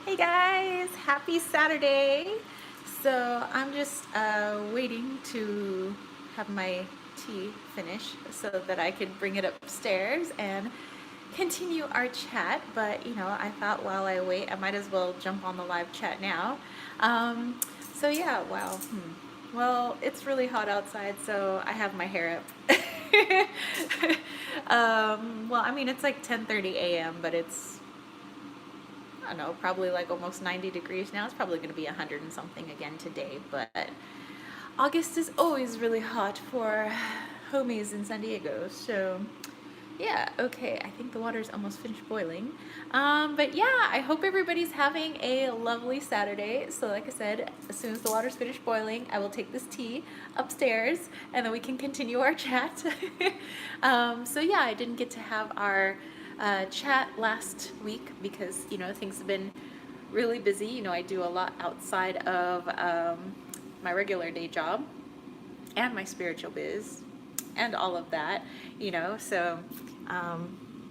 Hey guys, happy Saturday. So I'm just waiting to have my tea finish so that I could bring it upstairs and continue our chat. But I thought while I wait, I might as well jump on the live chat now. Um, so yeah, wow. Well, it's really hot outside, so I have my hair up. Well, I mean, it's like 10:30 a.m., but it's I don't know, probably like almost 90 degrees now. It's probably going to be 100 and something again today, but August is always really hot for homies in San Diego. So, yeah, okay, I think the water's almost finished boiling. But yeah, I hope everybody's having a lovely Saturday. So, like I said, as soon as the water's finished boiling, I will take this tea upstairs and then we can continue our chat. So, yeah, I didn't get to have our chat last week because, things have been really busy. I do a lot outside of my regular day job and my spiritual biz and all of that, so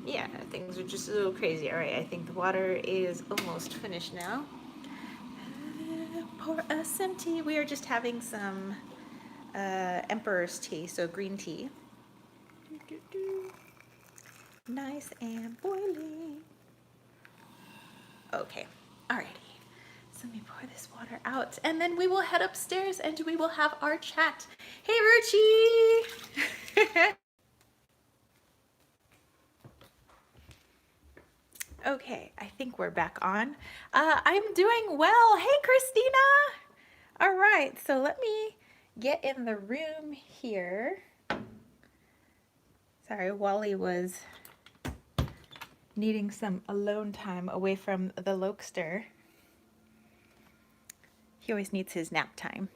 yeah, things are just a little crazy. All right, I think the water is almost finished now. Pour us some tea. We are just having some emperor's tea, so green tea. Nice and boiling. Okay, alrighty. So let me pour this water out and then we will head upstairs and we will have our chat. Hey, Ruchi! Okay, I think we're back on. I'm doing well. Hey, Christina! All right, so let me get in the room here. Sorry, Wally was needing some alone time away from the Lokester. He always needs his nap time.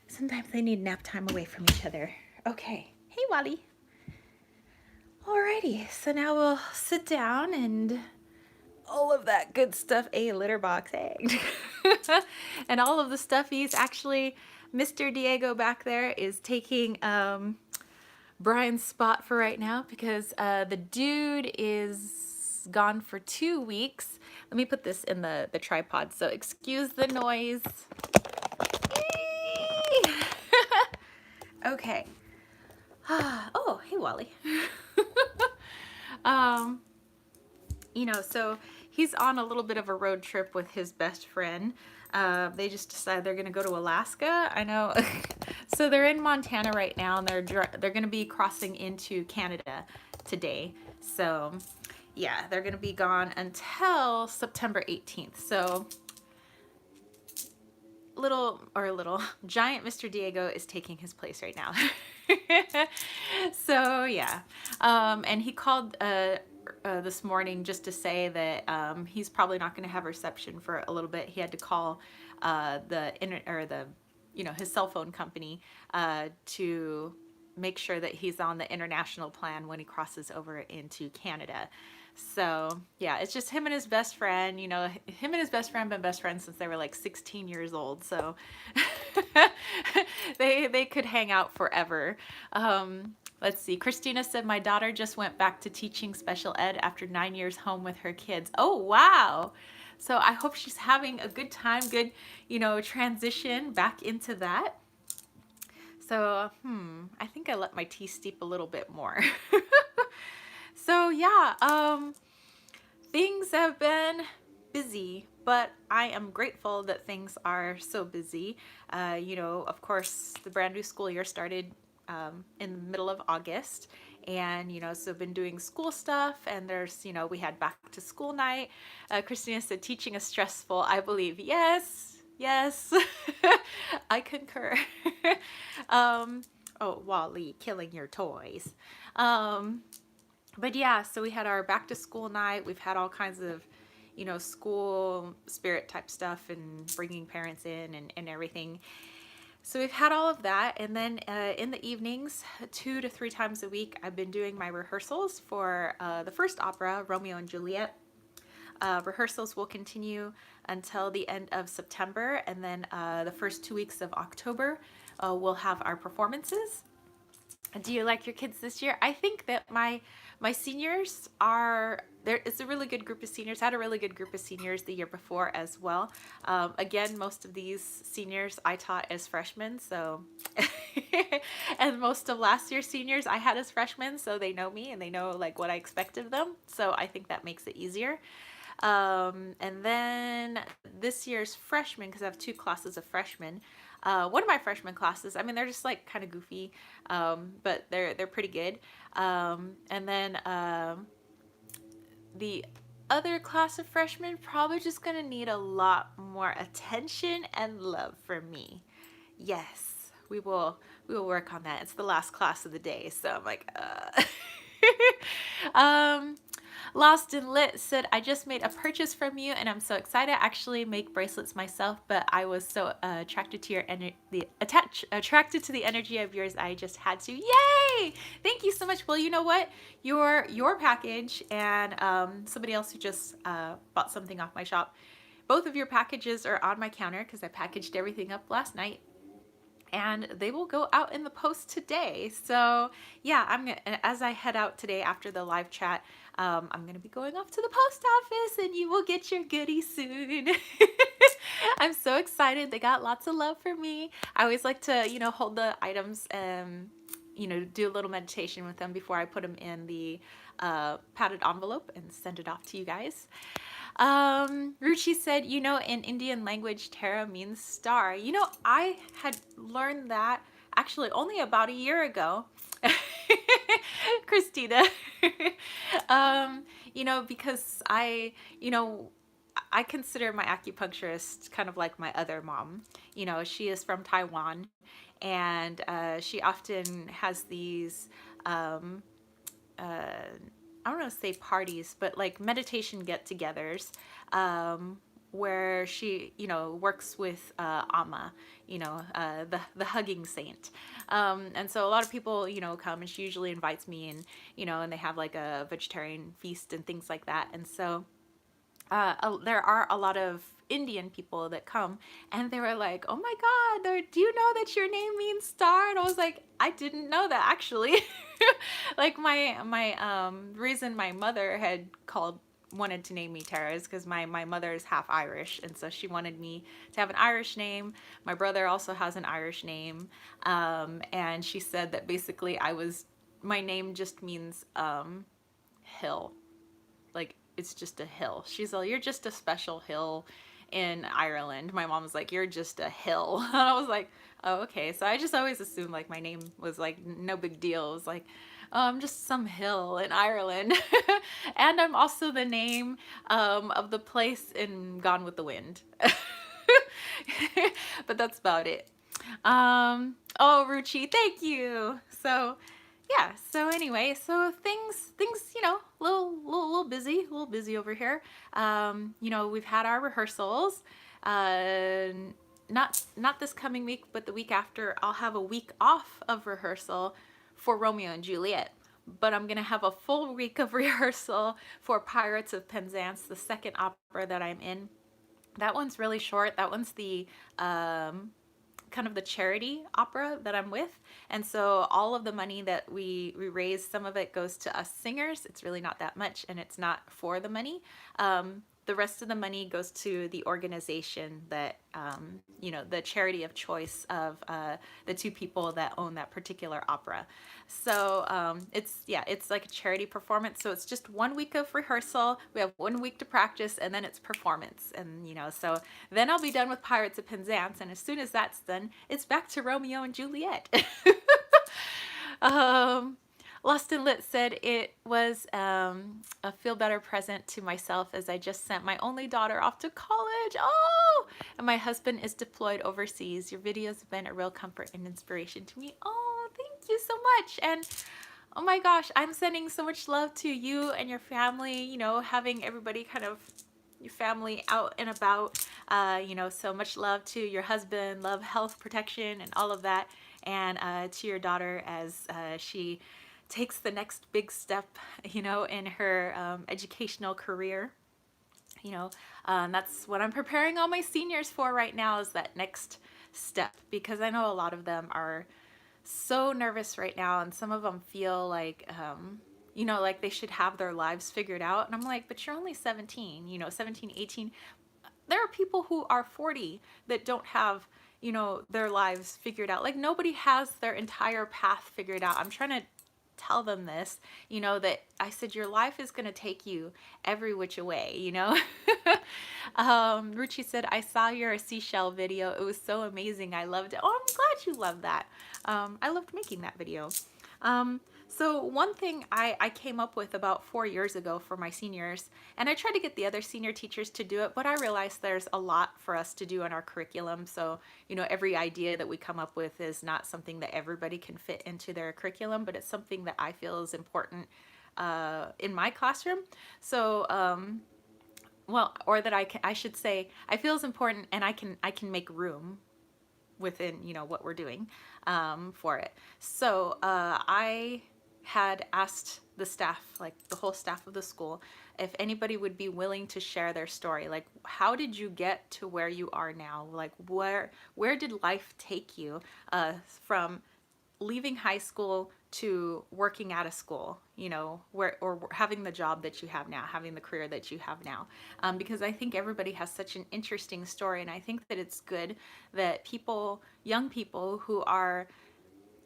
Sometimes they need nap time away from each other. Okay, hey, Wally. Alrighty, so now we'll sit down and all of that good stuff, a litter box egg. And all of the stuffies. Actually, Mr. Diego back there is taking Brian's spot for right now because the dude is gone for 2 weeks. Let me put this in the tripod, so excuse the noise. Okay. Oh, hey, Wally. So he's on a little bit of a road trip with his best friend. They just decided they're going to go to Alaska. I know. So they're in Montana right now, and they're going to be crossing into Canada today. So yeah, they're going to be gone until September 18th. So giant Mr. Diego is taking his place right now. So yeah, and he called this morning just to say that he's probably not going to have reception for a little bit. He had to call his cell phone company to make sure that he's on the international plan when he crosses over into Canada. So yeah, it's just him and his best friend. Him and his best friend been best friends since they were like 16 years old. So they could hang out forever. Let's see. Christina said, my daughter just went back to teaching special ed after 9 years home with her kids. Oh, wow. So I hope she's having a good time, good, transition back into that. So, I think I let my tea steep a little bit more. So yeah, things have been busy, but I am grateful that things are so busy. Of course, the brand new school year started in the middle of August, and so I've been doing school stuff, and there's we had back to school night. Christina said teaching is stressful. I believe yes, I concur. Oh, Wally, killing your toys. But yeah, so we had our back to school night. We've had all kinds of school spirit type stuff and bringing parents in and everything. So we've had all of that, and then in the evenings, 2 to 3 times a week, I've been doing my rehearsals for the first opera, Romeo and Juliet. Rehearsals will continue until the end of September, and then the first 2 weeks of October, we'll have our performances. Do you like your kids this year? I think that my seniors are it's a really good group of seniors. I had a really good group of seniors the year before as well. Again, most of these seniors I taught as freshmen, so and most of last year's seniors I had as freshmen, so they know me and they know like what I expect of them. So I think that makes it easier. And then this year's freshmen, because I have two classes of freshmen. One of my freshman classes, I mean, they're just like kind of goofy, but they're pretty good. And then the other class of freshmen probably just gonna need a lot more attention and love from me. Yes, we will work on that. It's the last class of the day, so I'm like, um, Lost and Lit said, I just made a purchase from you and I'm so excited. I actually make bracelets myself, but I was so attracted to your attracted to the energy of yours. I just had to. Yay! Thank you so much. Well, you know what? Your package and somebody else who just bought something off my shop. Both of your packages are on my counter because I packaged everything up last night. And they will go out in the post today. So yeah, as I head out today after the live chat, I'm gonna be going off to the post office and you will get your goodies soon. I'm so excited. They got lots of love for me. I always like to, hold the items and, do a little meditation with them before I put them in the padded envelope and send it off to you guys. Ruchi said, in Indian language, Terra means star. I had learned that actually only about a year ago. Christina. Because I consider my acupuncturist kind of like my other mom. She is from Taiwan, and she often has these I don't want to say parties, but like meditation get-togethers, where she, works with Amma, the hugging saint. And so a lot of people, come, and she usually invites me, and they have like a vegetarian feast and things like that. And so there are a lot of Indian people that come, and they were like, oh my God, do you know that your name means star? And I was like, I didn't know that actually. Like my reason my mother had wanted to name me Terra is because my mother is half Irish, and so she wanted me to have an Irish name. My brother also has an Irish name, and she said that basically my name just means hill. Like, it's just a hill. She's like, you're just a special hill in Ireland. My mom was like, you're just a hill. And I was like, oh, okay. So I just always assumed like my name was like no big deal. It was like, oh, I'm just some hill in Ireland. And I'm also the name of the place in Gone with the Wind. But that's about it. Oh, Ruchi, thank you. So yeah, so anyway, so things, a little busy over here. We've had our rehearsals. Not this coming week, but the week after, I'll have a week off of rehearsal for Romeo and Juliet. But I'm gonna have a full week of rehearsal for Pirates of Penzance, the second opera that I'm in. That one's really short. That one's the kind of the charity opera that I'm with, and so all of the money that we raise, some of it goes to us singers. It's really not that much, and it's not for the money. The rest of the money goes to the organization that the charity of choice of the two people that own that particular opera. So it's like a charity performance. So it's just 1 week of rehearsal. We have 1 week to practice, and then it's performance. And so then I'll be done with Pirates of Penzance, and as soon as that's done, it's back to Romeo and Juliet. Lost and Lit said it was a feel better present to myself as I just sent my only daughter off to college. Oh, and my husband is deployed overseas. Your videos have been a real comfort and inspiration to me. Oh, thank you so much. And oh my gosh, I'm sending so much love to you and your family, having everybody kind of your family out and about, so much love to your husband, love, health, protection, and all of that. And to your daughter as she takes the next big step, in her educational career. That's what I'm preparing all my seniors for right now, is that next step, because I know a lot of them are so nervous right now, and some of them feel like you know, like they should have their lives figured out. And I'm like, but you're only 17, you know, 17, 18. There are people who are 40 that don't have, you know, their lives figured out. Like nobody has their entire path figured out. I'm trying to tell them this, you know, that I said your life is going to take you every which way, you know. Ruchi said, I saw your seashell video. It was so amazing. I loved it. Oh, I'm glad you loved that. I loved making that video. So one thing I came up with about 4 years ago for my seniors, and I tried to get the other senior teachers to do it, but I realized there's a lot for us to do in our curriculum. So, you know, every idea that we come up with is not something that everybody can fit into their curriculum, but it's something that I feel is important in my classroom. So, well, or that I should say, I feel is important, and I can make room within, you know, what we're doing for it. So I had asked the staff, like the whole staff of the school, if anybody would be willing to share their story. Like, how did you get to where you are now? Like, where did life take you from leaving high school to working at a school, you know, where, or having the job that you have now, having the career that you have now. Because I think everybody has such an interesting story. And I think that it's good that people, young people who are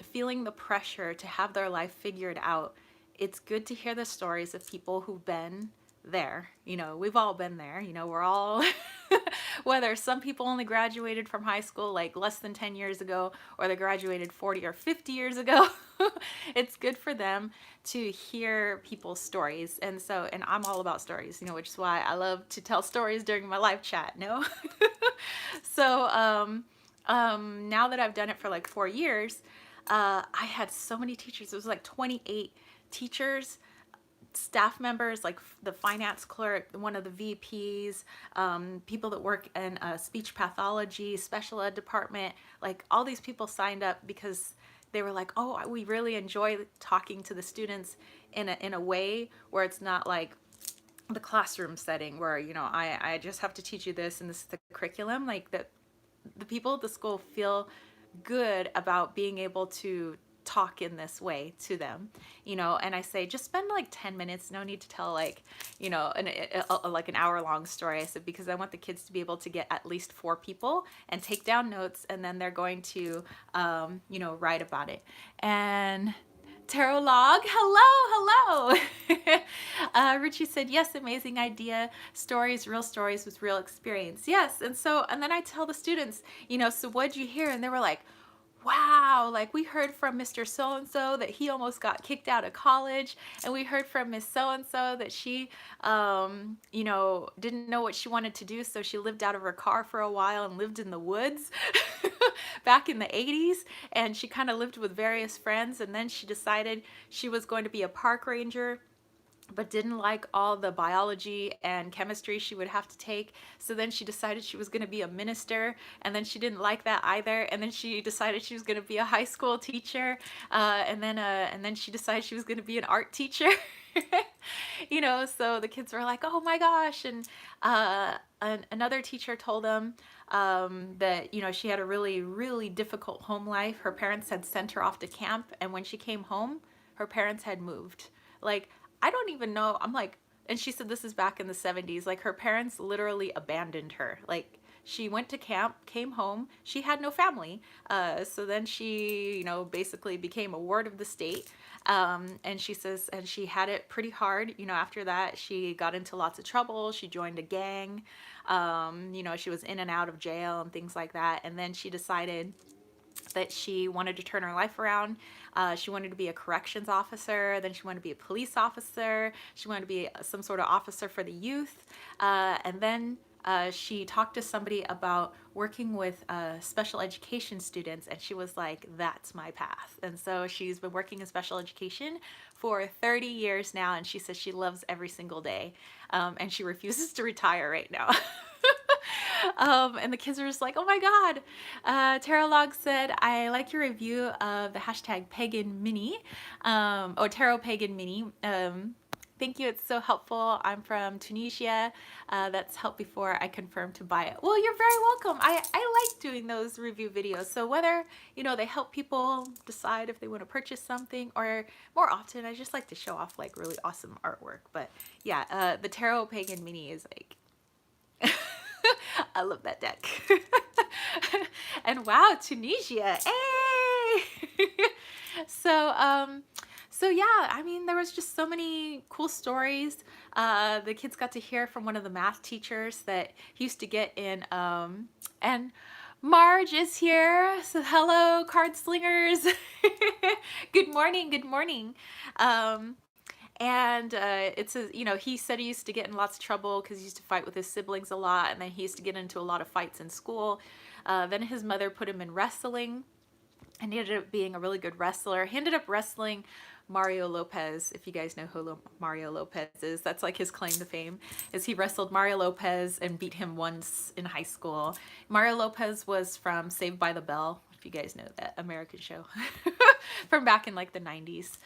feeling the pressure to have their life figured out, it's good to hear the stories of people who've been there. You know, we've all been there. You know, we're all, whether some people only graduated from high school like less than 10 years ago, or they graduated 40 or 50 years ago, it's good for them to hear people's stories. And so, and I'm all about stories, you know, which is why I love to tell stories during my live chat, no? So, now that I've done it for like 4 years, I had so many teachers. It was like 28 teachers, staff members, like the finance clerk, one of the VPs, people that work in speech pathology, special ed department. Like all these people signed up because they were like, oh, we really enjoy talking to the students in a way where it's not like the classroom setting where, you know, I just have to teach you this and this is the curriculum. Like that the people at the school feel good about being able to talk in this way to them, you know. And I say, just spend like 10 minutes, no need to tell like, you know, like an hour long story. I said, because I want the kids to be able to get at least 4 people and take down notes, and then they're going to, you know, write about it. And Tarot log, hello, hello. Richie said, yes, amazing idea. Stories, real stories with real experience. Yes. And so, and then I tell the students, you know, so what'd you hear? And they were like, wow, like we heard from Mr. So-and-so that he almost got kicked out of college. And we heard from Miss So-and-so that she, you know, didn't know what she wanted to do. So she lived out of her car for a while and lived in the woods back in the 80s. And she kind of lived with various friends. And then she decided she was going to be a park ranger, but didn't like all the biology and chemistry she would have to take. So then she decided she was going to be a minister, and then she didn't like that either. And then she decided she was going to be a high school teacher, and then she decided she was going to be an art teacher. You know, so the kids were like, "Oh my gosh!" And another teacher told them that, you know, she had a really, really difficult home life. Her parents had sent her off to camp, and when she came home, her parents had moved. Like, I don't even know. I'm like, and she said this is back in the 70s. Like her parents literally abandoned her. Like she went to camp, came home. She had no family. So then she, you know, basically became a ward of the state. And she says, and she had it pretty hard. You know, after that, she got into lots of trouble. She joined a gang. You know, she was in and out of jail and things like that. And then she decided that she wanted to turn her life around. She wanted to be a corrections officer. Then she wanted to be a police officer. She wanted to be some sort of officer for the youth. And then she talked to somebody about working with special education students, and she was like, that's my path. And so she's been working in special education for 30 years now, and she says she loves every single day, and she refuses to retire right now. And the kids were just like, oh my God. Terra Log said, I like your review of the hashtag Pagan Mini, or Tarot Pagan Mini. Thank you. It's so helpful. I'm from Tunisia. That's helped before I confirmed to buy it. Well, you're very welcome. I like doing those review videos. So whether, they help people decide if they want to purchase something, or more often, I just like to show off like really awesome artwork. But yeah, the Tarot Pagan Mini is like, I love that deck. And wow, Tunisia. Hey! So, so yeah, I mean, there was just so many cool stories. The kids got to hear from one of the math teachers that he used to get in, and Marge is here. So hello, card slingers. Good morning, good morning. And it's a, he said he used to get in lots of trouble because he used to fight with his siblings a lot, and then he used to get into a lot of fights in school. Then his mother put him in wrestling, and he ended up being a really good wrestler. He ended up wrestling Mario Lopez. If you guys know who Mario Lopez is, that's like his claim to fame, is he wrestled Mario Lopez and beat him once in high school. Mario Lopez was from Saved by the Bell, if you guys know that American show, from back in like the 90s,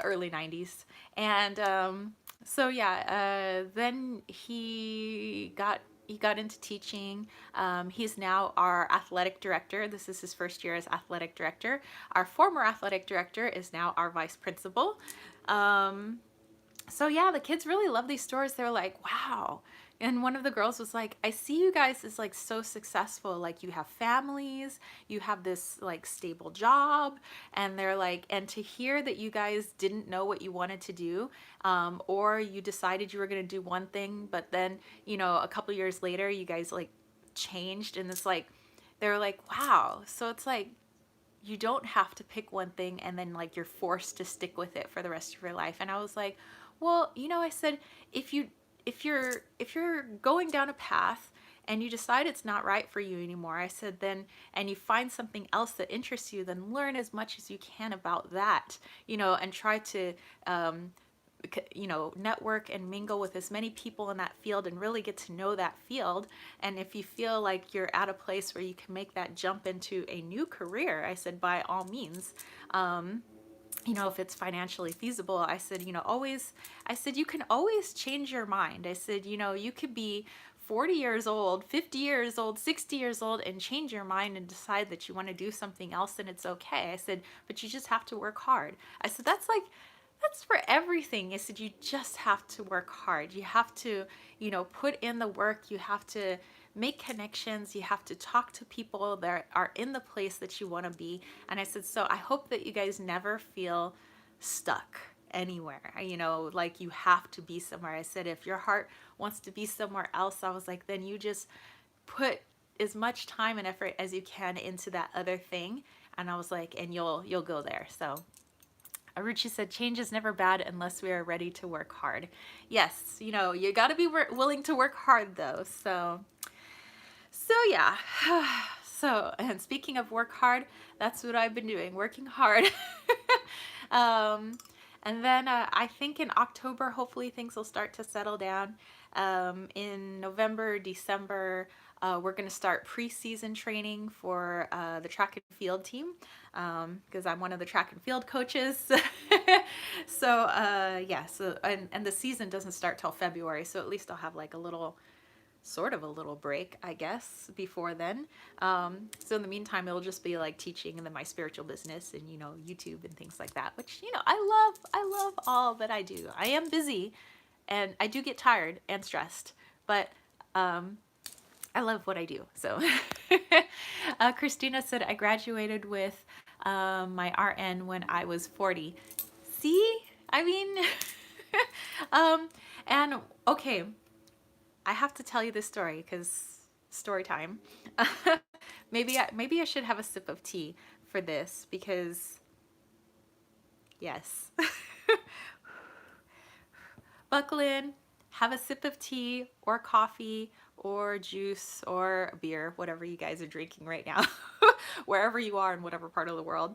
early 90s. And so yeah, then he got into teaching. He's now our athletic director. This is his first year as athletic director. Our former athletic director is now our vice principal. So yeah, the kids really love these stories. They're like, wow. And one of the girls was like, I see you guys as like so successful. Like you have families, you have this like stable job. And they're like, and to hear that you guys didn't know what you wanted to do, or you decided you were going to do one thing, but then, a couple years later, you guys like changed. And it's like, they're like, wow. So it's like, you don't have to pick one thing and then like you're forced to stick with it for the rest of your life. And I was like, well, I said, if you're going down a path and you decide it's not right for you anymore, I said, then, and you find something else that interests you, then learn as much as you can about that, and try to, network and mingle with as many people in that field and really get to know that field. And if you feel like you're at a place where you can make that jump into a new career, I said, by all means, if it's financially feasible, I said, you can always change your mind. I said, you could be 40 years old, 50 years old, 60 years old, and change your mind and decide that you want to do something else, and it's okay. I said, but you just have to work hard. I said, that's for everything. I said, you just have to work hard. You have to, put in the work. You have to make connections. You have to talk to people that are in the place that you want to be. And I said, so I hope that you guys never feel stuck anywhere, like you have to be somewhere. I said, if your heart wants to be somewhere else, I was like, then you just put as much time and effort as you can into that other thing. And I was like, and you'll go there. So Aruchi said, change is never bad unless we are ready to work hard. Yes, you got to be willing to work hard though. So yeah. So, and speaking of work hard, that's what I've been doing, working hard. And then I think in October, hopefully things will start to settle down. In November, December, we're going to start preseason training for the track and field team, because I'm one of the track and field coaches. So yeah, so and the season doesn't start till February, so at least I'll have like a little break, I guess, before then. So in the meantime, it'll just be like teaching and then my spiritual business and, YouTube and things like that, which, I love all that I do. I am busy and I do get tired and stressed, but I love what I do. So Christina said, I graduated with my RN when I was 40. See, I mean, and okay, I have to tell you this story because story time. Maybe I should have a sip of tea for this because, yes. Buckle in, have a sip of tea or coffee or juice or beer, whatever you guys are drinking right now, wherever you are in whatever part of the world.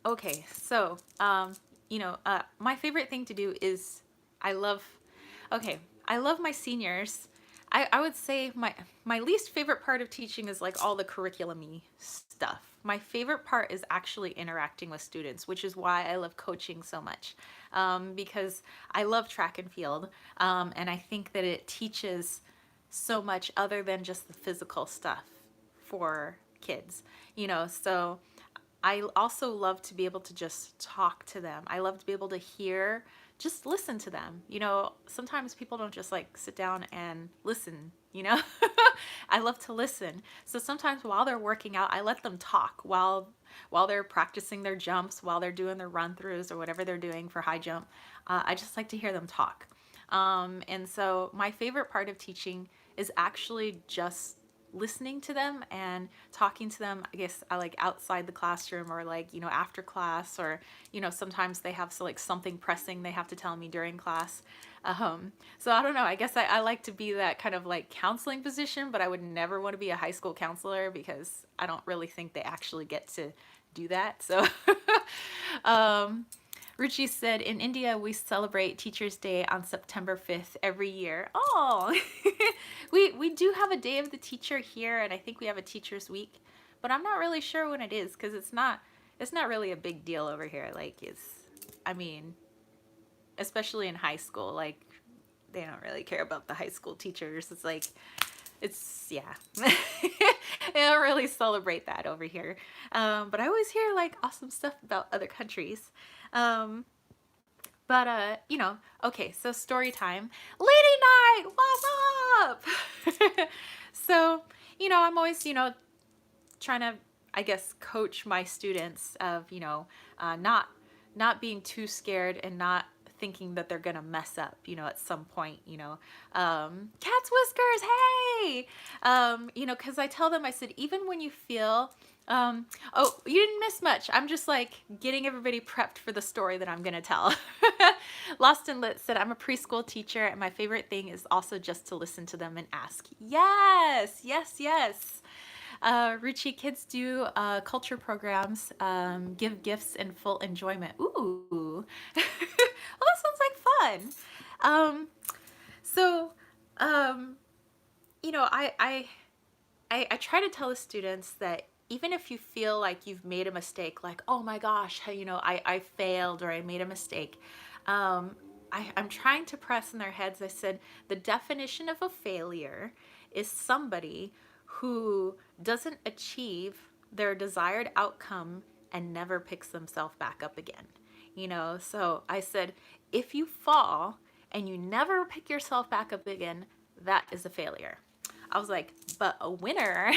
Okay, so, my favorite thing to do is I love my seniors. I would say my least favorite part of teaching is like all the curriculum-y stuff. My favorite part is actually interacting with students, which is why I love coaching so much, because I love track and field, and I think that it teaches so much other than just the physical stuff for kids, so I also love to be able to just talk to them. I love to be able to hear, just listen to them. Sometimes people don't just like sit down and listen. I love to listen. So sometimes while they're working out, I let them talk while they're practicing their jumps, while they're doing their run throughs or whatever they're doing for high jump. I just like to hear them talk. And so my favorite part of teaching is actually just listening to them and talking to them. I guess I like outside the classroom or like, after class, or, sometimes they have like something pressing they have to tell me during class. So I don't know, I guess I like to be that kind of like counseling position, but I would never want to be a high school counselor because I don't really think they actually get to do that. So, Ruchi said, in India, we celebrate Teachers' Day on September 5th every year. Oh, we do have a day of the teacher here, and I think we have a Teachers' Week, but I'm not really sure when it is because it's not really a big deal over here. Like I mean, especially in high school, like they don't really care about the high school teachers. It's like, yeah. They don't really celebrate that over here. But I always hear like awesome stuff about other countries. Okay, so story time. Lady night, what's up? So, I'm always, trying to, I guess, coach my students of, not being too scared and not thinking that they're gonna mess up, at some point, cat's whiskers, hey, because I tell them, I said, even when you feel, oh, you didn't miss much. I'm just like getting everybody prepped for the story that I'm gonna tell. Lost and Lit said, I'm a preschool teacher, and my favorite thing is also just to listen to them and ask. Yes, yes, yes. Ruchi, kids do culture programs, give gifts and full enjoyment. Ooh. Well, that sounds like fun. So, I try to tell the students that even if you feel like you've made a mistake, like, oh my gosh, I failed or I made a mistake, I'm trying to press in their heads. I said, the definition of a failure is somebody who doesn't achieve their desired outcome and never picks themselves back up again. So I said, if you fall and you never pick yourself back up again, that is a failure. I was like, but a winner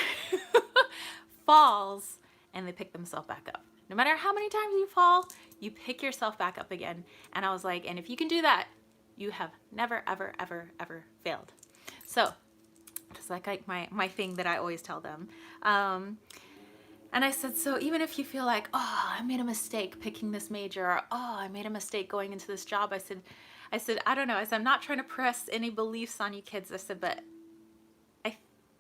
falls and they pick themselves back up. No matter how many times you fall, you pick yourself back up again. And I was like, and if you can do that, you have never, ever, ever, ever failed. So it's like my thing that I always tell them. And I said, so even if you feel like, oh, I made a mistake picking this major, or oh, I made a mistake going into this job, I said, I don't know. I said, I'm not trying to press any beliefs on you kids. I said, but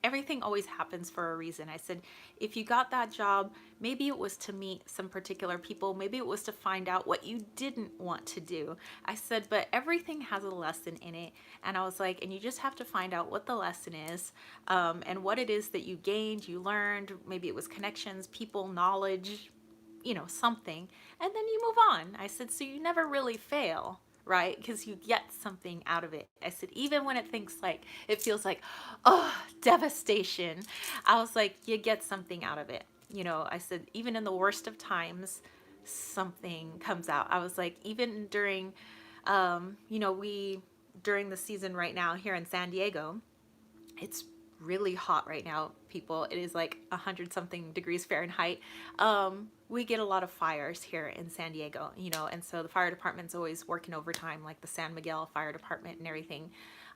everything always happens for a reason. I said, if you got that job, maybe it was to meet some particular people. Maybe it was to find out what you didn't want to do. I said, but everything has a lesson in it. And I was like, and you just have to find out what the lesson is, and what it is that you gained, you learned. Maybe it was connections, people, knowledge, something. And then you move on. I said, so you never really fail, right? Because you get something out of it. I said, even when it feels like, oh, devastation, I was like, you get something out of it. I said, even in the worst of times, something comes out. I was like, even during, during the season right now here in San Diego, it's really hot right now, people. It is like 100 something degrees Fahrenheit. We get a lot of fires here in San Diego, and so the fire department's always working overtime, like the San Miguel Fire Department and everything.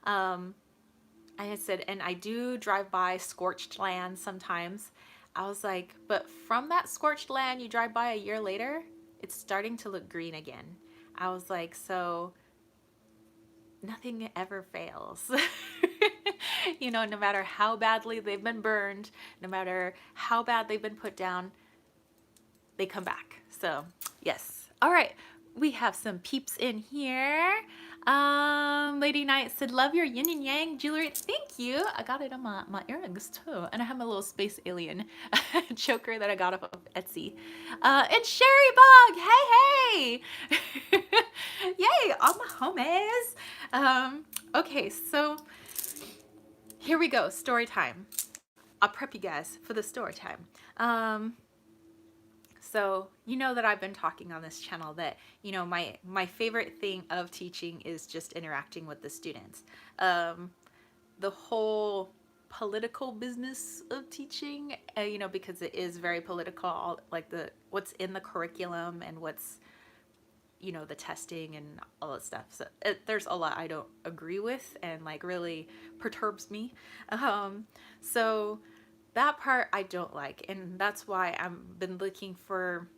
I said, and I do drive by scorched land sometimes. I was like, but from that scorched land you drive by a year later, it's starting to look green again. I was like, so nothing ever fails. No matter how badly they've been burned, no matter how bad they've been put down, they come back. So yes. All right. We have some peeps in here. Lady Knight said, love your yin and yang jewelry. Thank you. I got it on my earrings too. And I have my little space alien choker that I got off of Etsy. And Sherry Bug, hey, hey. Yay, all my homies. Okay, so here we go, story time. I'll prep you guys for the story time. So you know that I've been talking on this channel that, you know, my favorite thing of teaching is just interacting with the students. The whole political business of teaching, you know, because it is very political, like what's in the curriculum and what's, you know, the testing and all that stuff. So there's a lot I don't agree with and like really perturbs me. So that part I don't like, and that's why I've been looking for,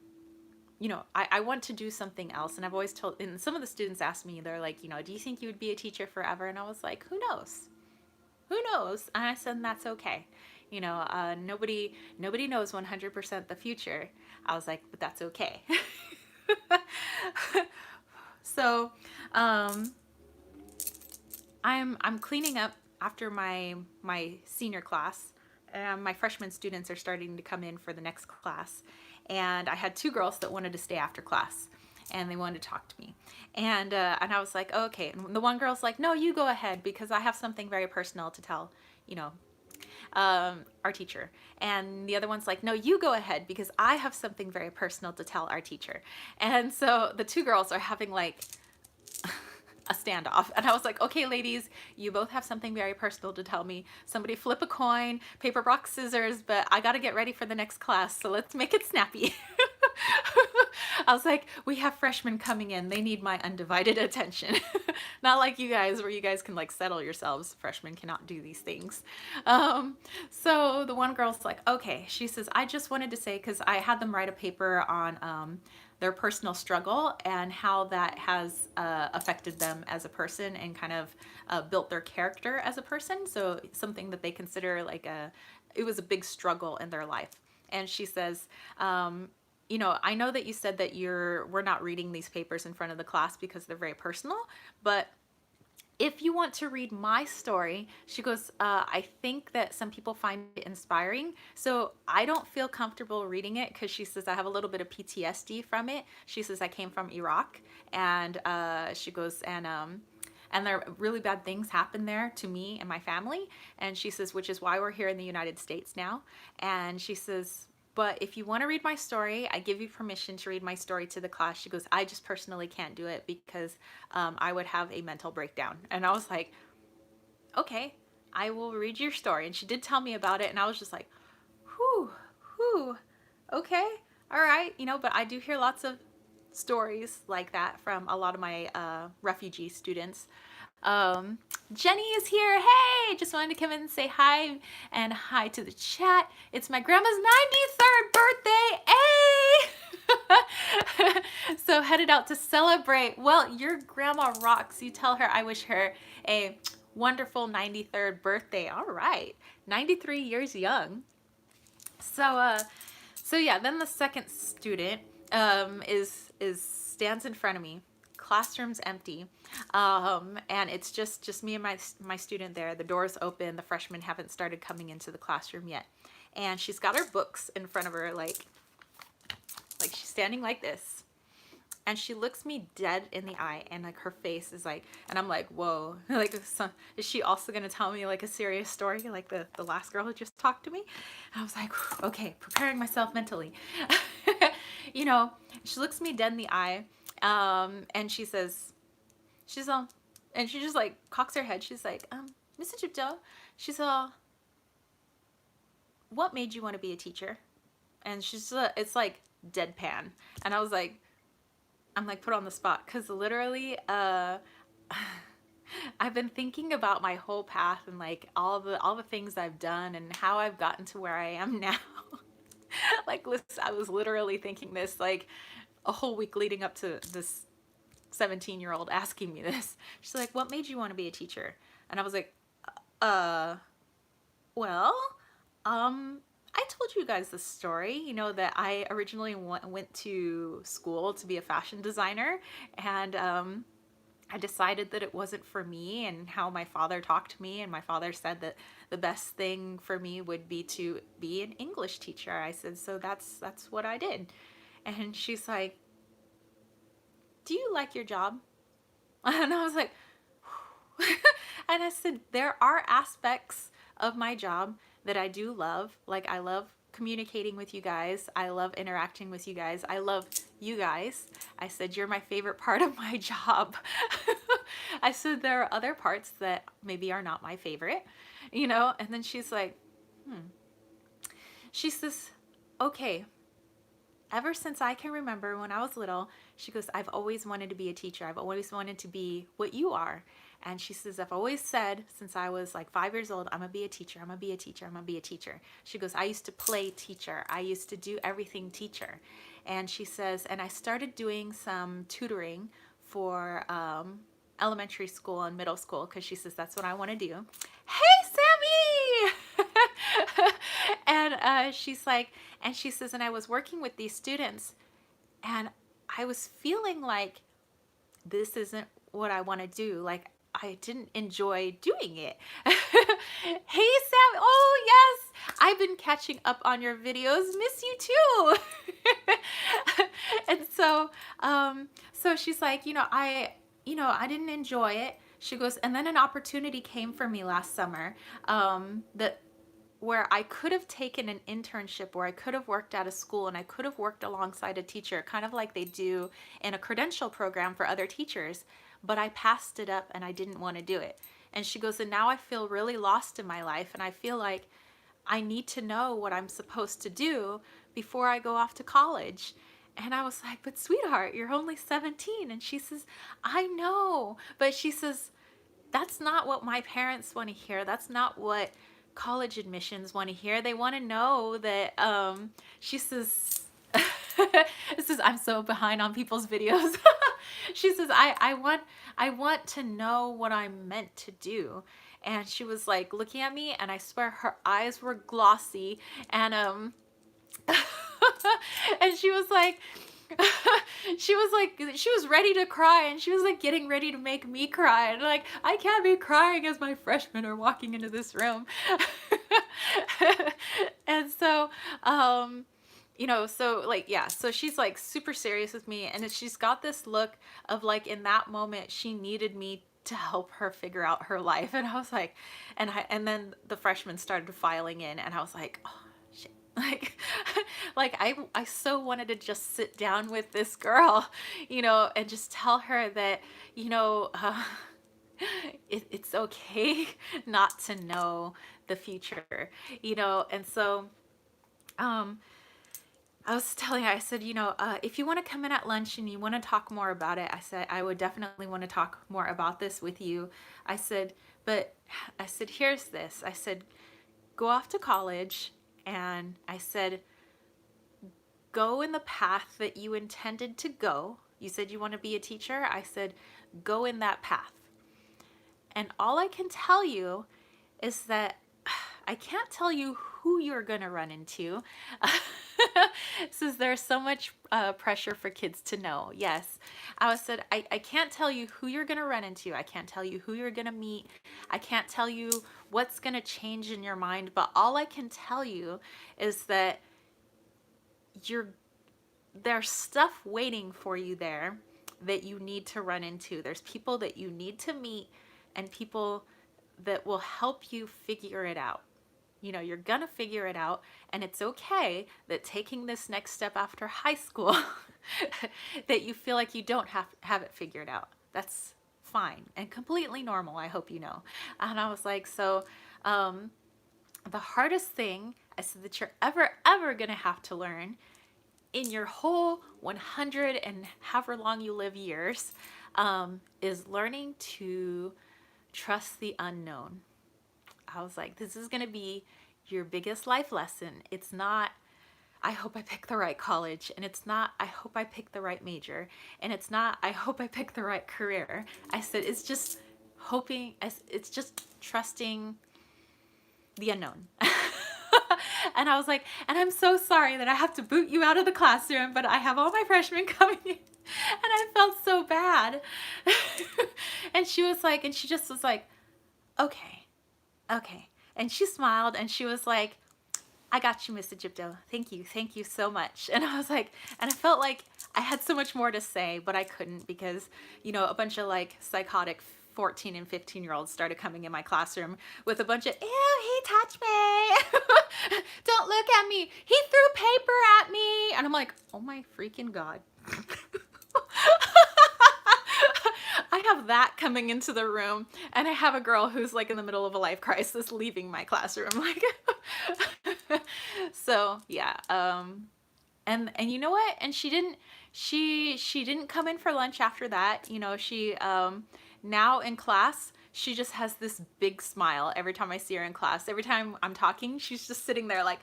you know, I want to do something else. And I've always told, and some of the students asked me, they're like, you know, do you think you would be a teacher forever? And I was like, who knows? Who knows? And I said, that's okay. You know, nobody knows 100% the future. I was like, but that's okay. So, I'm cleaning up after my senior class. My freshman students are starting to come in for the next class, and I had two girls that wanted to stay after class, and they wanted to talk to me, and I was like, oh, okay. And the one girl's like, no, you go ahead because I have something very personal to tell, you know, our teacher. And the other one's like, no, you go ahead because I have something very personal to tell our teacher. And so the two girls are having like a standoff. And I was like, okay, ladies, you both have something very personal to tell me. Somebody flip a coin, paper, rock, scissors, but I got to get ready for the next class. So let's make it snappy. I was like, we have freshmen coming in. They need my undivided attention. Not like you guys, where you guys can like settle yourselves. Freshmen cannot do these things. So the one girl's like, okay. She says, I just wanted to say, because I had them write a paper on their personal struggle and how that has affected them as a person and kind of built their character as a person. So something that they consider like it was a big struggle in their life. And she says, you know, I know that you said that we're not reading these papers in front of the class because they're very personal, but if you want to read my story, she goes, I think that some people find it inspiring. So I don't feel comfortable reading it because she says I have a little bit of PTSD from it. She says I came from Iraq, and she goes, and there really bad things happened there to me and my family. And she says, which is why we're here in the United States now. And she says, but if you want to read my story, I give you permission to read my story to the class. She goes, I just personally can't do it because I would have a mental breakdown. And I was like, okay, I will read your story. And she did tell me about it. And I was just like, whew, okay, all right. You know, but I do hear lots of stories like that from a lot of my refugee students. Jenny is here. Hey, just wanted to come in and say hi, and hi to the chat. It's my grandma's 93rd birthday. Hey! So headed out to celebrate. Well, your grandma rocks. You tell her I wish her a wonderful 93rd birthday. All right. 93 years young. So yeah, then the second student stands in front of me. Classroom's empty, and it's just me and my student there. The door's open. The freshmen haven't started coming into the classroom yet, and she's got her books in front of her, like she's standing like this, and she looks me dead in the eye, and like her face is like, and I'm like, whoa, like, is she also gonna tell me like a serious story like the last girl who just talked to me? And I was like, okay, preparing myself mentally. You know, she looks me dead in the eye. And she says, and she just like cocks her head. She's like, Mr. Chipto, she's what made you want to be a teacher? And she's, it's like deadpan. And I was like, I'm like put on the spot. Cause literally, I've been thinking about my whole path and like all the things I've done and how I've gotten to where I am now. Like, listen, I was literally thinking this like a whole week leading up to this 17-year-old asking me this. She's like, what made you want to be a teacher? And I was like, well, I told you guys this story, you know, that I originally went to school to be a fashion designer, and I decided that it wasn't for me, and how my father talked to me, and my father said that the best thing for me would be to be an English teacher. I said, so that's what I did. And she's like, do you like your job? And I was like, and I said, there are aspects of my job that I do love. Like, I love communicating with you guys. I love interacting with you guys. I love you guys. I said, you're my favorite part of my job. I said, there are other parts that maybe are not my favorite, you know? And then she's like, she says, okay, ever since I can remember when I was little, she goes, I've always wanted to be a teacher. I've always wanted to be what you are. And she says, I've always said since I was like 5 years old, I'm gonna be a teacher. I'm gonna be a teacher. I'm gonna be a teacher. She goes, I used to play teacher. I used to do everything teacher. And she says, and I started doing some tutoring for elementary school and middle school, because she says, that's what I want to do. Hey, Sammy! And she's like, and she says, and I was working with these students, and I was feeling like this isn't what I want to do. Like, I didn't enjoy doing it. Hey, Sam. Oh, yes. I've been catching up on your videos. Miss you too. And so, so she's like, I didn't enjoy it. She goes, and then an opportunity came for me last summer, that where I could have taken an internship, where I could have worked at a school, and I could have worked alongside a teacher, kind of like they do in a credential program for other teachers, but I passed it up and I didn't want to do it. And she goes, and now I feel really lost in my life, and I feel like I need to know what I'm supposed to do before I go off to college. And I was like, but sweetheart, you're only 17. And she says, I know. But she says, that's not what my parents want to hear. That's not what college admissions want to hear. They want to know that, she says, this is, I'm so behind on people's videos. She says, I want to know what I'm meant to do. And she was like looking at me, and I swear her eyes were glossy, and and she was like, she was ready to cry, and she was like getting ready to make me cry, and like, I can't be crying as my freshmen are walking into this room. And so, so like, yeah, so she's like super serious with me, and she's got this look of like, in that moment, she needed me to help her figure out her life. And I was like, and then the freshmen started filing in, and I was like, oh shit. Like, like I so wanted to just sit down with this girl, and just tell her that, it's okay not to know the future, and so, I was telling her, I said, if you want to come in at lunch and you want to talk more about it, I said, I would definitely want to talk more about this with you. I said, here's this. I said, go off to college. And I said, go in the path that you intended to go. You said you want to be a teacher. I said, go in that path. And all I can tell you is that I can't tell you who you're going to run into. Since there's so much pressure for kids to know. Yes. I said, I can't tell you who you're going to run into. I can't tell you who you're going to meet. I can't tell you what's going to change in your mind. But all I can tell you is that there's stuff waiting for you there that you need to run into. There's people that you need to meet, and people that will help you figure it out. You're going to figure it out, and it's okay that taking this next step after high school, that you feel like you don't have it figured out. That's fine and completely normal, I hope you know. And I was like, so the hardest thing, I said, that you're ever going to have to learn in your whole 100 and however long you live years, is learning to trust the unknown. I was like, this is going to be your biggest life lesson. It's not, I hope I pick the right college, and it's not, I hope I pick the right major, and it's not, I hope I pick the right career. I said, it's just hoping, it's just trusting the unknown. And I was like, and I'm so sorry that I have to boot you out of the classroom, but I have all my freshmen coming in. I felt so bad. And she just was like, okay, okay. And she smiled and she was like, I got you, Miss Egypto. Thank you so much. And I was like, and I felt like I had so much more to say, but I couldn't because, you know, a bunch of like psychotic 14 and 15-year-olds started coming in my classroom with a bunch of, ew, he touched me. Don't look at me. He threw paper at me. And I'm like, oh my freaking God. I have that coming into the room, and I have a girl who's like in the middle of a life crisis leaving my classroom. Like, so yeah. And you know what? And she didn't come in for lunch after that. You know, she now in class, she just has this big smile every time I see her in class. Every time I'm talking, she's just sitting there like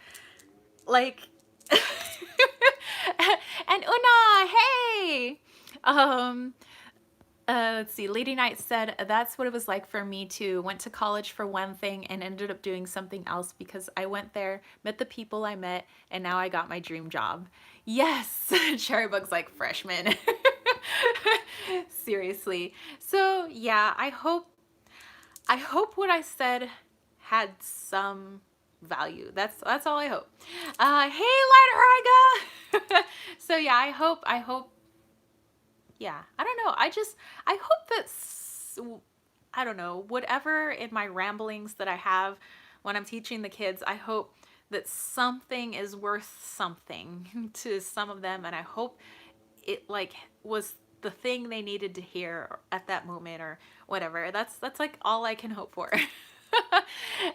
and Una, hey. Let's see. Lady Knight said, that's what it was like for me too. Went to college for one thing and ended up doing something else because I went there, met the people I met, and now I got my dream job. Yes. Cherrybug's like freshman. Seriously. So yeah, I hope what I said had some value. That's all I hope. Hey, Lighter. So yeah, I hope yeah, I don't know. I hope that, I don't know, whatever in my ramblings that I have when I'm teaching the kids, I hope that something is worth something to some of them. And I hope it like was the thing they needed to hear at that moment or whatever. That's like all I can hope for.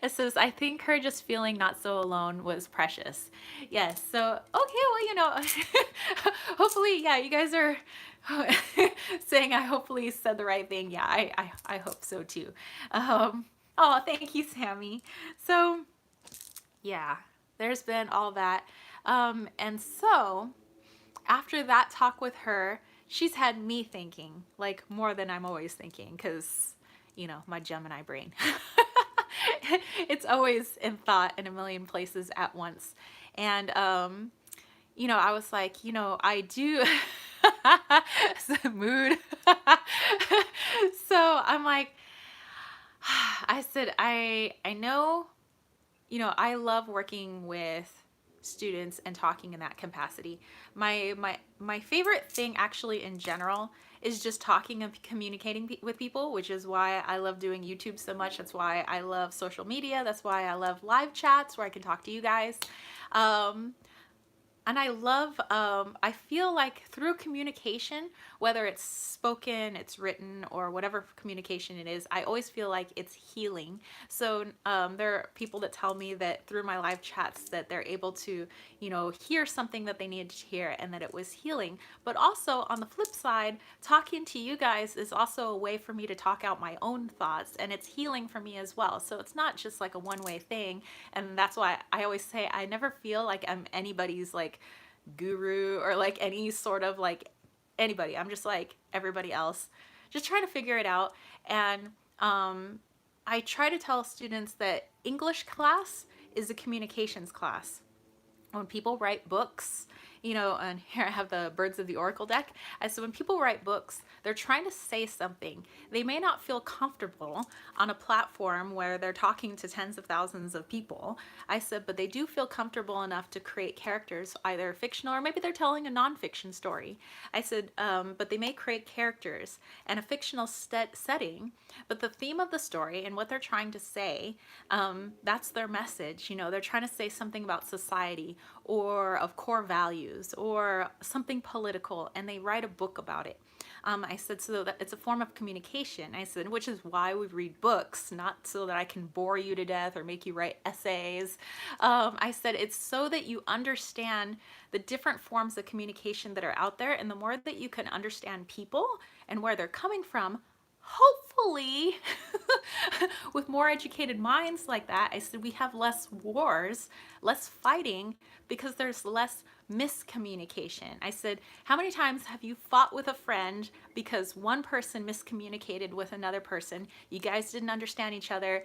It says, I think her just feeling not so alone was precious. Yes. So, okay. Well, you know, hopefully, yeah, you guys are saying I hopefully said the right thing. Yeah, I hope so too. Oh, thank you, Sammy. So, yeah, there's been all that. And so after that talk with her, she's had me thinking like more than I'm always thinking because, you know, my Gemini brain. It's always in thought in a million places at once. And, you know, I was like, you know, I do mood. So I'm like, I said, I know, you know, I love working with students and talking in that capacity. My favorite thing actually in general is just talking and communicating with people, which is why I love doing YouTube so much. That's why I love social media. That's why I love live chats where I can talk to you guys. And I love, I feel like through communication, whether it's spoken, it's written, or whatever communication it is, I always feel like it's healing. So there are people that tell me that through my live chats that they're able to, you know, hear something that they needed to hear and that it was healing. But also on the flip side, talking to you guys is also a way for me to talk out my own thoughts, and it's healing for me as well. So it's not just like a one-way thing. And that's why I always say I never feel like I'm anybody's like guru or like any sort of like anybody. I'm just like everybody else, just trying to figure it out. And I try to tell students that English class is a communications class. When people write books, you know, and here I have the Birds of the Oracle deck. I said, when people write books, they're trying to say something. They may not feel comfortable on a platform where they're talking to tens of thousands of people. I said, but they do feel comfortable enough to create characters, either fictional or maybe they're telling a nonfiction story. I said, but they may create characters and a fictional setting, but the theme of the story and what they're trying to say, that's their message. You know, they're trying to say something about society or of core values or something political, and they write a book about it. I said, so that it's a form of communication. I said, which is why we read books, not so that I can bore you to death or make you write essays. I said, it's so that you understand the different forms of communication that are out there. And the more that you can understand people and where they're coming from, hopefully with more educated minds like that, I said we have less wars, less fighting, because there's less miscommunication. I said, how many times have you fought with a friend because one person miscommunicated with another person? You guys didn't understand each other.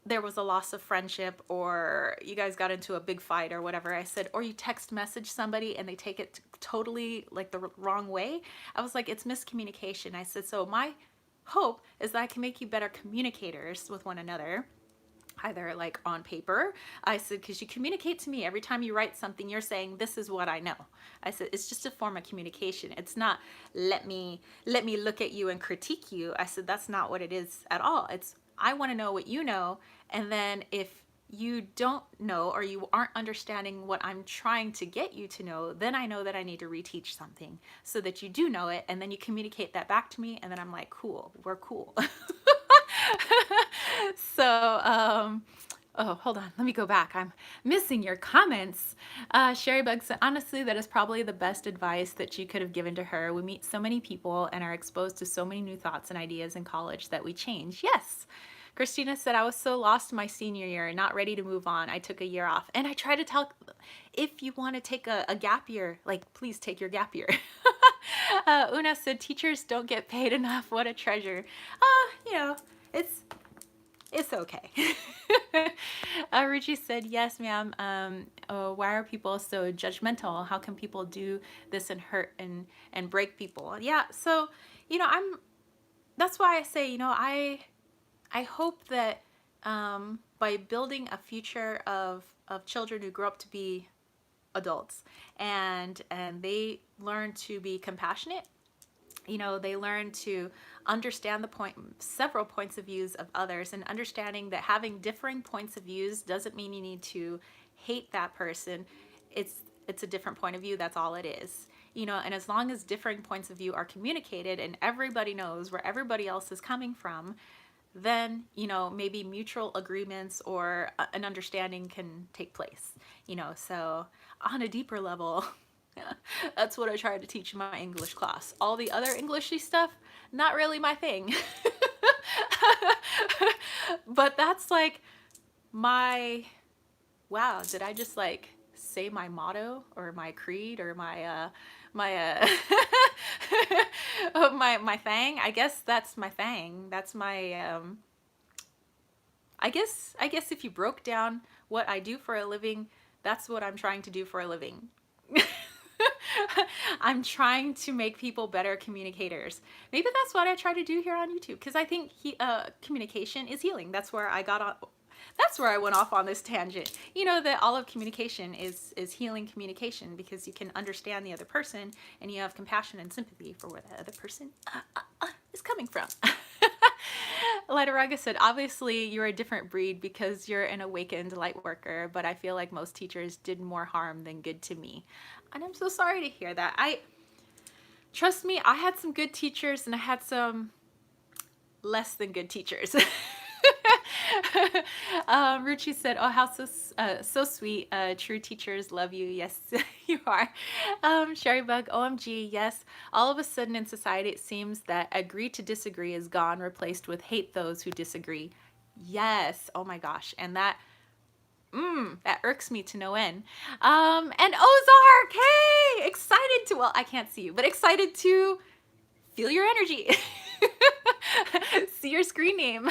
there was a loss of friendship or you guys got into a big fight or whatever, I said, or you text message somebody and they take it totally like the wrong way. I was like, it's miscommunication. I said, so my hope is that I can make you better communicators with one another, either like on paper. I said, because you communicate to me every time you write something, you're saying, this is what I know. I said, it's just a form of communication. It's not let me look at you and critique you. I said, that's not what it is at all. It's, I want to know what you know. And then if you don't know or you aren't understanding what I'm trying to get you to know, then I know that I need to reteach something so that you do know it. And then you communicate that back to me. And then I'm like, cool, we're cool. So, oh, hold on. Let me go back. I'm missing your comments. Sherry Bug said, honestly, that is probably the best advice that you could have given to her. We meet so many people and are exposed to so many new thoughts and ideas in college that we change. Yes. Christina said, I was so lost my senior year, not ready to move on. I took a year off. And I try to tell, if you want to take a gap year, like, please take your gap year. Una said, teachers don't get paid enough. What a treasure. You know, it's okay. Ruchi said, yes, ma'am. Oh, why are people so judgmental? How can people do this and hurt and break people? Yeah, so, you know, that's why I say, you know, I hope that by building a future of children who grow up to be adults and they learn to be compassionate, you know, they learn to understand several points of views of others, and understanding that having differing points of views doesn't mean you need to hate that person. It's a different point of view. That's all it is. You know, and as long as differing points of view are communicated and everybody knows where everybody else is coming from, then, you know, maybe mutual agreements or an understanding can take place, you know. So on a deeper level, that's what I tried to teach in my English class. All the other Englishy stuff, not really my thing. But that's like my, wow, did I just like say my motto or my creed or my my thing? I guess that's my thing. That's my I guess if you broke down what I do for a living, that's what I'm trying to do for a living. I'm trying to make people better communicators. Maybe that's what I try to do here on YouTube, because I think communication is healing. That's where I got on. That's where I went off on this tangent. You know that all of communication is healing communication, because you can understand the other person and you have compassion and sympathy for where the other person is coming from. Lightaraga said, obviously you're a different breed because you're an awakened light worker, but I feel like most teachers did more harm than good to me. And I'm so sorry to hear that. Trust me, I had some good teachers and I had some less than good teachers. Ruchi said, oh, how so sweet. True teachers love you. Yes, you are. Sherry Bug, OMG, yes. All of a sudden in society, it seems that agree to disagree is gone, replaced with hate those who disagree. Yes. Oh my gosh. And that irks me to no end. And Ozark, hey, excited to, well, I can't see you, but excited to feel your energy. See your screen name.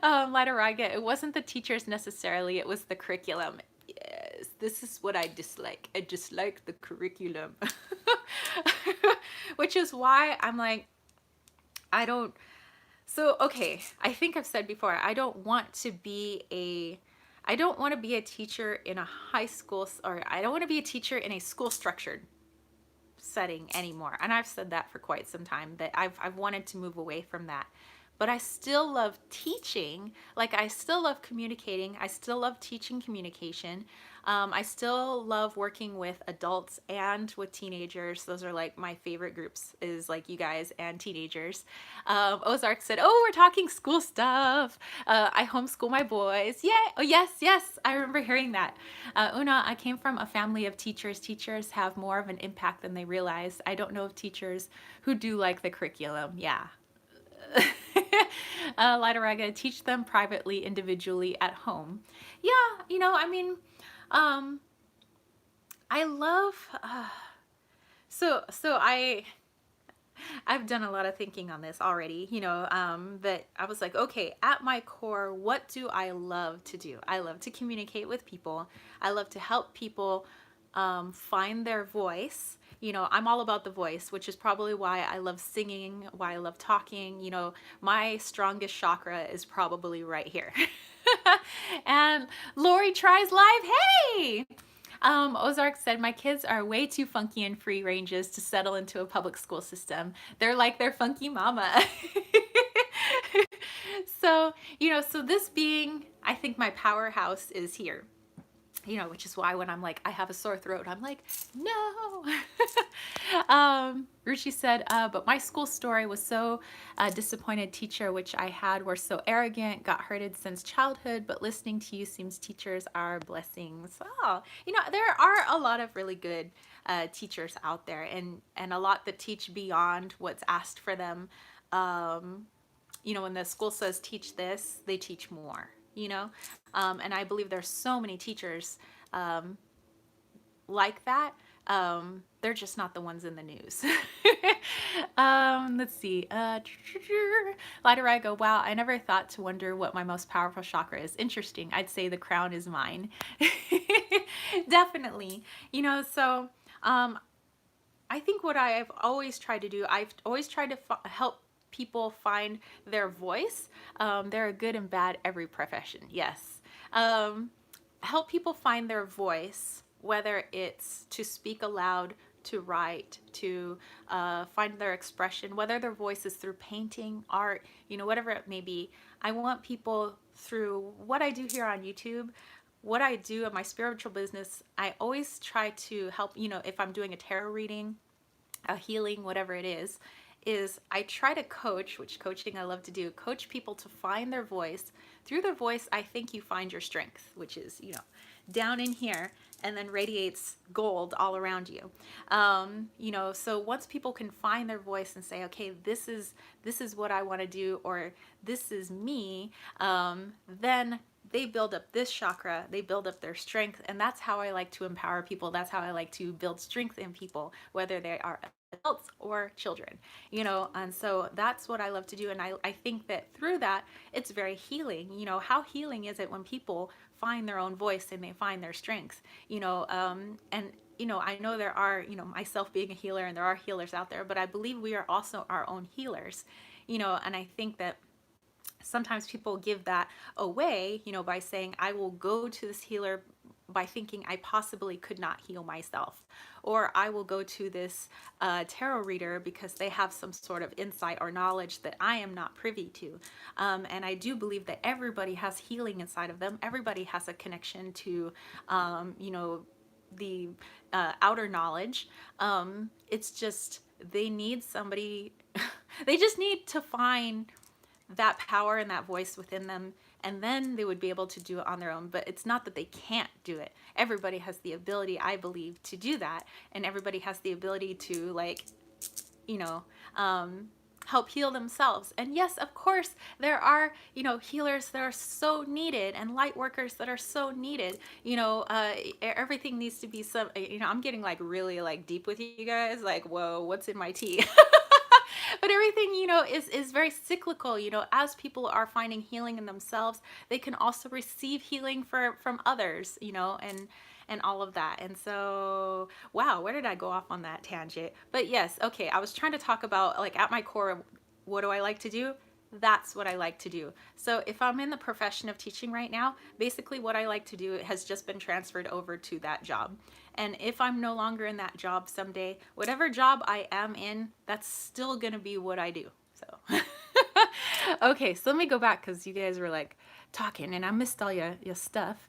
Lightaraga, it wasn't the teachers necessarily, it was the curriculum. Yes, this is what I dislike. I dislike the curriculum. Which is why I'm like, okay, I think I've said before, I don't want to be a teacher in a high school, or I don't want to be a teacher in a school structured setting anymore. And I've said that for quite some time, that I've wanted to move away from that. But I still love teaching. Like, I still love communicating. I still love teaching communication. I still love working with adults and with teenagers. Those are like my favorite groups, is like you guys and teenagers. Ozark said, oh, we're talking school stuff. I homeschool my boys. Yeah. Oh, yes. I remember hearing that. Una, I came from a family of teachers. Teachers have more of an impact than they realize. I don't know of teachers who do like the curriculum. Yeah. Lightaraga, teach them privately, individually, at home. Yeah, you know, I mean, I love, I've done a lot of thinking on this already, but I was like, okay, at my core, what do I love to do? I love to communicate with people. I love to help people find their voice. I'm all about the voice, which is probably why I love singing, why I love talking. My strongest chakra is probably right here. And Lori tries live. Hey! Ozark said, my kids are way too funky and free ranges to settle into a public school system. They're like their funky mama. So this being, I think my powerhouse is here. Which is why when I'm like, I have a sore throat, I'm like, no. Ruchi said, but my school story was so disappointed teacher, which I had, were so arrogant, got hurted since childhood, but listening to you seems teachers are blessings. Oh, there are a lot of really good teachers out there, and a lot that teach beyond what's asked for them. When the school says teach this, they teach more, and I believe there's so many teachers like that. They're just not the ones in the news. Let's see. Lighter I go, wow, I never thought to wonder what my most powerful chakra is. Interesting. I'd say the crown is mine. Definitely. So I think what I've always tried to do, I've always tried to help people find their voice. There are good and bad every profession. Yes. Help people find their voice, whether it's to speak aloud, to write, to find their expression, whether their voice is through painting, art, whatever it may be. I want people, through what I do here on YouTube, what I do in my spiritual business, I always try to help, if I'm doing a tarot reading, a healing, whatever it is I try to coach, which coaching I love to do, coach people to find their voice. Through their voice, I think you find your strength, which is, down in here, and then radiates gold all around you. So once people can find their voice and say, okay, this is what I want to do, or this is me, then they build up this chakra, they build up their strength, and that's how I like to empower people. That's how I like to build strength in people, whether they are adults or children, and so that's what I love to do. And I think that through that, it's very healing. How healing is it when people find their own voice and they find their strength, and I know there are, myself being a healer, and there are healers out there, but I believe we are also our own healers, and I think that sometimes people give that away, by saying, I will go to this healer by thinking I possibly could not heal myself, or I will go to this tarot reader because they have some sort of insight or knowledge that I am not privy to. And I do believe that everybody has healing inside of them. Everybody has a connection to, the outer knowledge. It's just they need somebody. They just need to find that power and that voice within them, and then they would be able to do it on their own. But it's not that they can't do it. Everybody has the ability, I believe, to do that, and everybody has the ability to, help heal themselves. And yes, of course, there are, healers that are so needed, and light workers that are so needed. Everything needs to be some, I'm getting really deep with you guys, whoa, what's in my tea? But everything, is very cyclical. As people are finding healing in themselves, they can also receive healing from others, and all of that. And so, wow, where did I go off on that tangent? But yes, okay, I was trying to talk about, at my core, what do I like to do? That's what I like to do. So if I'm in the profession of teaching right now, basically what I like to do has just been transferred over to that job. And if I'm no longer in that job someday, whatever job I am in, that's still gonna be what I do. So, okay, so let me go back, because you guys were talking and I missed all your stuff.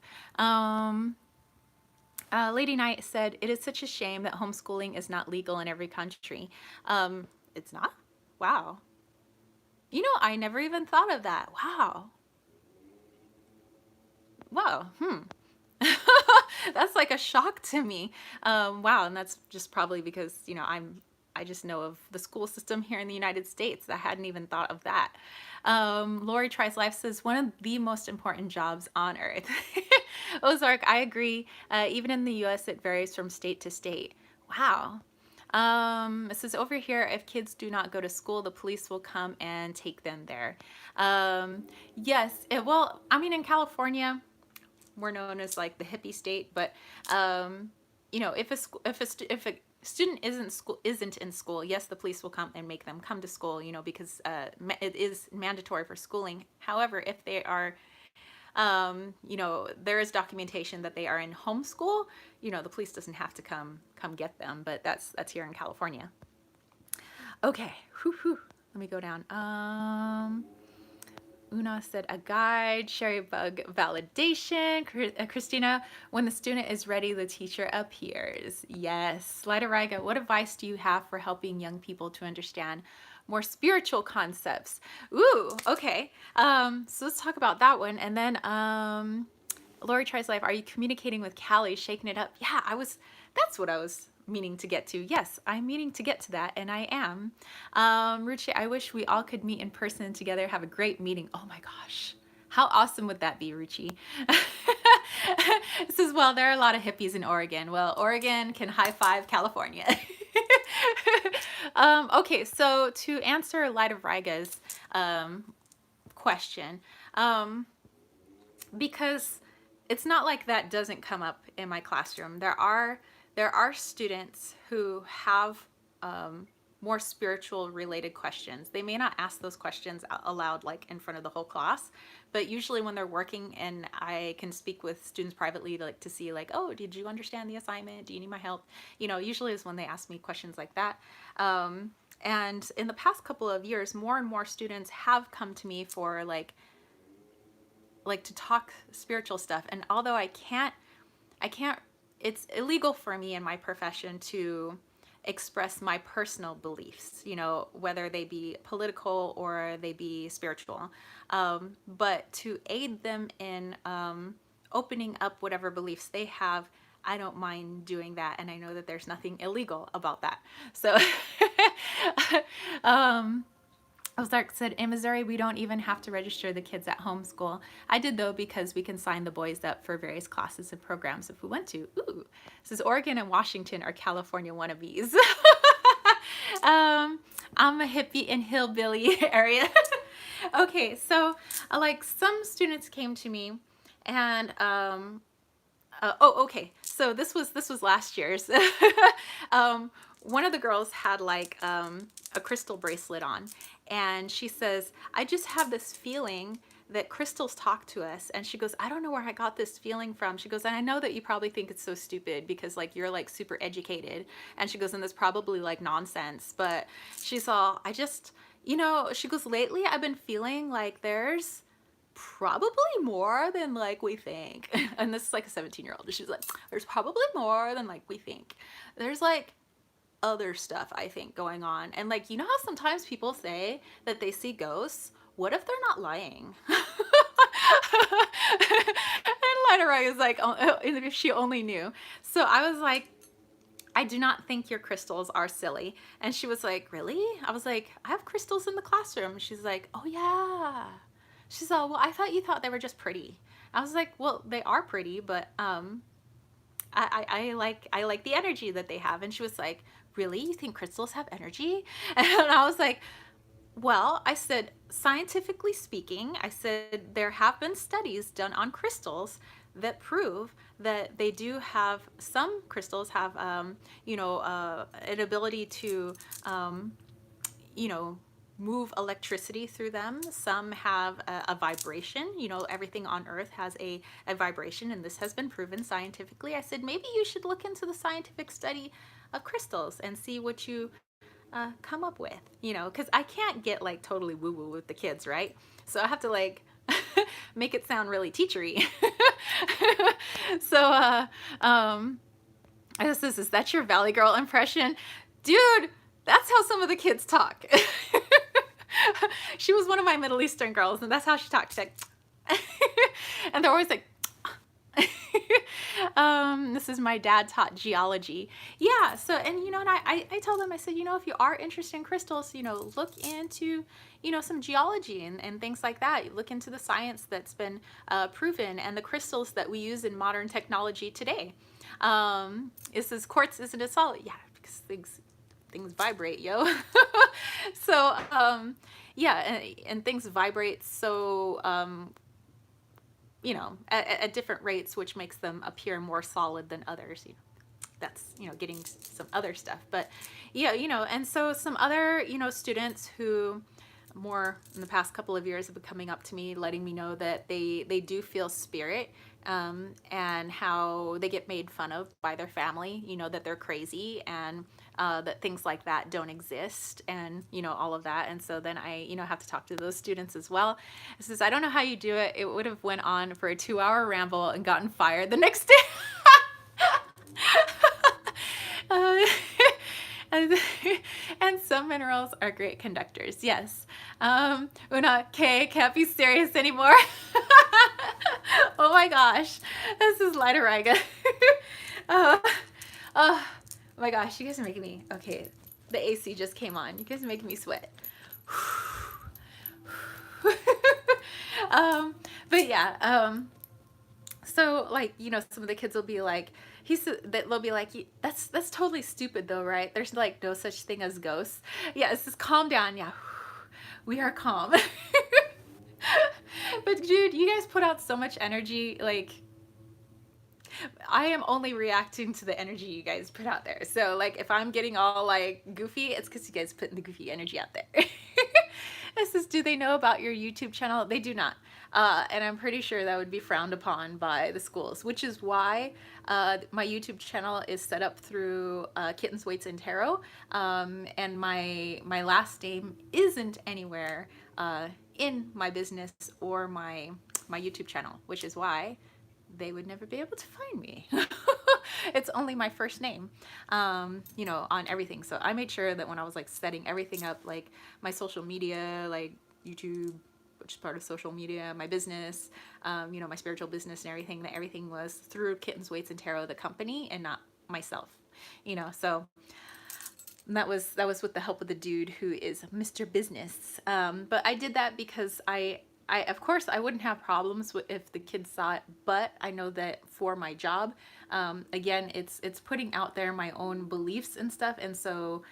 Lady Knight said, it is such a shame that homeschooling is not legal in every country. It's not? Wow. I never even thought of that. Wow. Wow. That's a shock to me. Wow. And that's just probably because, I just know of the school system here in the United States. I hadn't even thought of that. Lori Tries Life says, one of the most important jobs on earth. Ozark, I agree. Even in the US, it varies from state to state. Wow. It says over here, if kids do not go to school, the police will come and take them there. Yes, well, I mean, in California, we're known as like the hippie state, but you know, if a student isn't in school, yes, the police will come and make them come to school, you know, because it is mandatory for schooling. However, if they are you know, there is documentation that they are in homeschool, you know, the police doesn't have to come get them, but that's here in California. Okay, whew. Let me go down. Una said a guide, Sherry Bug validation. Christina, when the student is ready, the teacher appears. Yes. Lighteriga, what advice do you have for helping young people to understand more spiritual concepts? Ooh, okay. So let's talk about that one. And then Lori Tries Life, are you communicating with Callie, shaking it up? Yeah, that's what I was meaning to get to. Yes, I'm meaning to get to that, and I am. Ruchi, I wish we all could meet in person together, have a great meeting. Oh my gosh. How awesome would that be, Ruchi? This is, well, there are a lot of hippies in Oregon. Well, Oregon can high five California. Okay, so to answer Light of Riga's question, because it's not like that doesn't come up in my classroom. There are students who have more spiritual related questions. They may not ask those questions aloud like in front of the whole class, but usually when they're working and I can speak with students privately to see like, oh, did you understand the assignment? Do you need my help? You know, usually is when they ask me questions like that. And in the past couple of years, more and more students have come to me for like to talk spiritual stuff. And although I can't, it's illegal for me in my profession to express my personal beliefs, you know, whether they be political or they be spiritual. But to aid them in opening up whatever beliefs they have, I don't mind doing that. And I know that there's nothing illegal about that. So, Ozark said, in Missouri, we don't even have to register the kids at homeschool. I did, though, because we can sign the boys up for various classes and programs if we want to. Ooh. Says Oregon and Washington are California wannabes. I'm a hippie in hillbilly area. Okay, so like some students came to me and okay. So this was last year's. One of the girls had like a crystal bracelet on, and she says, I just have this feeling that crystals talk to us. And she goes, I don't know where I got this feeling from. She goes, and I know that you probably think it's so stupid because like you're like super educated. And she goes, and that's probably like nonsense. But she's all, I just, you know, she goes, lately I've been feeling like there's probably more than like we think. And this is like a 17-year-old. She's like, there's probably more than like we think. There's like other stuff I think going on. And like, you know how sometimes people say that they see ghosts? What if they're not lying? And Lighterite is like, oh, if she only knew. So I was like, I do not think your crystals are silly. And she was like, really? I was like, I have crystals in the classroom. She's like, oh yeah. She's all, well, I thought you thought they were just pretty. I was like, well, they are pretty, but I like the energy that they have. And she was like, really? You think crystals have energy? And I was like, well, I said, scientifically speaking, I said, there have been studies done on crystals that prove that they do have, some crystals have, you know, an ability to, you know, move electricity through them. Some have a vibration. You know, everything on Earth has a vibration, and this has been proven scientifically. I said, maybe you should look into the scientific study of crystals and see what you come up with, you know, because I can't get like totally woo-woo with the kids, right? So I have to like make it sound really teachery. So this is that your Valley Girl impression? Dude, that's how some of the kids talk. She was one of my Middle Eastern girls, and that's how she talks. She's like, and they're always like, this is my dad taught geology. Yeah. So, and you know, and I tell them, I said, you know, if you are interested in crystals, you know, look into, you know, some geology and things like that. You look into the science that's been proven and the crystals that we use in modern technology today. It says quartz isn't a solid. Yeah, because things, things vibrate, yo. So, yeah, and things vibrate so, at different rates, which makes them appear more solid than others. That's, getting some other stuff. But yeah, and so some other, students who more in the past couple of years have been coming up to me, letting me know that they do feel spirit, and how they get made fun of by their family, that they're crazy, and that things like that don't exist, and all of that. And so then I have to talk to those students as well. It says, I don't know how you do it. It would have went on for a 2-hour ramble and gotten fired the next day. uh, and some minerals are great conductors. Yes. Una, Kay, can't be serious anymore. Oh my gosh. This is Lighteriga. Oh my gosh, you guys are making me, okay, the AC just came on. You guys are making me sweat. But yeah, so like, some of the kids will be like, they'll be like, that's totally stupid though, right? There's like no such thing as ghosts. Yeah, it's just calm down. Yeah, we are calm. But dude, you guys put out so much energy. Like, I am only reacting to the energy you guys put out there. So like, if I'm getting all like goofy, it's because you guys putting the goofy energy out there. This is, do they know about your YouTube channel? They do not. And I'm pretty sure that would be frowned upon by the schools, which is why my YouTube channel is set up through Kittens, Weights, and Tarot. And my last name isn't anywhere in my business or my YouTube channel, which is why they would never be able to find me. It's only my first name, on everything. So I made sure that when I was like setting everything up, like my social media, like YouTube, which is part of social media, my business, my spiritual business and everything, that everything was through Kittens, Weights, and Tarot, the company, and not myself, so that was with the help of the dude who is Mr. Business. But I did that because I of course I wouldn't have problems with if the kids saw it, but I know that for my job, again, it's putting out there my own beliefs and stuff. And so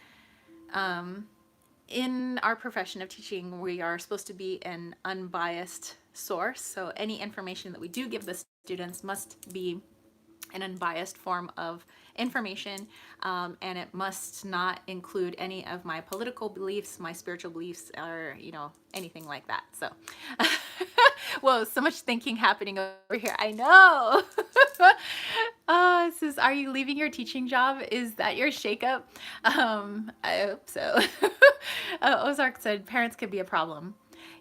in our profession of teaching, we are supposed to be an unbiased source. So any information that we do give the students must be an unbiased form of information, and it must not include any of my political beliefs, my spiritual beliefs, or anything like that. So whoa, so much thinking happening over here. I know. It says, are you leaving your teaching job? Is that your shakeup? I hope so. Ozark said parents could be a problem.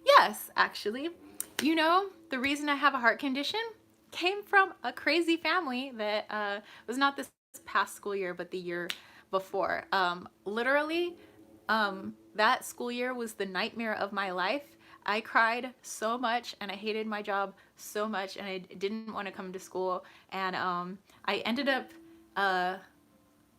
Yes, actually, the reason I have a heart condition came from a crazy family that was not this past school year, but the year before. Literally, that school year was the nightmare of my life. I cried so much, and I hated my job so much, and I didn't want to come to school. And I ended up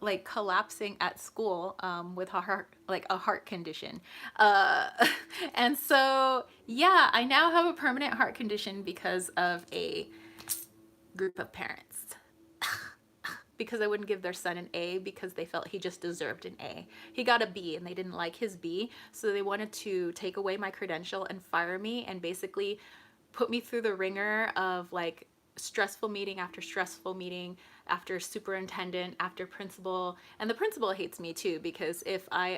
like collapsing at school with a heart condition. And so yeah, I now have a permanent heart condition because of a group of parents. Because I wouldn't give their son an A because they felt he just deserved an A. He got a B and they didn't like his B, so they wanted to take away my credential and fire me and basically put me through the ringer of like stressful meeting after stressful meeting, after superintendent, after principal. And the principal hates me too, because if I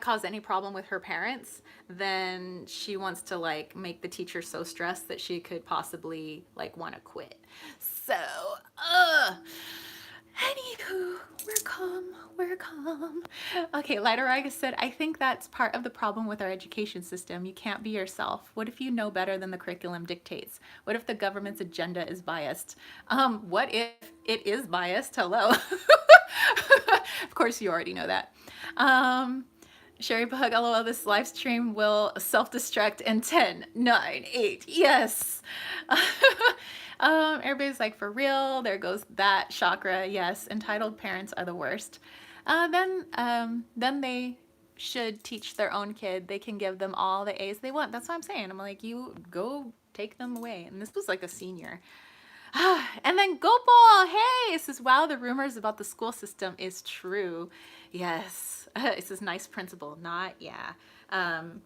cause any problem with her parents, then she wants to like make the teacher so stressed that she could possibly like want to quit. So, anywho, we're calm. Okay, Lighteriga said, I think that's part of the problem with our education system. You can't be yourself. What if you know better than the curriculum dictates? What if the government's agenda is biased? What if it is biased? Hello. Of course, you already know that. Sherry Pug, lol, this live stream will self-destruct in 10, 9, 8, yes. Everybody's like, for real, there goes that chakra, yes. Entitled parents are the worst. Then they should teach their own kid. They can give them all the A's they want. That's what I'm saying. I'm like, you go take them away. And this was like a senior. And then Gopal, hey, it says, wow, the rumors about the school system is true. Yes. It says, nice principal, not, yeah. And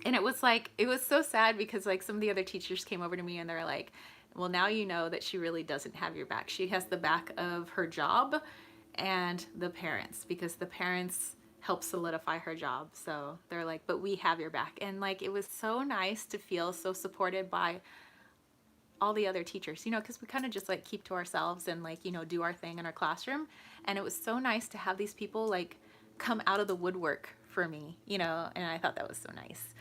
it was like, it was so sad because like some of the other teachers came over to me and they're like, well, now you know that she really doesn't have your back. She has the back of her job and the parents, because the parents help solidify her job. So they're like, but we have your back. And like, it was so nice to feel so supported by all the other teachers, you know, because we kind of just like keep to ourselves and like, you know, do our thing in our classroom. And it was so nice to have these people like come out of the woodwork for me, you know, and I thought that was so nice.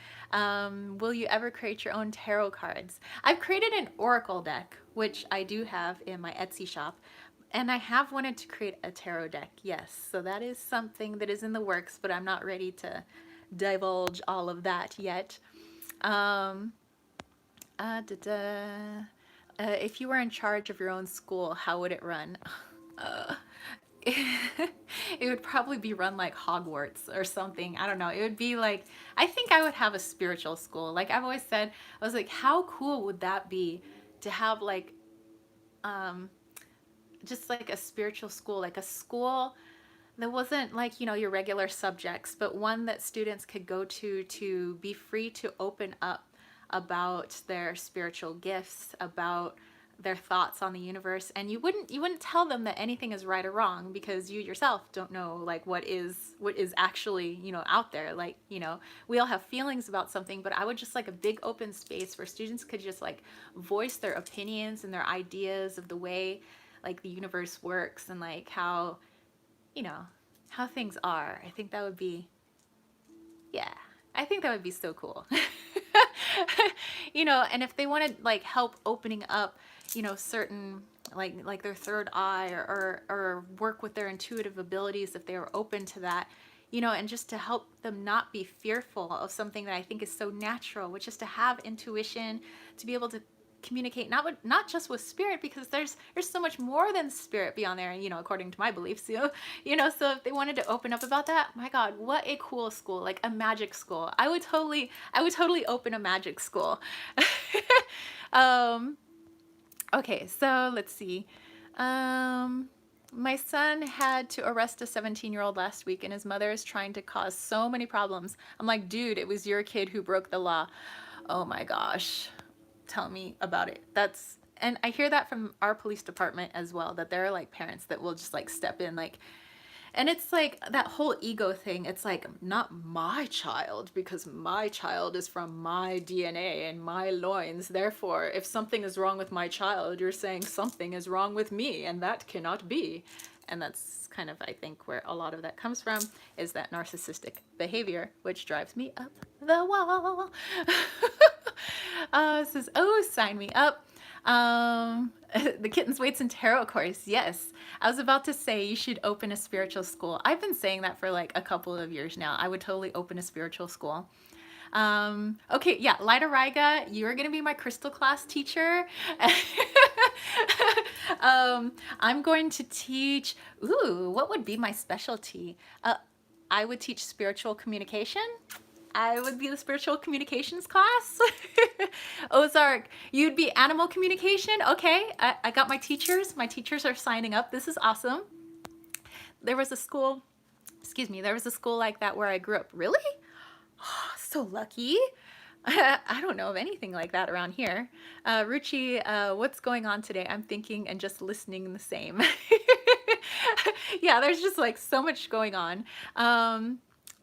Will you ever create your own tarot cards? I've created an oracle deck, which I do have in my Etsy shop, and I have wanted to create a tarot deck, yes. So that is something that is in the works, but I'm not ready to divulge all of that yet. If you were in charge of your own school, how would it run? It would probably be run like Hogwarts or something. I don't know. It would be like, I think I would have a spiritual school. Like I've always said, I was like, how cool would that be to have like, just like a spiritual school, like a school that wasn't like, you know, your regular subjects, but one that students could go to be free to open up about their spiritual gifts, about their thoughts on the universe. And you wouldn't tell them that anything is right or wrong, because you yourself don't know like what is actually, you know, out there. Like, you know, we all have feelings about something, but I would just like a big open space where students could just like voice their opinions and their ideas of the way like the universe works and like how, you know, how things are. I think that would be, yeah, I think that would be so cool. You know, and if they wanted like help opening up, you know, certain like their third eye, or work with their intuitive abilities, if they were open to that, you know, and just to help them not be fearful of something that I think is so natural, which is to have intuition, to be able to communicate not just with spirit, because there's so much more than spirit beyond there, you know, according to my beliefs. You know, so if they wanted to open up about that, my God, what a cool school, like a magic school. I would totally open a magic school. Okay, so let's see. My son had to arrest a 17-year-old last week, and his mother is trying to cause so many problems. I'm like, dude, it was your kid who broke the law. Oh my gosh. Tell me about it. And I hear that from our police department as well, that there are like parents that will just like step in, like, and it's like that whole ego thing. It's like, not my child, because my child is from my DNA and my loins. Therefore, if something is wrong with my child, you're saying something is wrong with me, and that cannot be. And that's kind of, I think, where a lot of that comes from, is that narcissistic behavior, which drives me up the wall. It says, oh, sign me up. The Kittens, Weights, and Tarot course. Yes. I was about to say you should open a spiritual school. I've been saying that for like a couple of years now. I would totally open a spiritual school. Okay, yeah, Lida Riga, you're going to be my crystal class teacher. I'm going to teach, what would be my specialty? I would teach spiritual communication. I would be the spiritual communications class. Ozark, you'd be animal communication. Okay, I got my teachers. My teachers are signing up. This is awesome. There was a school like that where I grew up. Really? Oh, so lucky. I don't know of anything like that around here. Ruchi, what's going on today? I'm thinking and just listening the same. Yeah, there's just like so much going on.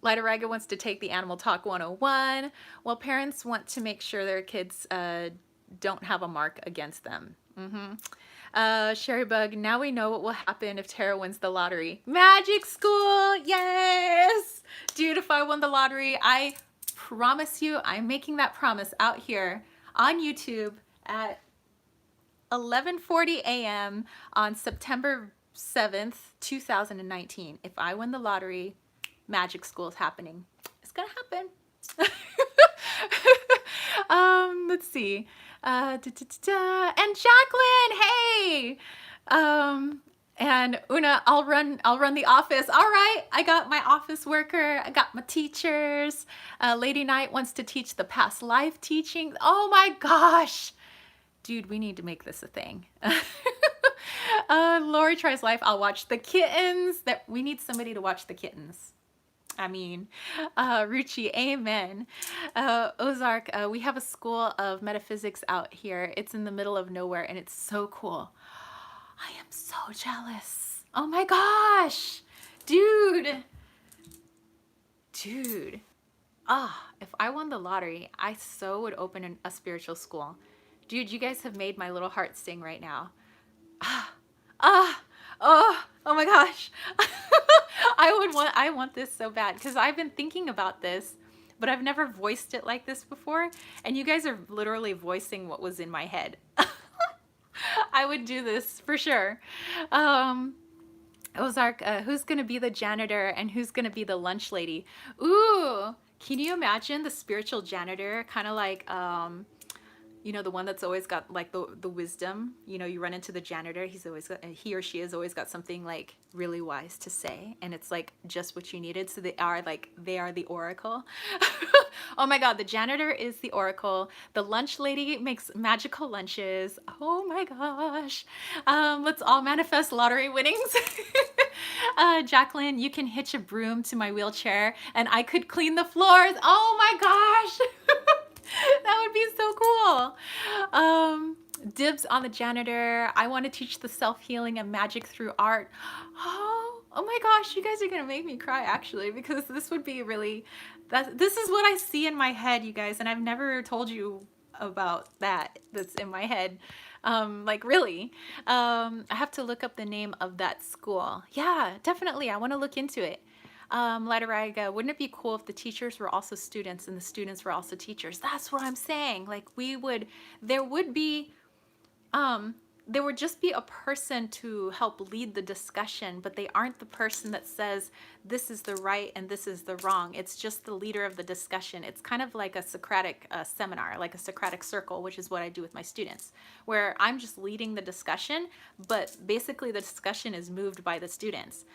Lida Raga wants to take the Animal Talk 101. Well, parents want to make sure their kids don't have a mark against them. Sherry Bug, now we know what will happen if Terra wins the lottery. Magic school, yes! Dude, if I won the lottery, I promise you, I'm making that promise out here on YouTube at 11:40 a.m. on September 7th, 2019. If I win the lottery, magic school is happening. It's gonna happen. Let's see. And Jacqueline, hey. And Una, I'll run the office. All right, I got my office worker. I got my teachers. Lady Knight wants to teach the past life teaching. Oh my gosh, dude, we need to make this a thing. Lori tries life. I'll watch the kittens. That we need somebody to watch the kittens. I mean, Ruchi, amen. Ozark, we have a school of metaphysics out here. It's in the middle of nowhere and it's so cool. I am so jealous. Oh my gosh. Dude. Dude. If I won the lottery, I so would open a spiritual school. Dude, you guys have made my little heart sing right now. Oh my gosh. I want this so bad because I've been thinking about this, but I've never voiced it like this before. And you guys are literally voicing what was in my head. I would do this for sure. Ozark, who's going to be the janitor and who's going to be the lunch lady? Ooh, can you imagine the spiritual janitor? Kind of like, you know, the one that's always got like the wisdom. You know, you run into the janitor. He or she has always got something like really wise to say, and it's like just what you needed. So they are the oracle. Oh my God, the janitor is the oracle. The lunch lady makes magical lunches. Oh my gosh. Let's all manifest lottery winnings. Jacqueline, you can hitch a broom to my wheelchair and I could clean the floors. Oh my gosh. That would be so cool. Dibs on the janitor. I want to teach the self-healing and magic through art. Oh my gosh, you guys are gonna make me cry actually, because this would be really, this is what I see in my head, you guys, and I've never told you about that's in my head. Like really. I have to look up the name of that school. Yeah, definitely. I want to look into it. Lateraga, wouldn't it be cool if the teachers were also students and the students were also teachers? That's what I'm saying. Like there would just be a person to help lead the discussion, but they aren't the person that says this is the right and this is the wrong. It's just the leader of the discussion. It's kind of like a Socratic seminar, like a Socratic circle, which is what I do with my students, where I'm just leading the discussion, but basically the discussion is moved by the students.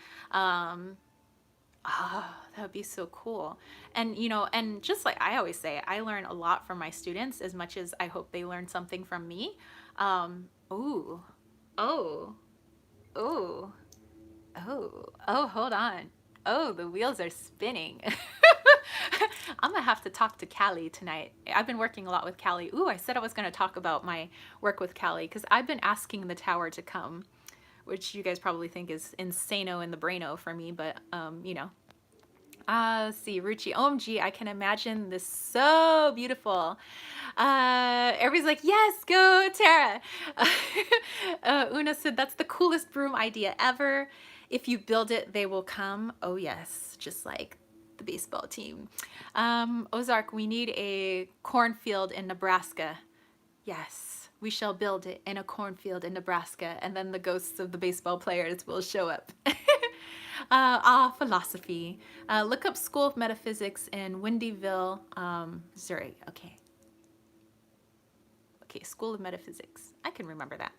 That would be so cool. And, you know, and just like I always say, I learn a lot from my students as much as I hope they learn something from me. Hold on. Oh, the wheels are spinning. I'm gonna have to talk to Callie tonight. I've been working a lot with Callie. Ooh, I said I was gonna talk about my work with Callie because I've been asking the tower to come, which you guys probably think is insano in the braino for me, but you know. Let's see, Ruchi, OMG, I can imagine this so beautiful. Everybody's like, yes, go Terra. Una said, that's the coolest broom idea ever. If you build it, they will come. Oh yes, just like the baseball team. Ozark, we need a cornfield in Nebraska. Yes, we shall build it in a cornfield in Nebraska, and then the ghosts of the baseball players will show up. Philosophy. Look up School of Metaphysics in Windyville, Missouri. Okay, School of Metaphysics. I can remember that.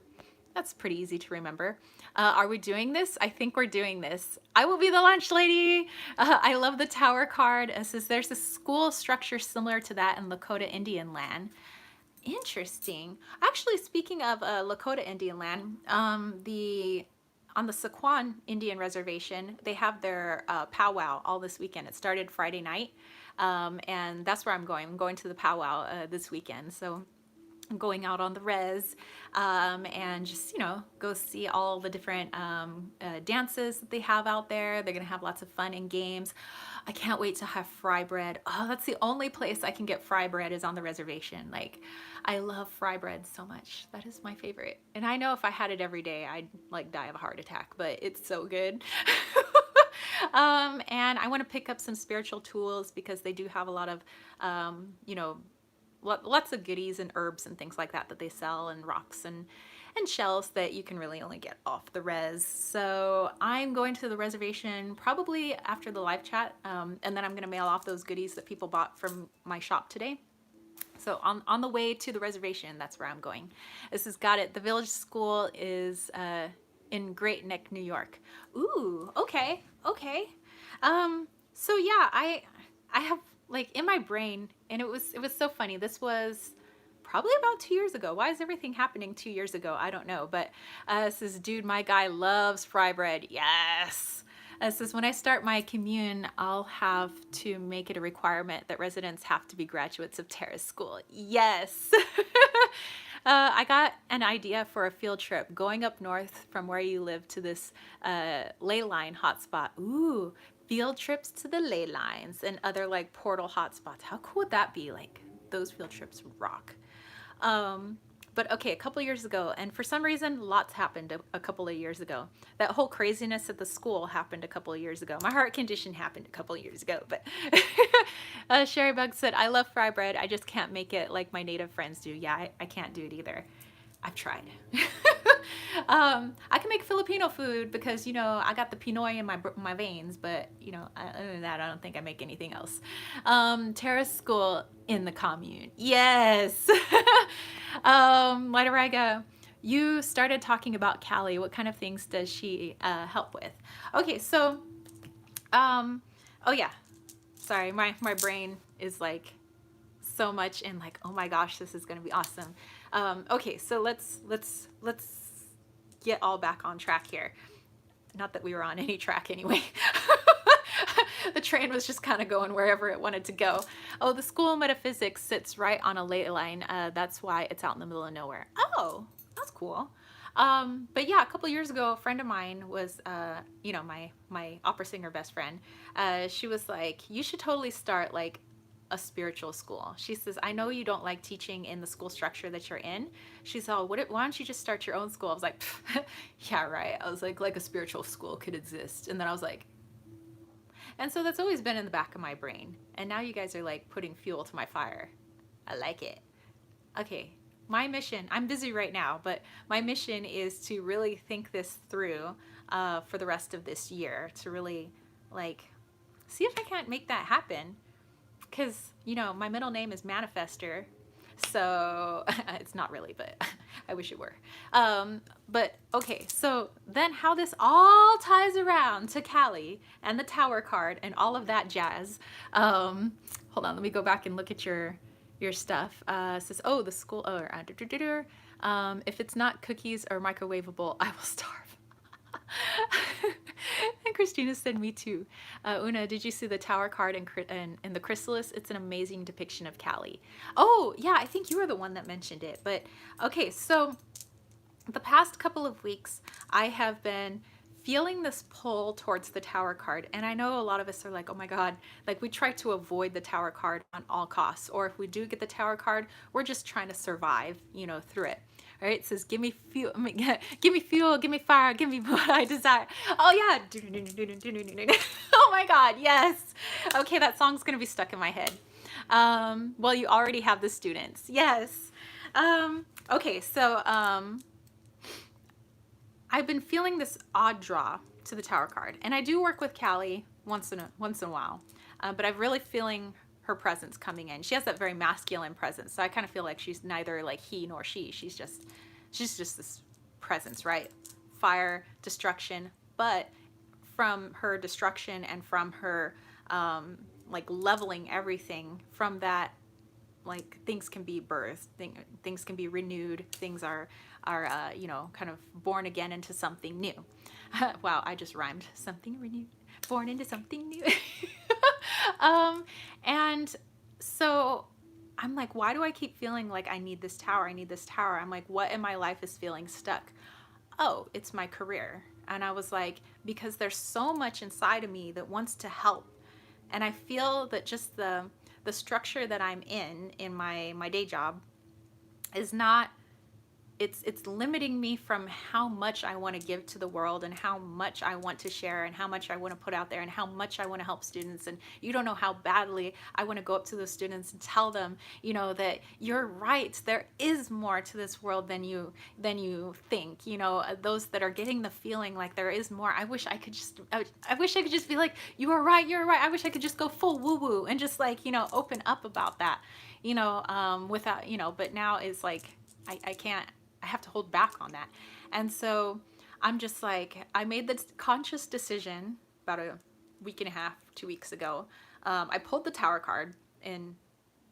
That's pretty easy to remember. Are we doing this? I think we're doing this. I will be the lunch lady. I love the tower card. It says there's a school structure similar to that in Lakota Indian land. Interesting. Actually, speaking of Lakota Indian land, on the Saquon Indian Reservation, they have their powwow all this weekend. It started Friday night, and that's where I'm going. I'm going to the powwow this weekend. So I'm going out on the res and just, you know, go see all the different dances that they have out there. They're going to have lots of fun and games. I can't wait to have fry bread. Oh, that's the only place I can get fry bread is on the reservation. Like, I love fry bread so much. That is my favorite. And I know if I had it every day, I'd like die of a heart attack, but it's so good. And I want to pick up some spiritual tools because they do have a lot of, you know, lots of goodies and herbs and things like that that they sell, and rocks and shells that you can really only get off the res. So I'm going to the reservation probably after the live chat, and then I'm going to mail off those goodies that people bought from my shop today. So on the way to the reservation, that's where I'm going. This has got it. The Village School is in Great Neck, New York. Ooh, okay. So yeah, I have like in my brain, and it was so funny. This was probably about 2 years ago. Why is everything happening 2 years ago? I don't know. But it says, dude, my guy loves fry bread. Yes. It says, when I start my commune, I'll have to make it a requirement that residents have to be graduates of Terra school. Yes. I got an idea for a field trip going up north from where you live to this ley line hotspot. Ooh, field trips to the ley lines and other like portal hotspots. How cool would that be? Like, those field trips rock. But okay, a couple years ago, and for some reason, lots happened a couple of years ago. That whole craziness at the school happened a couple of years ago. My heart condition happened a couple of years ago, but Sherry Bug said, I love fry bread. I just can't make it like my native friends do. Yeah, I can't do it either. I've tried. I can make Filipino food because, you know, I got the Pinoy in my veins, but, you know, other than that, I don't think I make anything else. Terrace school in the commune. Yes. Lighterega, you started talking about Callie. What kind of things does she help with? Okay, so, oh yeah, sorry, my brain is like so much in like, oh my gosh, this is gonna be awesome. Okay, so let's get all back on track here. Not that we were on any track anyway. The train was just kind of going wherever it wanted to go. Oh, the school of metaphysics sits right on a ley line. That's why it's out in the middle of nowhere. Oh, that's cool. But yeah, a couple years ago, a friend of mine was, you know, my opera singer best friend. She was like, you should totally start like a spiritual school. She says, I know you don't like teaching in the school structure that you're in. She said, why don't you just start your own school? I was like, yeah, right. I was like a spiritual school could exist. And then I was like, and so that's always been in the back of my brain. And now you guys are like putting fuel to my fire. I like it. Okay, my mission, I'm busy right now, but my mission is to really think this through for the rest of this year, to really like see if I can't make that happen. Because, you know, my middle name is Manifester. So it's not really, but I wish it were. But okay, so then how this all ties around to Callie and the Tower card and all of that jazz. Hold on, let me go back and look at your stuff. It says, oh, the school, if it's not cookies or microwavable, I will starve. And Christina said, me too. Una, did you see the Tower card in the Chrysalis? It's an amazing depiction of Callie. Oh, yeah, I think you were the one that mentioned it. But okay, so the past couple of weeks, I have been feeling this pull towards the Tower card. And I know a lot of us are like, oh my God, like we try to avoid the Tower card on all costs. Or if we do get the Tower card, we're just trying to survive, you know, through it. All right, it says, give me fuel, give me fuel, give me fire, give me what I desire. Oh yeah. Oh my God, yes. Okay, that song's gonna be stuck in my head. Well, you already have the students. Yes. Okay, so I've been feeling this odd draw to the Tower card, and I do work with Callie once in a while, but I'm really feeling her presence coming in. She has that very masculine presence, so I kind of feel like she's neither like he nor she. She's just this presence, right? Fire, destruction, but from her destruction and from her like leveling everything, from that, like things can be birthed, things can be renewed, things are you know, kind of born again into something new. Wow, I just rhymed. Something renewed, born into something new. And so I'm like, why do I keep feeling like I need this tower? I need this tower. I'm like, what in my life is feeling stuck? Oh, it's my career. And I was like, because there's so much inside of me that wants to help. And I feel that just the structure that I'm in my day job is not, it's limiting me from how much I want to give to the world and how much I want to share and how much I want to put out there and how much I want to help students. And you don't know how badly I want to go up to those students and tell them, you know, that you're right. There is more to this world than you think, you know, those that are getting the feeling like there is more. I wish I could just be like, you are right. You're right. I wish I could just go full woo woo and just like, you know, open up about that, you know, without, you know, but now it's like, I can't, I have to hold back on that. And so I'm just like, I made this conscious decision about a week and a half, 2 weeks ago. I pulled the Tower card in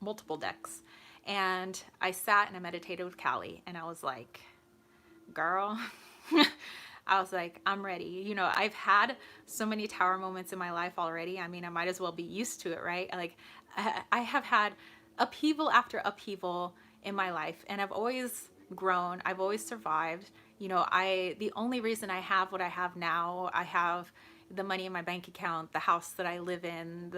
multiple decks, And I sat and I meditated with Callie, and I was like, girl, I was like, I'm ready. You know, I've had so many tower moments in my life already. I mean, I might as well be used to it, right? Like, I have had upheaval after upheaval in my life, and I've always grown. I've always survived. You know, the only reason I have what I have now, I have the money in my bank account, the house that I live in,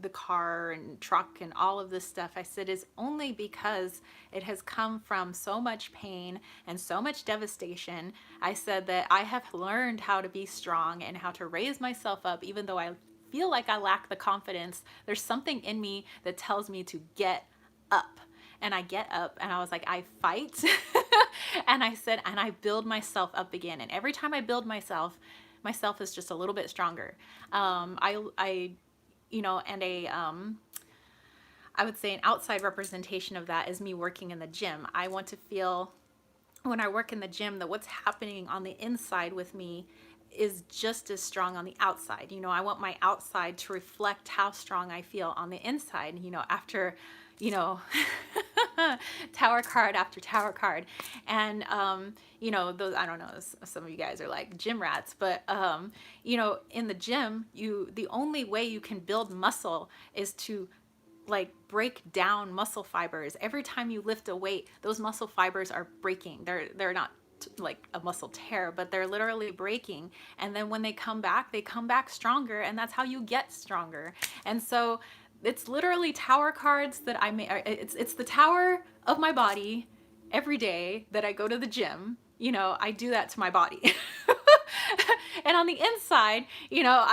the car and truck and all of this stuff, I said, is only because it has come from so much pain and so much devastation. I said that I have learned how to be strong and how to raise myself up, even though I feel like I lack the confidence. There's something in me that tells me to get up. And I get up, and I was like, I fight. And I said, and I build myself up again. And every time I build myself is just a little bit stronger. You know, and I would say an outside representation of that is me working in the gym. I want to feel, when I work in the gym, that what's happening on the inside with me is just as strong on the outside. You know, I want my outside to reflect how strong I feel on the inside, you know, after, you know, tower card after tower card. And, you know, those, I don't know, some of you guys are like gym rats, but, you know, in the gym, the only way you can build muscle is to like break down muscle fibers. Every time you lift a weight, those muscle fibers are breaking. They're not like a muscle tear, but they're literally breaking. And then when they come back stronger, and that's how you get stronger. And so it's literally tower cards that I make. It's the tower of my body every day that I go to the gym. You know, I do that to my body. And on the inside, you know,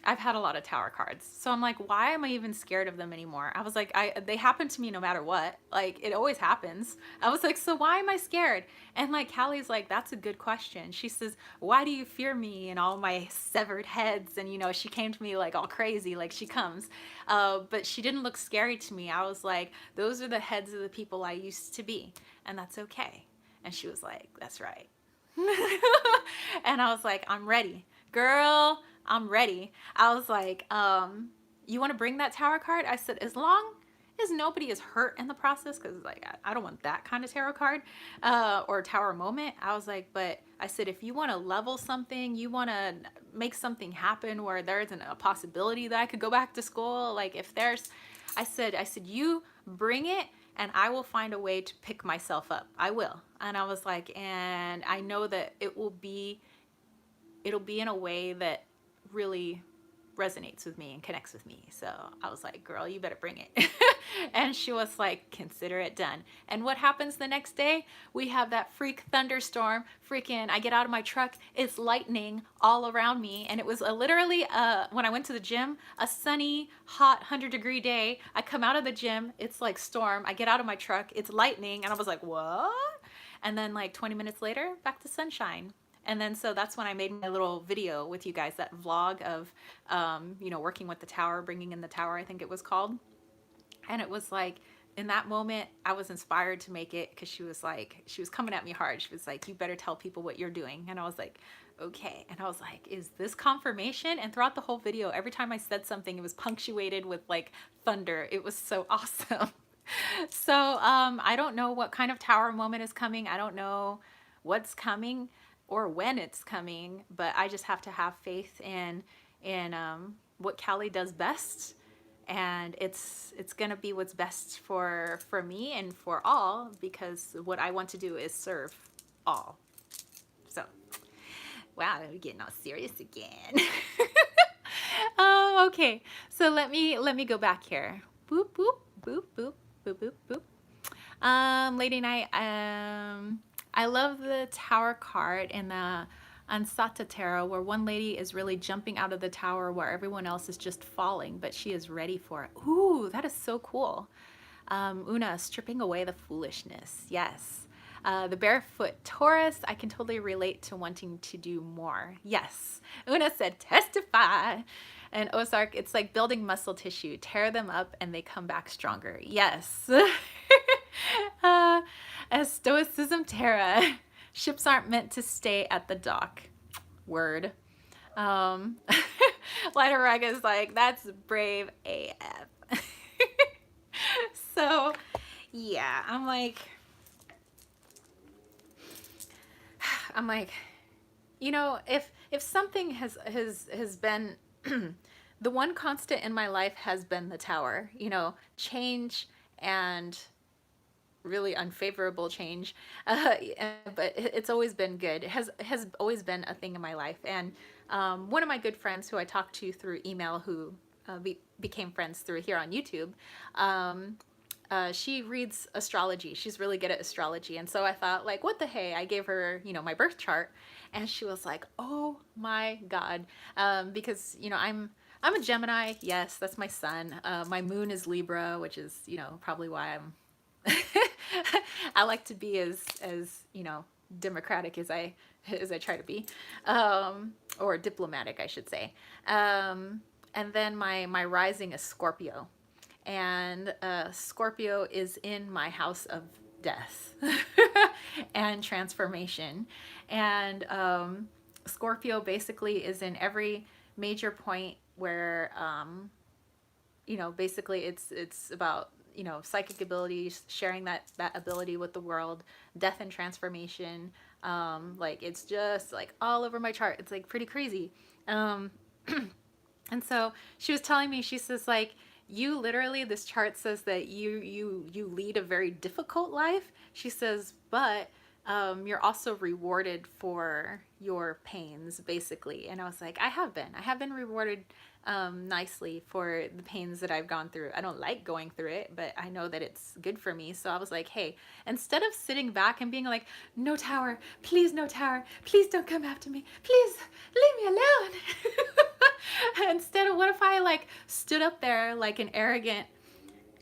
I've had a lot of tower cards. So I'm like, why am I even scared of them anymore? I was like, they happen to me no matter what. Like, it always happens. I was like, so why am I scared? And like, Callie's like, that's a good question. She says, why do you fear me and all my severed heads? And, you know, she came to me like all crazy, like she comes. But she didn't look scary to me. I was like, those are the heads of the people I used to be. And that's okay. And she was like, that's right. And I was like, I'm ready. Girl, I'm ready. I was like, you want to bring that tower card? I said, as long as nobody is hurt in the process, because like I don't want that kind of tarot card or tower moment. I was like, but I said, if you want to level something, you want to make something happen where there isn't a possibility that I could go back to school. Like if there's, I said, you bring it and I will find a way to pick myself up. I will. And I was like, and I know that it'll be in a way that really resonates with me and connects with me. So I was like, girl, you better bring it. And she was like, consider it done. And what happens the next day? We have that freak thunderstorm. Freaking, I get out of my truck. It's lightning all around me. And it was literally, when I went to the gym, a sunny, hot 100-degree day. I come out of the gym. It's like storm. I get out of my truck. It's lightning. And I was like, what? And then like 20 minutes later, back to sunshine. And then so that's when I made my little video with you guys, that vlog of, you know, working with the tower, bringing in the tower, I think it was called. And it was like, in that moment, I was inspired to make it because she was coming at me hard. She was like, you better tell people what you're doing. And I was like, okay. And I was like, is this confirmation? And throughout the whole video, every time I said something, it was punctuated with like thunder. It was so awesome. So I don't know what kind of tower moment is coming. I don't know what's coming or when it's coming, but I just have to have faith in what Callie does best, and it's gonna be what's best for me and for all, because what I want to do is serve all. So, wow, we're getting all serious again. Oh, okay. So let me go back here. Boop boop boop boop boop boop boop. Lady Night. I love the tower card in the Ansata Terra, where one lady is really jumping out of the tower where everyone else is just falling, but she is ready for it. Ooh, that is so cool. Una, stripping away the foolishness. Yes. The barefoot Taurus, I can totally relate to wanting to do more. Yes. Una said, testify. And Ozark, it's like building muscle tissue. Tear them up and they come back stronger. Yes. As Stoicism Terra, ships aren't meant to stay at the dock. Word. Lighter Rug is like, that's brave AF. yeah, I'm like, you know, if something has been the one constant in my life has been the tower, you know, change and really unfavorable change, uh, but it's always been good. It has always been a thing in my life. And one of my good friends who I talked to through email, who became friends through here on YouTube, um, she reads astrology. She's really good at astrology. And so I thought, like, what the hey? I gave her, you know, my birth chart, and she was like, oh my God. Because, you know, I'm a Gemini. Yes, that's my sun. My moon is Libra, which is, you know, probably why I'm I like to be as you know, democratic as I try to be, or diplomatic, I should say. And then my rising is Scorpio, and Scorpio is in my house of death and transformation, and Scorpio basically is in every major point where you know, basically it's about, you know, psychic abilities, sharing that ability with the world, death and transformation. Like it's just like all over my chart. It's like pretty crazy. Um, and so she was telling me, she says, like, you literally, this chart says that you lead a very difficult life. She says, but you're also rewarded for your pains, basically. And I was like, I have been rewarded nicely for the pains that I've gone through. I don't like going through it, but I know that it's good for me. So I was like, hey, instead of sitting back and being like, no tower, please, no tower, please don't come after me, please leave me alone. Instead of, what if I like stood up there like an arrogant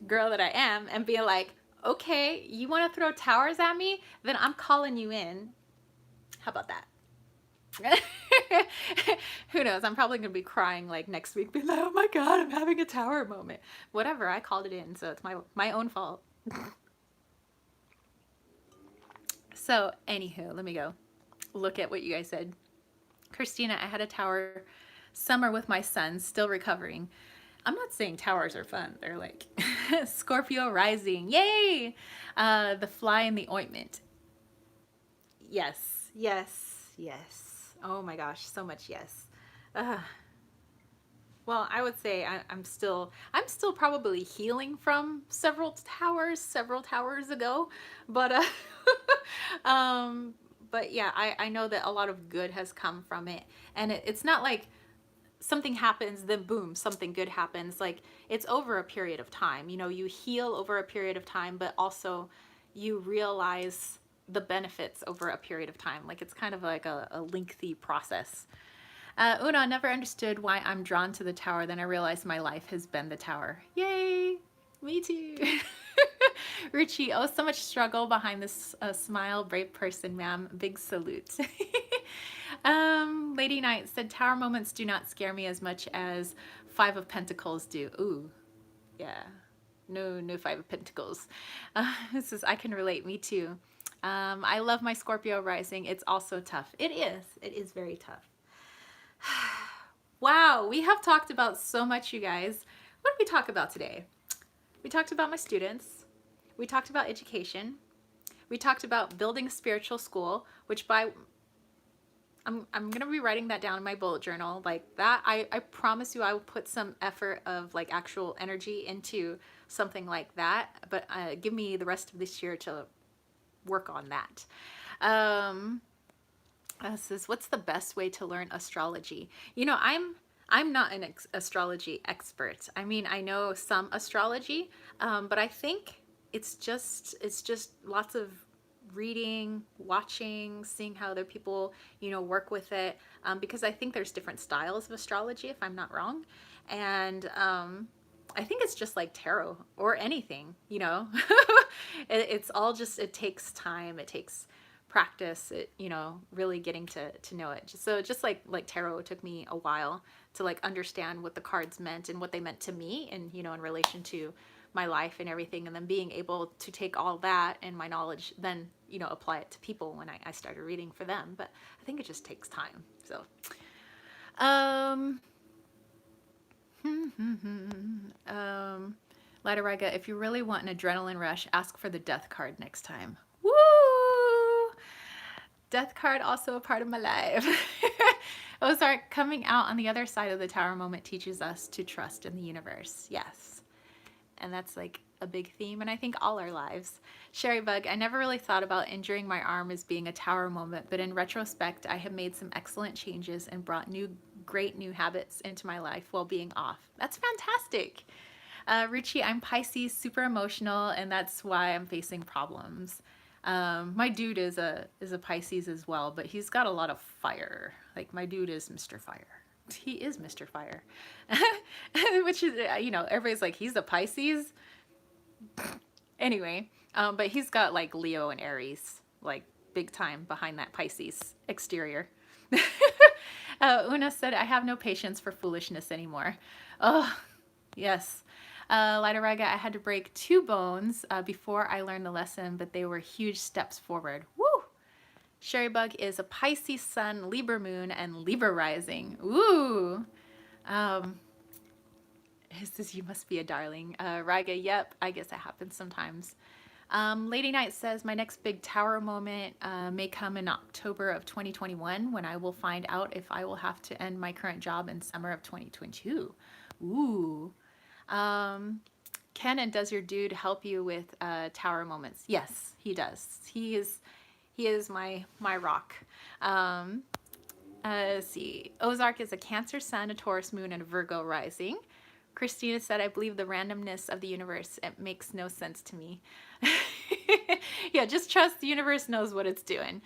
girl that I am and being like, okay, you want to throw towers at me? Then I'm calling you in. How about that? Who knows? I'm probably going to be crying like next week, being like, oh my God, I'm having a tower moment. Whatever, I called it in, so it's my own fault. So, anywho, let me go look at what you guys said. Christina, I had a tower summer with my son, still recovering. I'm not saying towers are fun. They're like Scorpio rising. Yay! The fly in the ointment. Yes, yes, yes. Oh my gosh, so much yes. Uh, well, I would say I'm still probably healing from several towers ago, but um, but yeah, I know that a lot of good has come from it, and it's not like something happens, then boom, something good happens. Like it's over a period of time. You know, you heal over a period of time, but also you realize the benefits over a period of time. Like it's kind of like a lengthy process. Una, never understood why I'm drawn to the tower. Then I realized my life has been the tower. Yay! Me too. Richie, oh, so much struggle behind this smile. Brave person, ma'am. Big salute. Lady Knight said, tower moments do not scare me as much as Five of Pentacles do. Ooh, yeah. No, no Five of Pentacles. This is, I can relate, me too. I love my Scorpio rising. It's also tough. It is. It is very tough. Wow, we have talked about so much, you guys. What did we talk about today? We talked about my students. We talked about education. We talked about building a spiritual school, which I'm gonna be writing that down in my bullet journal. Like that, I promise you I will put some effort of like actual energy into something like that. But give me the rest of this year to work on that. This is, what's the best way to learn astrology? You know, I'm not an astrology expert. I mean, I know some astrology, but I think it's just lots of reading, watching, seeing how other people, you know, work with it. Because I think there's different styles of astrology, if I'm not wrong, and I think it's just like tarot or anything, you know. It's all just, it takes time, it takes practice, it, you know, really getting to know it. So just like tarot, it took me a while to like understand what the cards meant and what they meant to me, and you know, in relation to my life and everything, and then being able to take all that and my knowledge, then, you know, apply it to people when I started reading for them. But I think it just takes time. So um, um Lighterega, if you really want an adrenaline rush, ask for the death card next time. Woo! Death card also a part of my life. Ozark, coming out on the other side of the tower moment teaches us to trust in the universe. Yes. And that's like a big theme, and I think all our lives. Sherry Bug, I never really thought about injuring my arm as being a tower moment, but in retrospect, I have made some excellent changes and brought great new habits into my life while being off. That's fantastic. Ruchi, I'm Pisces, super emotional, and that's why I'm facing problems. My dude is a Pisces as well, but he's got a lot of fire. Like, my dude is Mr. Fire. He is Mr. Fire. Which is, you know, everybody's like, he's a Pisces. Anyway, but he's got like Leo and Aries, like big time behind that Pisces exterior. Una said, I have no patience for foolishness anymore. Oh, yes. Lighterega, I had to break 2 bones before I learned the lesson, but they were huge steps forward. Woo! Sherry Bug is a Pisces sun, Libra moon, and Libra rising. Ooh! It says, you must be a darling. Raga, yep, I guess that happens sometimes. Lady Knight says, my next big tower moment may come in October of 2021 when I will find out if I will have to end my current job in summer of 2022. Ooh. Ken, and does your dude help you with tower moments? Yes, he does. He is my rock. Let's see. Ozark is a Cancer sun, a Taurus moon, and a Virgo rising. Christina said, I believe the randomness of the universe. It makes no sense to me. Yeah, just trust the universe knows what it's doing.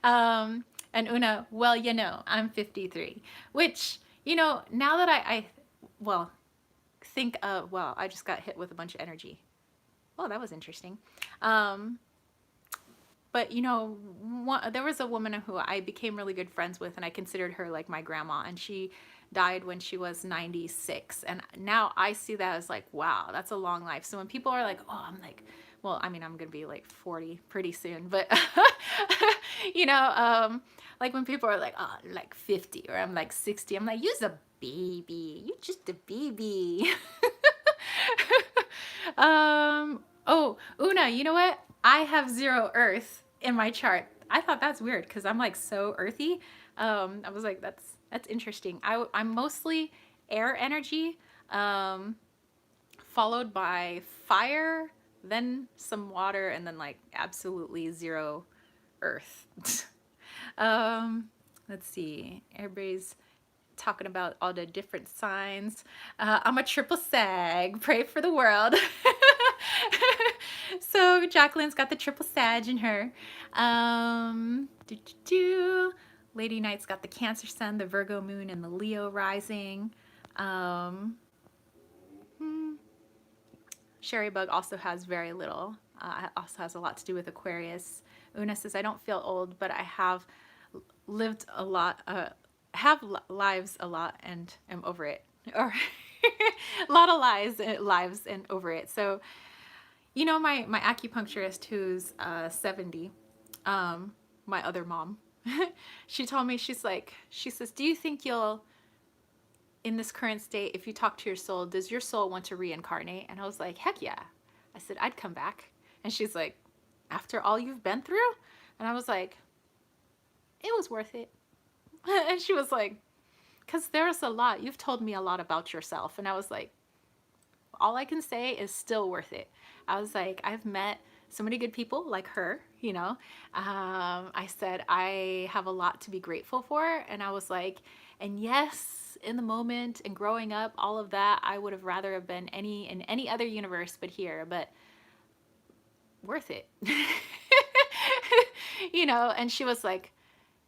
And Una, well, you know, I'm 53. Which, you know, now that I think of, well, I just got hit with a bunch of energy. Oh, that was interesting. But, you know, there was a woman who I became really good friends with, and I considered her like my grandma, and she died when she was 96. And now I see that as like, wow, that's a long life. So when people are like, oh, I'm like, well, I mean, I'm going to be like 40 pretty soon, but, you know, like when people are like, oh, I'm like 50, or I'm like 60, I'm like, you're a baby. You're just a baby. Oh, Una, you know what? I have 0 earth in my chart. I thought that's weird because I'm like so earthy. I was like, that's interesting. I'm mostly air energy, followed by fire, then some water, and then like absolutely 0 earth. Let's see. Everybody's talking about all the different signs. I'm a triple sag. Pray for the world. So Jacqueline's got the triple sag in her. Lady Knight's got the Cancer sun, the Virgo moon, and the Leo rising. Sherry Bug also has very little. Also has a lot to do with Aquarius. Una says, I don't feel old, but I have lived a lot, lives a lot and am over it. Or a lot of lives and over it. So, you know, my acupuncturist who's 70, my other mom, she told me, she says, do you think you'll, in this current state, if you talk to your soul, does your soul want to reincarnate? And I was like, heck yeah. I said, I'd come back. And she's like, after all you've been through? And I was like, it was worth it. And she was like, because there's a lot. You've told me a lot about yourself. And I was like, all I can say is still worth it. I was like, I've met so many good people like her, you know. I said, I have a lot to be grateful for. And I was like, and yes, in the moment and growing up, all of that, I would have rather have been in any other universe but here, but worth it. You know, and she was like,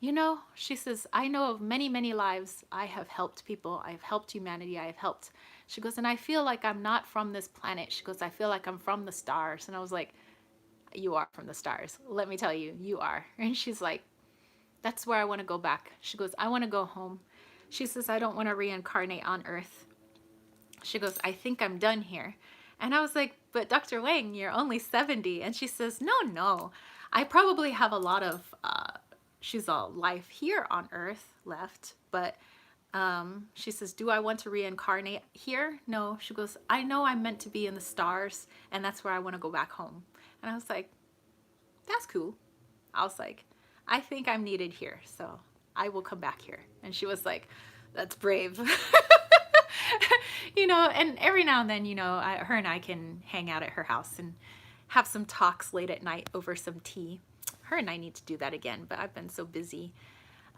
you know, she says, I know of many, many lives. I have helped people. I've helped humanity. I have helped. She goes, and I feel like I'm not from this planet. She goes, I feel like I'm from the stars. And I was like, you are from the stars. Let me tell you, you are. And she's like, that's where I want to go back. She goes, I want to go home. She says, I don't want to reincarnate on Earth. She goes, I think I'm done here. And I was like, but Dr. Wang, you're only 70. And she says, no. I probably have a lot of, she's a life here on Earth left, but She says, do I want to reincarnate here? No. She goes, I know I'm meant to be in the stars, and that's where I want to go back home. And I was like, that's cool. I was like, I think I'm needed here, so I will come back here. And she was like, that's brave. You know, and every now and then, you know, her and I can hang out at her house and have some talks late at night over some tea. Her and I need to do that again, but I've been so busy.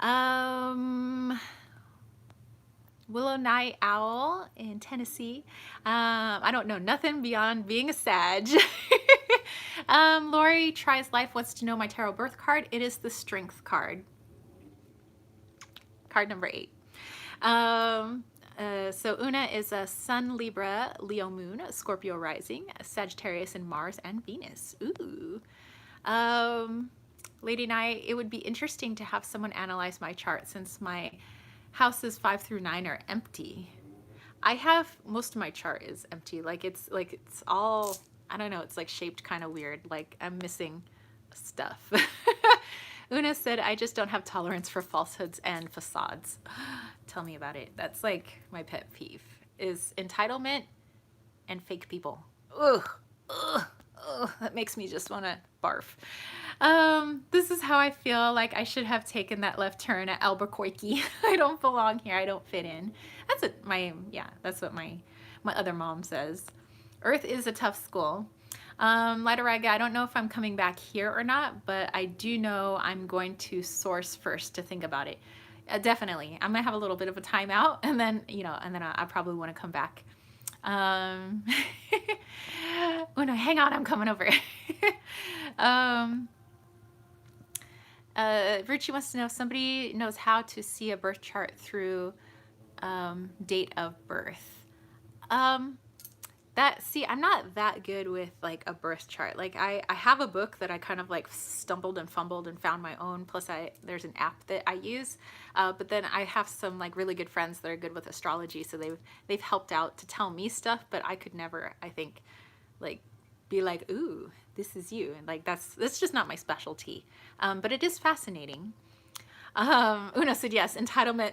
Willow Night Owl in Tennessee. I don't know nothing beyond being a Sag. Lori Tries Life wants to know my tarot birth card. It is the Strength card. Card number 8. So Una is a Sun, Libra, Leo Moon, Scorpio Rising, Sagittarius, and Mars and Venus. Ooh. Lady Night, it would be interesting to have someone analyze my chart since my houses 5 through 9 are empty. I have, most of my chart is empty. Like it's all, I don't know, it's like shaped kind of weird. Like I'm missing stuff. Una said, I just don't have tolerance for falsehoods and facades. Tell me about it. That's like my pet peeve is entitlement and fake people. Ugh, ugh, ugh. That makes me just want to barf. This is how I feel like I should have taken that left turn at Albuquerque. I don't belong here. I don't fit in. That's what that's what my other mom says. Earth is a tough school. Lidaraga, I don't know if I'm coming back here or not, but I do know I'm going to source first to think about it. Definitely. I'm gonna have a little bit of a timeout and then, you know, and then I probably want to come back. When I hang on, I'm coming over. Virtue wants to know if somebody knows how to see a birth chart through date of birth. I'm not that good with like a birth chart. Like I have a book that I kind of like stumbled and fumbled and found my own. Plus there's an app that I use. But then I have some like really good friends that are good with astrology. So they've helped out to tell me stuff, but I could never, I think, like be like, ooh, this is you. And like, that's just not my specialty. But it is fascinating. Una said yes, entitlement.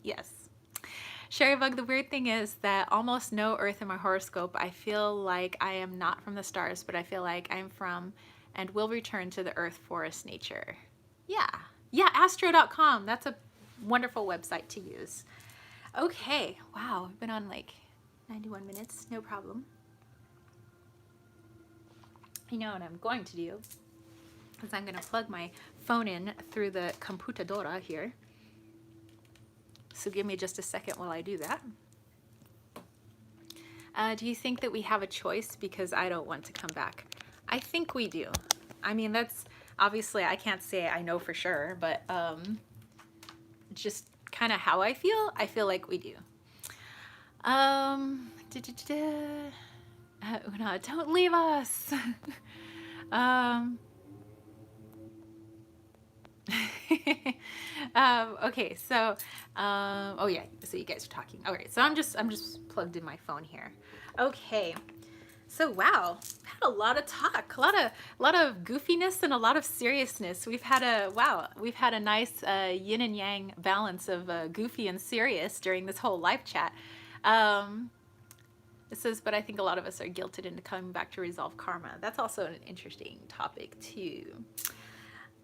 Yes. Sherry Bug, the weird thing is that almost no Earth in my horoscope. I feel like I am not from the stars, but I feel like I'm from and will return to the Earth forest nature. Yeah, astro.com. That's a wonderful website to use. Okay, wow, I've been on like 91 minutes, no problem. You know what I'm going to do is I'm going to plug my phone in through the computadora here. So give me just a second while I do that. Do you think that we have a choice because I don't want to come back? I think we do. I mean, that's obviously, I can't say I know for sure, but just kind of how I feel like we do. Una, don't leave us. Okay, so oh yeah, so you guys are talking. All right, so I'm just plugged in my phone here. Okay, so wow, had a lot of talk, a lot of goofiness and a lot of seriousness. We've had a nice yin and yang balance of goofy and serious during this whole live chat. It says, but I think a lot of us are guilted into coming back to resolve karma. That's also an interesting topic too.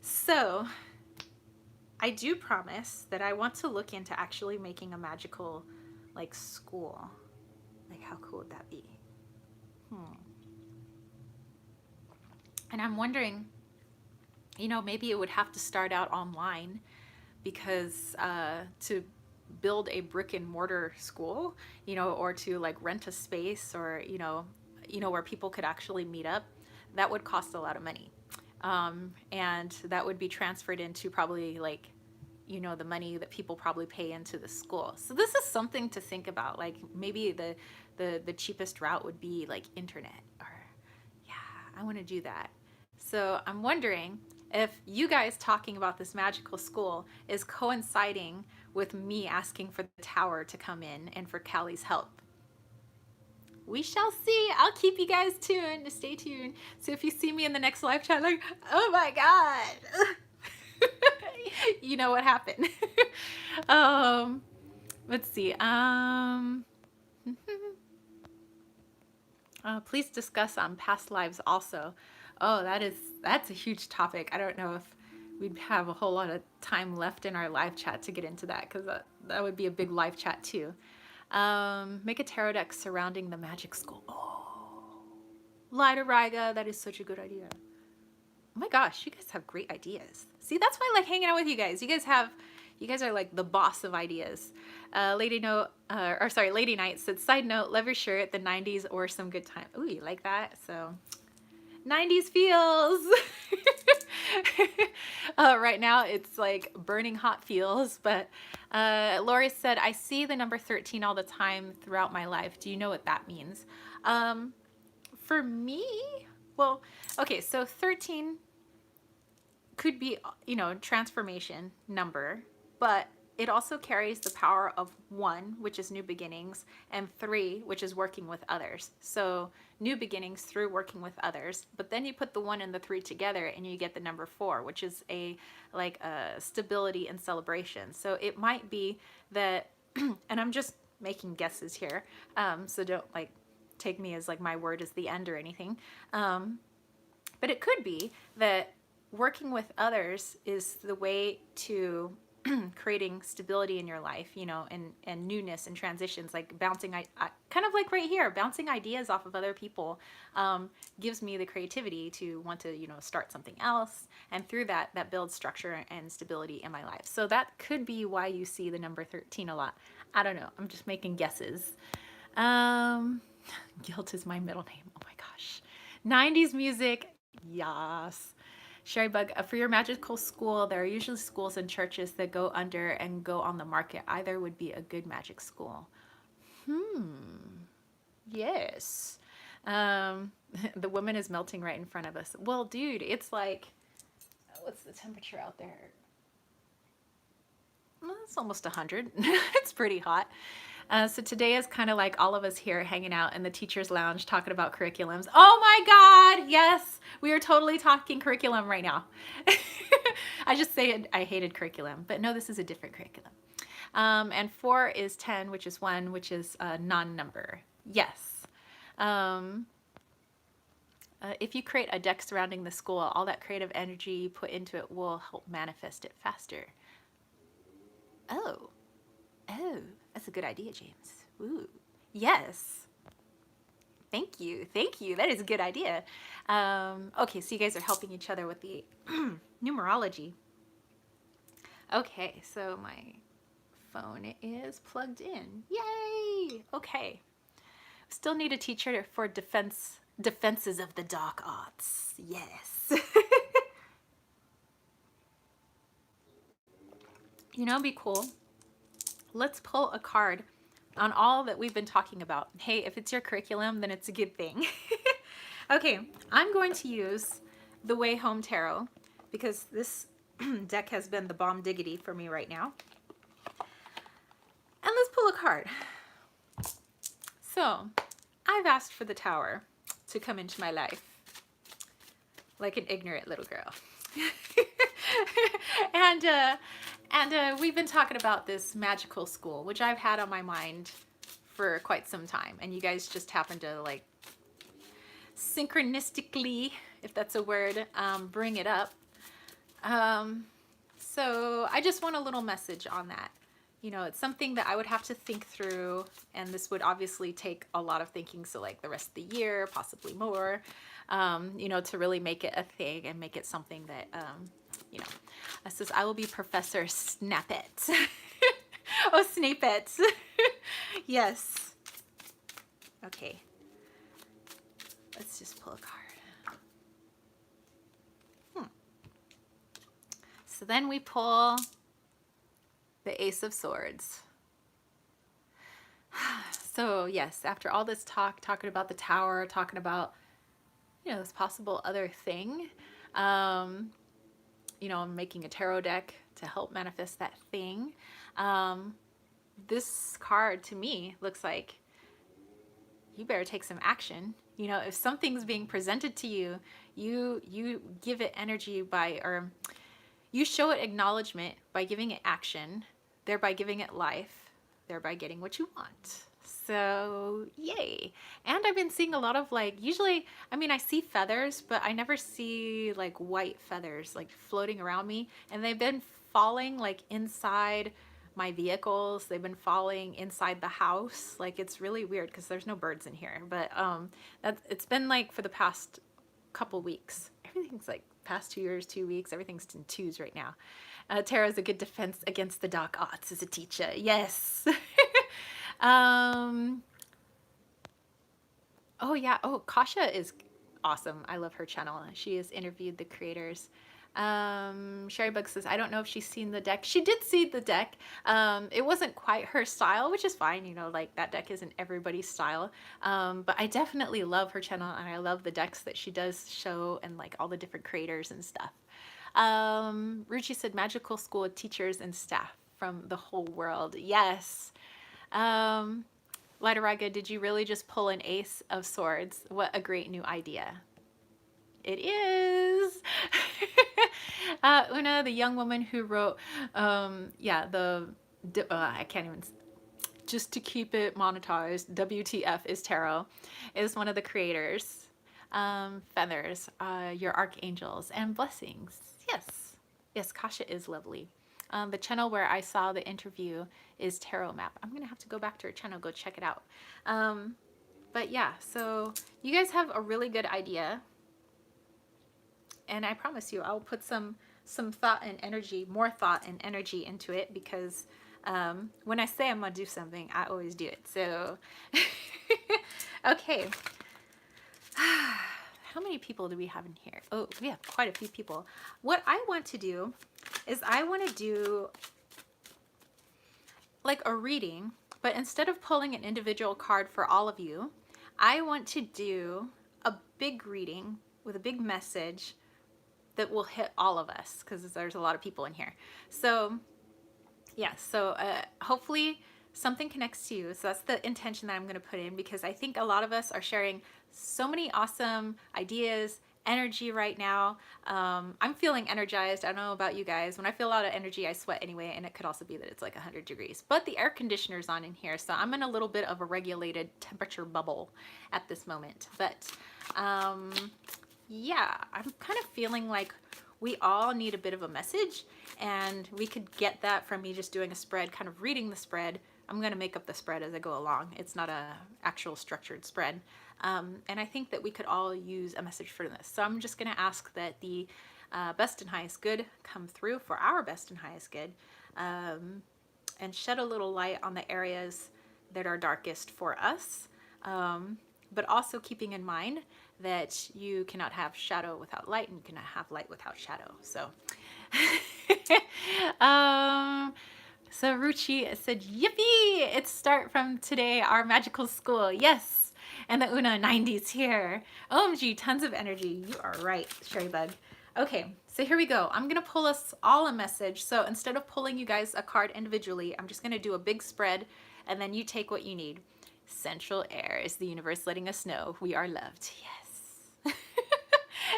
So I do promise that I want to look into actually making a magical like school. Like how cool would that be? And I'm wondering, you know, maybe it would have to start out online because to build a brick and mortar school, you know, or to like rent a space or, you know, where people could actually meet up, that would cost a lot of money. And that would be transferred into probably like, you know, the money that people probably pay into the school. So this is something to think about. Like maybe the cheapest route would be like internet, or yeah, I want to do that. So I'm wondering if you guys talking about this magical school is coinciding with me asking for the tower to come in and for Callie's help. We shall see. I'll keep you guys tuned. Stay tuned. So if you see me in the next live chat, like, oh my God. You know what happened. um, let's see. Please discuss past lives also. Oh, that's a huge topic. I don't know if we'd have a whole lot of time left in our live chat to get into that, because that would be a big live chat too. Make a tarot deck surrounding the magic school. Oh, Lida Riga, that is such a good idea. Oh my gosh, you guys have great ideas. See, that's why I like hanging out with you guys. You guys are like the boss of ideas. Lady Knight said, side note, love your shirt, the 90s or some good time. Ooh, you like that? So 90s feels. Right now it's like burning hot feels, but Lori said, I see the number 13 all the time throughout my life. Do you know what that means? For me, well, okay, so 13 could be, transformation number, but it also carries the power of 1, which is new beginnings, and 3, which is working with others. So new beginnings through working with others, but then you put the 1 and the 3 together and you get the number 4, which is a stability and celebration. So it might be that, and I'm just making guesses here, so don't take me as my word is the end or anything. But it could be that working with others is the way to creating stability in your life, and newness and transitions, like bouncing, kind of like right here, bouncing ideas off of other people gives me the creativity to want to, start something else. And through that builds structure and stability in my life. So that could be why you see the number 13 a lot. I don't know. I'm just making guesses. Guilt is my middle name. Oh my gosh. 90s music. Yes. Sherry Bug, for your magical school, there are usually schools and churches that go under and go on the market. Either would be a good magic school. Yes. The woman is melting right in front of us. Well, dude, it's like, what's the temperature out there? Well, it's almost 100. It's pretty hot. So today is kind of like all of us here hanging out in the teacher's lounge talking about curriculums. Oh my God, yes, we are totally talking curriculum right now. I just say I hated curriculum, but no, this is a different curriculum. And 4 is 10, which is 1, which is a non-number. Yes. If you create a deck surrounding the school, all that creative energy you put into it will help manifest it faster. Oh, that's a good idea, James. Ooh, yes. Thank you. That is a good idea. Okay, so you guys are helping each other with the numerology. Okay, so my phone is plugged in. Yay! Okay. Still need a teacher for defenses of the dark arts. Yes. Be cool. Let's pull a card on all that we've been talking about. Hey, if it's your curriculum, then it's a good thing. Okay, I'm going to use the Way Home Tarot because this deck has been the bomb diggity for me right now. And let's pull a card. So, I've asked for the Tower to come into my life like an ignorant little girl. And we've been talking about this magical school, which I've had on my mind for quite some time. And you guys just happen to synchronistically, if that's a word, bring it up. So I just want a little message on that. It's something that I would have to think through, and this would obviously take a lot of thinking. So the rest of the year, possibly more, to really make it a thing and make it something that, it says, I will be Professor Snappet. Oh, Snappet. Yes. Okay. Let's just pull a card. So then we pull the Ace of Swords. So yes, after all this talking about the Tower, talking about, this possible other thing, I'm making a tarot deck to help manifest that thing. This card to me looks like you better take some action. If something's being presented to you, you give it energy by, or You show it acknowledgement by giving it action, thereby giving it life, thereby getting what you want. So, yay. And I've been seeing a lot of like, usually, I mean, I see feathers, but I never see like white feathers like floating around me. And they've been falling like inside my vehicles. They've been falling inside the house. Like, it's really weird because there's no birds in here. But it's been like for the past couple weeks. Everything's like past 2 years, 2 weeks. Everything's in twos right now. Terra is a good defense against the dark arts as a teacher. Yes. Oh yeah. Oh, Kasha is awesome. I love her channel. She has interviewed the creators. Sherry Bug says, I don't know if she's seen the deck. She did see the deck. It wasn't quite her style, which is fine. You know, like that deck isn't everybody's style. But I definitely love her channel, and I love the decks that she does show and like all the different creators and stuff. Ruchi said, magical school teachers and staff from the whole world. Yes. Lightaraga, did you really just pull an ace of swords? What a great new idea. It is. Una, the young woman who wrote, yeah, I can't even, just to keep it monetized, WTF is Tarot, is one of the creators. Feathers, your archangels, and blessings. Yes. Yes, Kasha is lovely. The channel where I saw the interview is Tarot Map. I'm going to have to go back to her channel, go check it out. But yeah, so you guys have a really good idea. And I promise you, I'll put some thought and energy, more thought and energy into it, because when I say I'm going to do something, I always do it. So, okay. How many people do we have in here? Oh, we have quite a few people. What I want to do is I want to do like a reading, but instead of pulling an individual card for all of you, I want to do a big reading with a big message that will hit all of us, because there's a lot of people in here. So yeah, so hopefully something connects to you. So that's the intention that I'm going to put in, because I think a lot of us are sharing so many awesome ideas, energy right now. I'm feeling energized. I don't know about you guys. When I feel a lot of energy, I sweat anyway, and it could also be that it's like 100 degrees. But the air conditioner's on in here, so I'm in a little bit of a regulated temperature bubble at this moment. But yeah, I'm kind of feeling like we all need a bit of a message, and we could get that from me just doing a spread, kind of reading the spread. I'm going to make up the spread as I go along. It's not a actual structured spread. And I think that we could all use a message for this. So I'm just going to ask that the best and highest good come through for our best and highest good, and shed a little light on the areas that are darkest for us. But also keeping in mind that you cannot have shadow without light, and you cannot have light without shadow. So, so Ruchi said, yippee! It's start from today, our magical school. Yes! And the Una 90s here. OMG, tons of energy. You are right, Sherry Bug. Okay, so here we go. I'm going to pull us all a message. So instead of pulling you guys a card individually, I'm just going to do a big spread, and then you take what you need. Central air is the universe letting us know we are loved. Yes.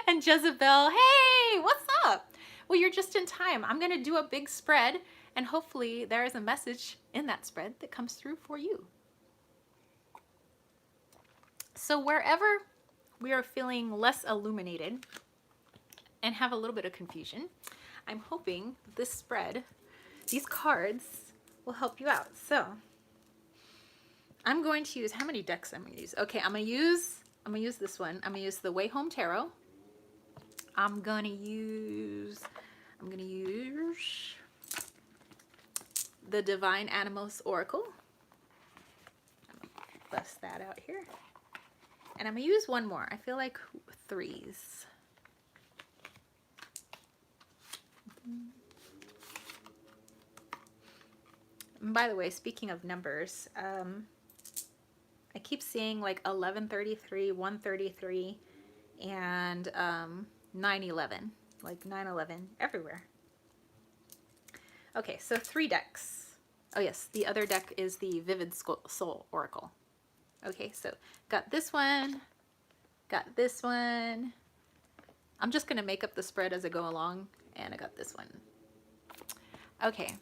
And Jezebel, hey, what's up? Well, you're just in time. I'm going to do a big spread, and hopefully there is a message in that spread that comes through for you. So wherever we are feeling less illuminated and have a little bit of confusion, I'm hoping this spread, these cards, will help you out. So I'm going to use, how many decks I'm going to use? Okay, I'm going to use this one. I'm going to use the Way Home Tarot. I'm going to use the Divine Animals Oracle. I'm going to bust that out here. And I'm going to use one more. I feel like threes. And by the way, speaking of numbers, I keep seeing like 1133, 133, and 911, like 911 everywhere. Okay, so 3 decks. Oh yes, the other deck is the Vivid Soul Oracle. Okay, so got this one, got this one. I'm just going to make up the spread as I go along, And I got this one. Okay.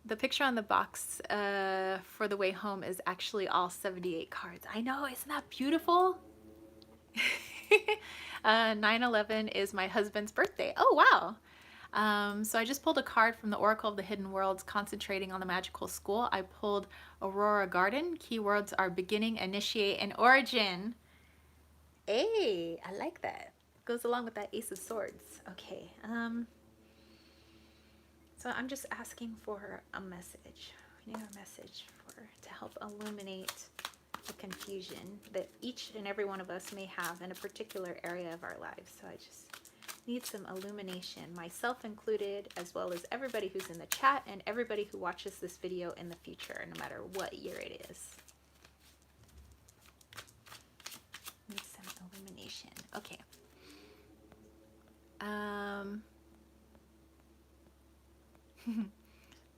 The picture on the box for the way home is actually all 78 cards. I know, isn't that beautiful? 9/11 is my husband's birthday. Oh, wow. So I just pulled a card from the Oracle of the Hidden Worlds, concentrating on the magical school. I pulled Aurora Garden. Keywords are beginning, initiate, and origin. Hey, I like that. Goes along with that Ace of Swords. Okay. So I'm just asking for a message. We need a message to help illuminate the confusion that each and every one of us may have in a particular area of our lives. So I just need some illumination, myself included, as well as everybody who's in the chat and everybody who watches this video in the future, no matter what year it is. Need some illumination. Okay.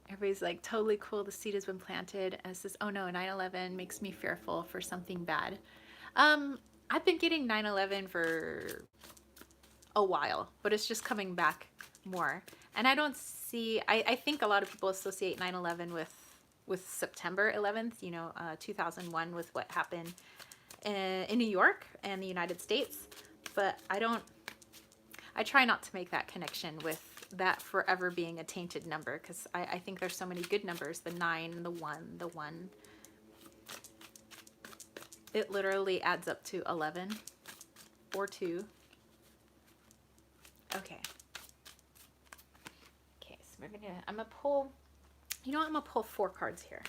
Everybody's like, totally cool, the seed has been planted. And it says, oh no, 9/11 makes me fearful for something bad. I've been getting 9/11 for a while, but it's just coming back more. And I don't see, I think a lot of people associate 9/11 with September 11th, 2001, with what happened in New York and the United States. But I try not to make that connection with that forever being a tainted number, because I think there's so many good numbers, the 9, the 1. It literally adds up to 11 or 2. Okay. Okay, so I'm gonna pull, I'm gonna pull 4 cards here.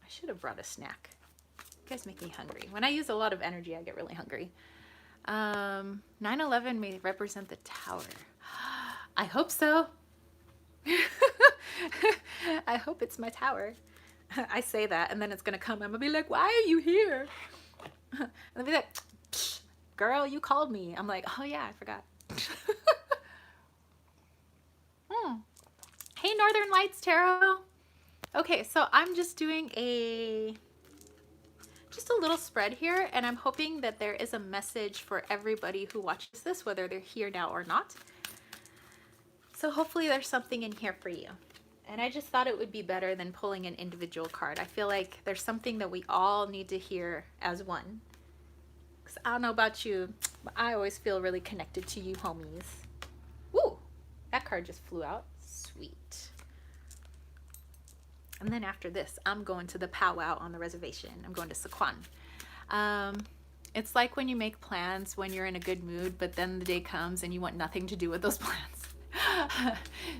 I should have brought a snack. You guys make me hungry. When I use a lot of energy, I get really hungry. 9/11 may represent the tower. I hope so. I hope it's my tower. I say that, and then it's gonna come. I'm gonna be like, why are you here? And they'll be like, girl, you called me. I'm like, oh yeah, I forgot. Hey, Northern Lights Tarot. Okay, so I'm just doing just a little spread here, and I'm hoping that there is a message for everybody who watches this, whether they're here now or not. So hopefully there's something in here for you. And I just thought it would be better than pulling an individual card. I feel like there's something that we all need to hear as one. Because I don't know about you, but I always feel really connected to you homies. Woo! That card just flew out. Sweet. And then after this, I'm going to the powwow on the reservation. I'm going to Sequan. It's like when you make plans when you're in a good mood, but then the day comes and you want nothing to do with those plans.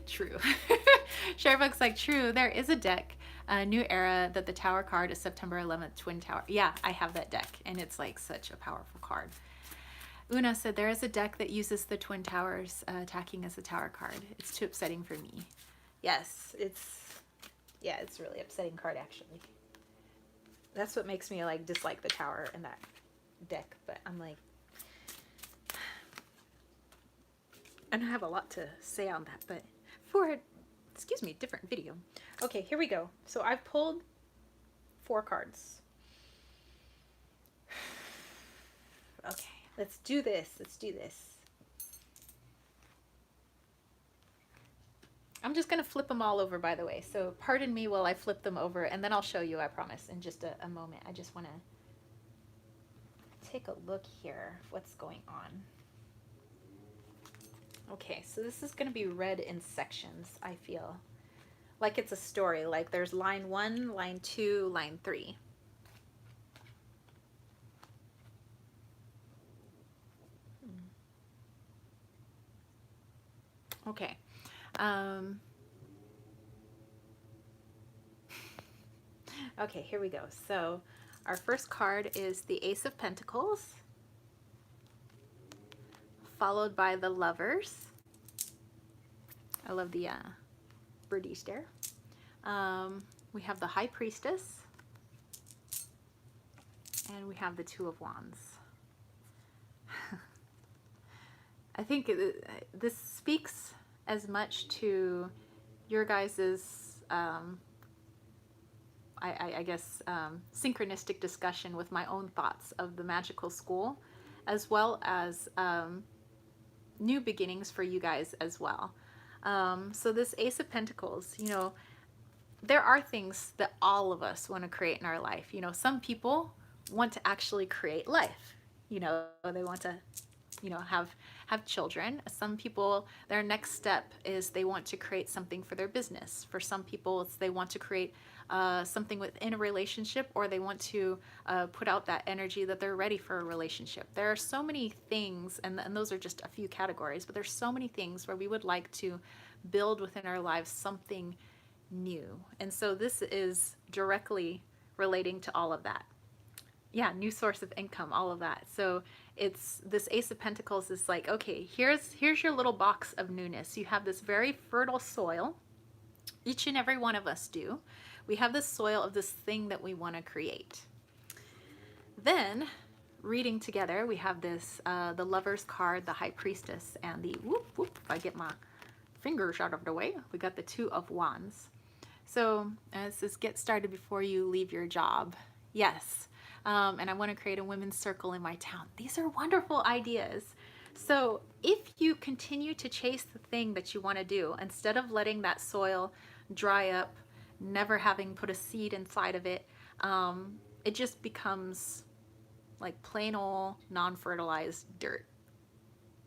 True. Sherbuck's like, true, there is a deck, a new era, that the tower card is September 11th, Twin Tower. Yeah, I have that deck, and it's like such a powerful card. Una said, there is a deck that uses the Twin Towers attacking as a tower card. It's too upsetting for me. Yes, it's a really upsetting card, actually. That's what makes me like dislike the tower in that deck, but I'm like, and I have a lot to say on that, but for, excuse me, different video. Okay, here we go. So I've pulled 4 cards. Okay, let's do this. Let's do this. I'm just going to flip them all over, by the way. So pardon me while I flip them over, and then I'll show you, I promise, in just a moment. I just want to take a look here what's going on. Okay, so this is going to be read in sections, I feel. Like it's a story. Like there's line 1, line 2, line 3. Okay. Okay, here we go. So our first card is the Ace of Pentacles, followed by the Lovers. I love the birdies there. We have the High Priestess, and we have the Two of Wands. I think this speaks as much to your guys's, I guess, synchronistic discussion with my own thoughts of the magical school, as well as new beginnings for you guys as well. So this Ace of Pentacles, you know, there are things that all of us want to create in our life. You know, some people want to actually create life. You know, they want to, you know, have children. Some people, their next step is they want to create something for their business. For some people, it's they want to create something within a relationship, or they want to put out that energy that they're ready for a relationship. There are so many things, and those are just a few categories, but there's so many things where we would like to build within our lives something new. And so this is directly relating to all of that. Yeah, new source of income, all of that. So it's this Ace of Pentacles is like, okay, here's your little box of newness. You have this very fertile soil. Each and every one of us do. We have this soil of this thing that we want to create. Then, reading together, we have this, the Lover's card, the High Priestess, and the, whoop, whoop, if I get my fingers out of the way, we got the Two of Wands. So, it says, get started before you leave your job. Yes. And I want to create a women's circle in my town. These are wonderful ideas. So if you continue to chase the thing that you want to do, instead of letting that soil dry up, never having put a seed inside of it, it just becomes like plain old non-fertilized dirt.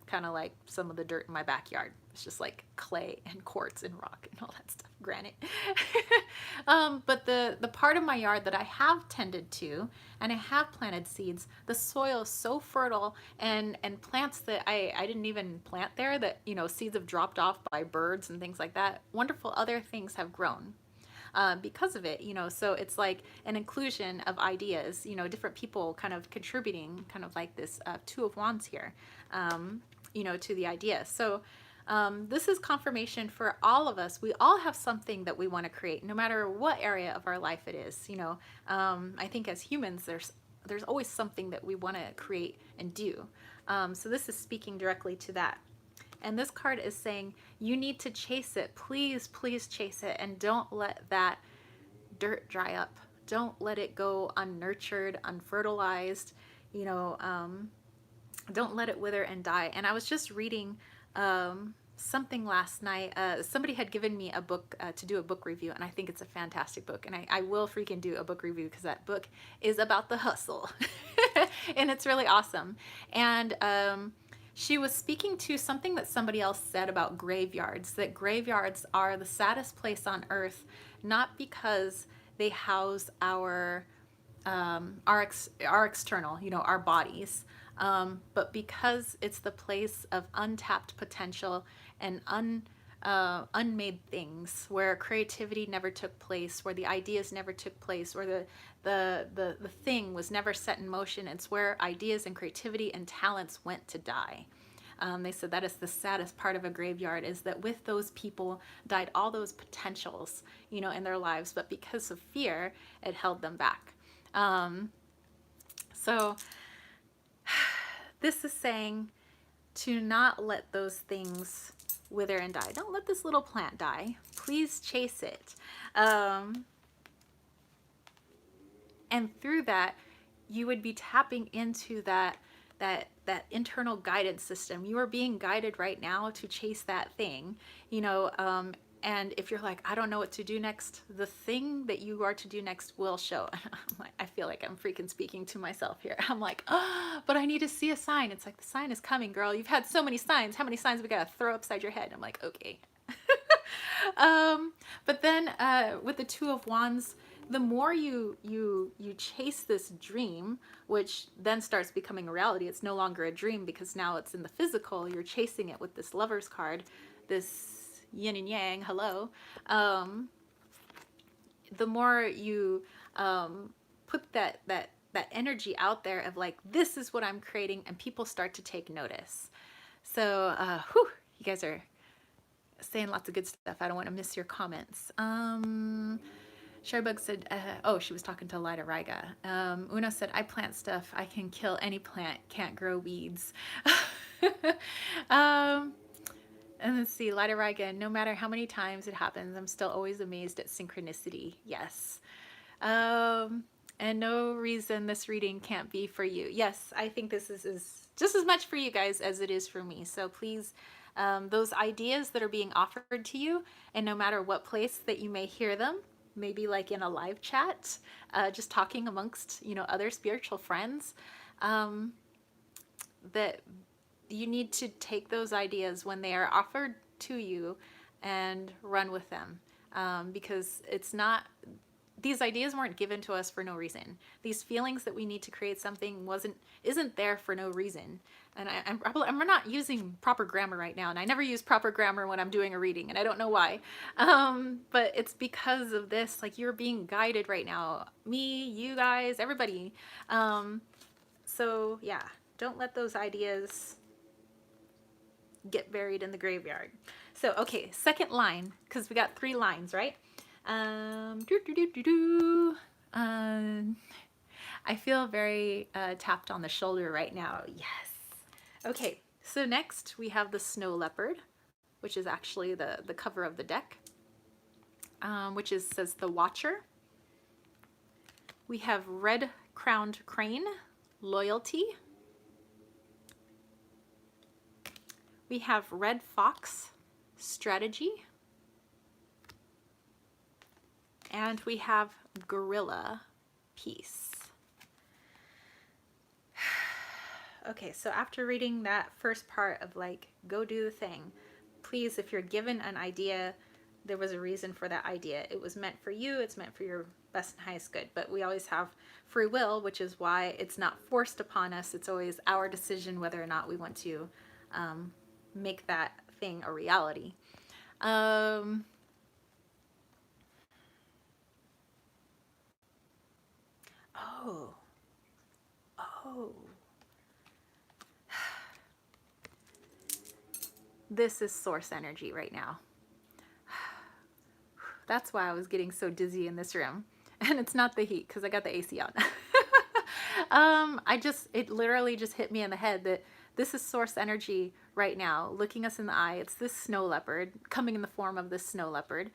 Kind of like some of the dirt in my backyard. It's just like clay and quartz and rock and all that stuff, granite. But the part of my yard that I have tended to, and I have planted seeds, the soil is so fertile, and plants that I didn't even plant there, that, you know, seeds have dropped off by birds and things like that. Wonderful other things have grown. Because of it, you know, so it's like an inclusion of ideas, you know, different people kind of contributing, kind of like this Two of Wands here, you know, to the idea. So this is confirmation for all of us. We all have something that we want to create, no matter what area of our life it is. You know, I think as humans, there's always something that we want to create and do. So this is speaking directly to that. And this card is saying, you need to chase it. Please, please chase it. And don't let that dirt dry up. Don't let it go unnurtured, unfertilized. You know, don't let it wither and die. And I was just reading something last night. Somebody had given me a book to do a book review, and I think it's a fantastic book. And I will freaking do a book review, because that book is about the hustle. And it's really awesome. And she was speaking to something that somebody else said about graveyards, that graveyards are the saddest place on earth, not because they house our external, you know, our bodies, but because it's the place of untapped potential and unmade things, where creativity never took place, where the ideas never took place, where the thing was never set in motion. It's where ideas and creativity and talents went to die. They said that is the saddest part of a graveyard, is that with those people died all those potentials, you know, in their lives, but because of fear, it held them back. So this is saying to not let those things wither and die. Don't let this little plant die. Please chase it. And through that, you would be tapping into that internal guidance system. You are being guided right now to chase that thing, you know, and if you're like, I don't know what to do next, the thing that you are to do next will show. I feel like I'm freaking speaking to myself here. I'm like, oh, but I need to see a sign. It's like, the sign is coming, girl. You've had so many signs. How many signs we gotta throw upside your head? I'm like, okay. But then with the Two of Wands, the more you chase this dream, which then starts becoming a reality, it's no longer a dream because now it's in the physical. You're chasing it with this Lover's card, this yin and yang, hello. The more you put that energy out there of like, this is what I'm creating, and people start to take notice. So, whew, you guys are saying lots of good stuff. I don't want to miss your comments. Sherrybug said, oh, she was talking to Lida Riga. Una said, I plant stuff. I can kill any plant. Can't grow weeds. And let's see, Lida Riga, no matter how many times it happens, I'm still always amazed at synchronicity. Yes. And no reason this reading can't be for you. Yes, I think this is just as much for you guys as it is for me. So please, those ideas that are being offered to you, and no matter what place that you may hear them, maybe like in a live chat, just talking amongst, other spiritual friends, that you need to take those ideas when they are offered to you and run with them, because it's not, these ideas weren't given to us for no reason. These feelings that we need to create something isn't there for no reason. And I'm not using proper grammar right now, and I never use proper grammar when I'm doing a reading, and I don't know why. But it's because of this, like, you're being guided right now. Me, you guys, everybody. So yeah, don't let those ideas get buried in the graveyard. So, okay, second line, because we got 3 lines, right? I feel very tapped on the shoulder right now. Yes. Okay, so next we have the snow leopard, which is actually the cover of the deck, which says the Watcher. We have red crowned crane, loyalty. We have red fox, strategy. And we have gorilla, peace. Okay, so after reading that first part of like, go do the thing, please, if you're given an idea, there was a reason for that idea. It was meant for you, it's meant for your best and highest good. But we always have free will, which is why it's not forced upon us. It's always our decision whether or not we want to make that thing a reality. Oh. This is source energy right now. That's why I was getting so dizzy in this room. And it's not the heat, because I got the AC on. It literally just hit me in the head that this is source energy right now, looking us in the eye. It's this snow leopard, coming in the form of this snow leopard.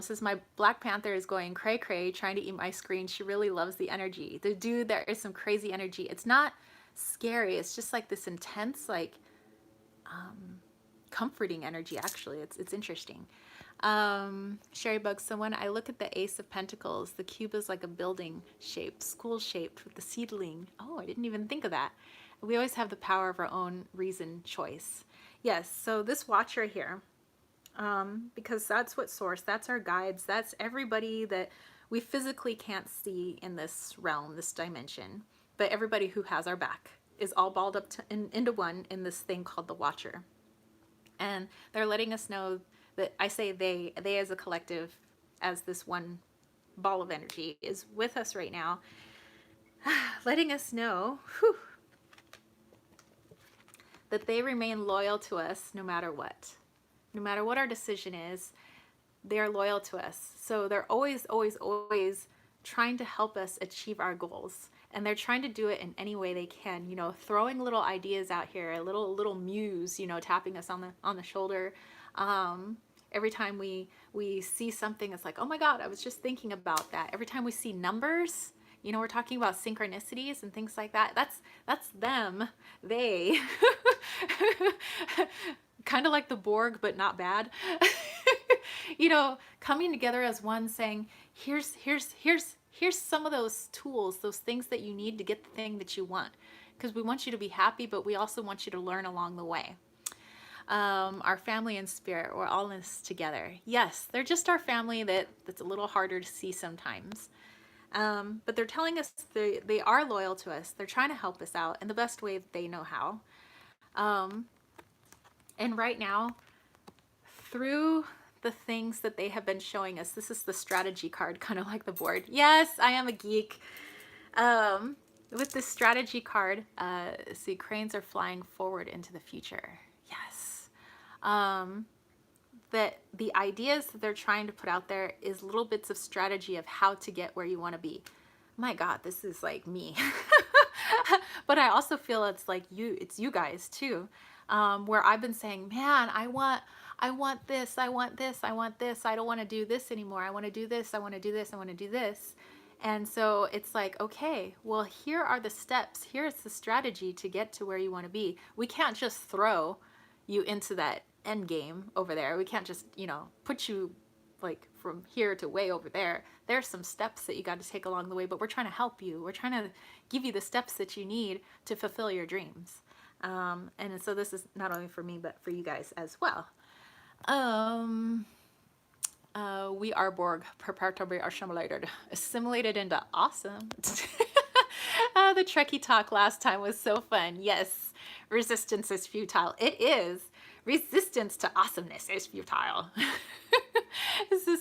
Says my Black Panther is going cray cray, trying to eat my screen. She really loves the energy. The dude, there is some crazy energy. It's not scary. It's just like this intense, like, comforting energy, actually. It's interesting. Sherry Bug, so when I look at the Ace of Pentacles, the cube is like a building shaped, school shaped with the seedling. Oh, I didn't even think of that. We always have the power of our own reason choice. Yes, so this Watcher here, because that's what source, that's our guides, that's everybody that we physically can't see in this realm, this dimension, but everybody who has our back is all balled up into one in this thing called the Watcher. And they're letting us know that, I say they as a collective, as this one ball of energy is with us right now, letting us know that they remain loyal to us no matter what. No matter what our decision is, they're loyal to us. So they're always, always, always trying to help us achieve our goals. And they're trying to do it in any way they can, throwing little ideas out here, a little muse, tapping us on the shoulder. Every time we see something, it's like, oh my God, I was just thinking about that. Every time we see numbers, we're talking about synchronicities and things like that. That's them. They kind of like the Borg, but not bad. Coming together as one, saying, here's some of those tools, those things that you need to get the thing that you want. Because we want you to be happy, but we also want you to learn along the way. Our family and spirit, we're all in this together. Yes, they're just our family that's a little harder to see sometimes. But they're telling us they are loyal to us. They're trying to help us out in the best way that they know how. And right now, through the things that they have been showing us, this is the strategy card, kind of like the board. Yes, I am a geek. With this strategy card, see, cranes are flying forward into the future. Yes. That the ideas that they're trying to put out there is little bits of strategy of how to get where you want to be. My God, this is like me. But I also feel it's like it's you guys too. Where I've been saying, man, I want this, I want this, I want this. I don't want to do this anymore. I want to do this, I want to do this, I want to do this. And so it's like, okay, well, here are the steps. Here's the strategy to get to where you want to be. We can't just throw you into that end game over there. We can't just, put you like from here to way over there. There's some steps that you got to take along the way, but we're trying to help you. We're trying to give you the steps that you need to fulfill your dreams. And so this is not only for me, but for you guys as well. We are Borg, preparatory assimilated. Assimilated into awesome. The Trekkie talk last time was so fun. Yes, resistance is futile. It is. Resistance to awesomeness is futile.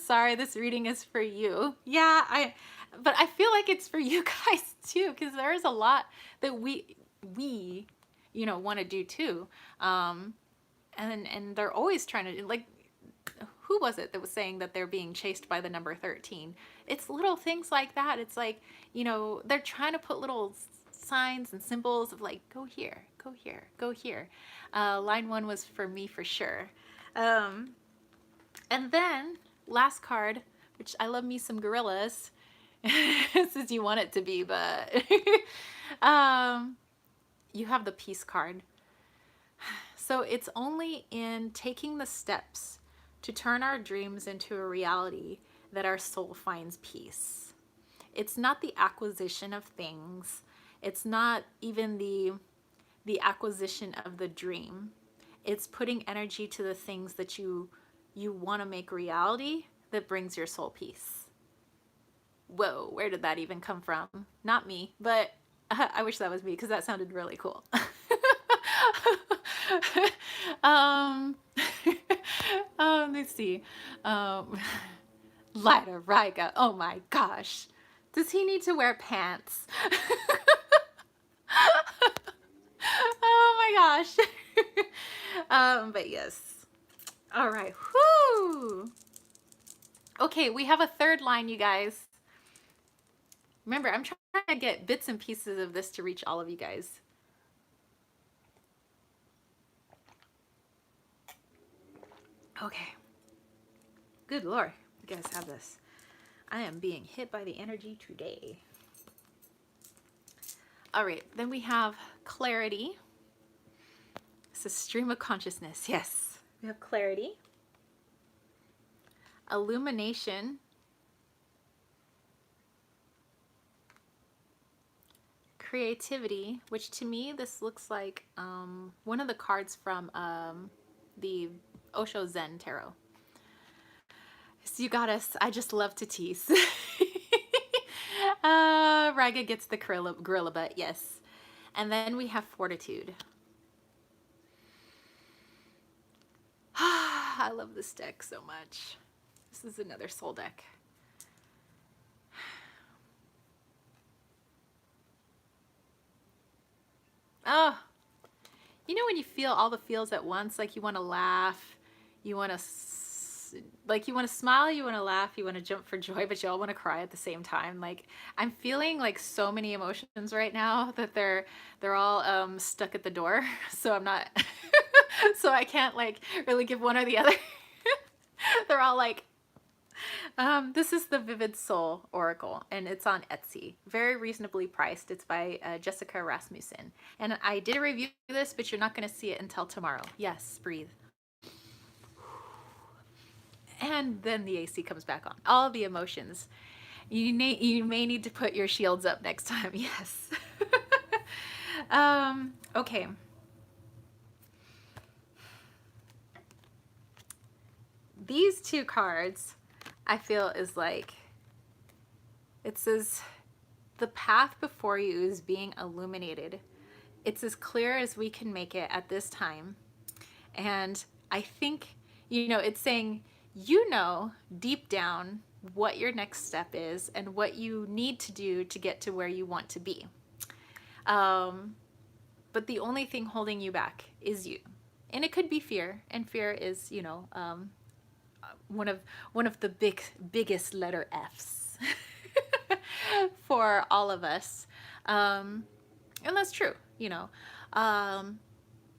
Sorry, this reading is for you. Yeah, but I feel like it's for you guys too, because there's a lot that we want to do too. And they're always trying to, like, who was it that was saying that they're being chased by the number 13? It's little things like that. It's like, they're trying to put little signs and symbols of like, go here, go here, go here. Line 1 was for me for sure. And then last card, which I love me some gorillas. This is you want it to be, but you have the peace card. So it's only in taking the steps to turn our dreams into a reality that our soul finds peace. It's not the acquisition of things. It's not even the acquisition of the dream. It's putting energy to the things that you want to make reality that brings your soul peace. Whoa, where did that even come from? Not me, but I wish that was me because that sounded really cool. Let's see. Lyda Riga. Oh my gosh. Does he need to wear pants? Oh my gosh. But yes. All right. Whoo. Okay, we have a third line, you guys. Remember, I'm trying to get bits and pieces of this to reach all of you guys. Okay. Good Lord. You guys have this. I am being hit by the energy today. All right. Then we have clarity. It's a stream of consciousness. Yes. We have clarity. Illumination. Creativity, which to me, this looks like one of the cards from the Osho Zen Tarot. So you got us. I just love to tease. Raga gets the gorilla butt, yes. And then we have fortitude. I love this deck so much. This is another soul deck. Oh, when you feel all the feels at once, like you want to laugh, you want to smile, you want to laugh, you want to jump for joy, but you all want to cry at the same time. Like, I'm feeling like so many emotions right now that they're all stuck at the door. So I'm not, so I can't like really give one or the other. They're all like, this is the Vivid Soul Oracle, and it's on Etsy. Very reasonably priced. It's by Jessica Rasmussen. And I did a review of this, but you're not going to see it until tomorrow. Yes, breathe. And then the AC comes back on. All the emotions. You may need to put your shields up next time. Yes. Okay. These two cards, I feel, is like, it says the path before you is being illuminated. It's as clear as we can make it at this time. And I think, it's saying, deep down what your next step is and what you need to do to get to where you want to be. But the only thing holding you back is you. And it could be fear. And fear is, one of the biggest letter F's for all of us. And that's true,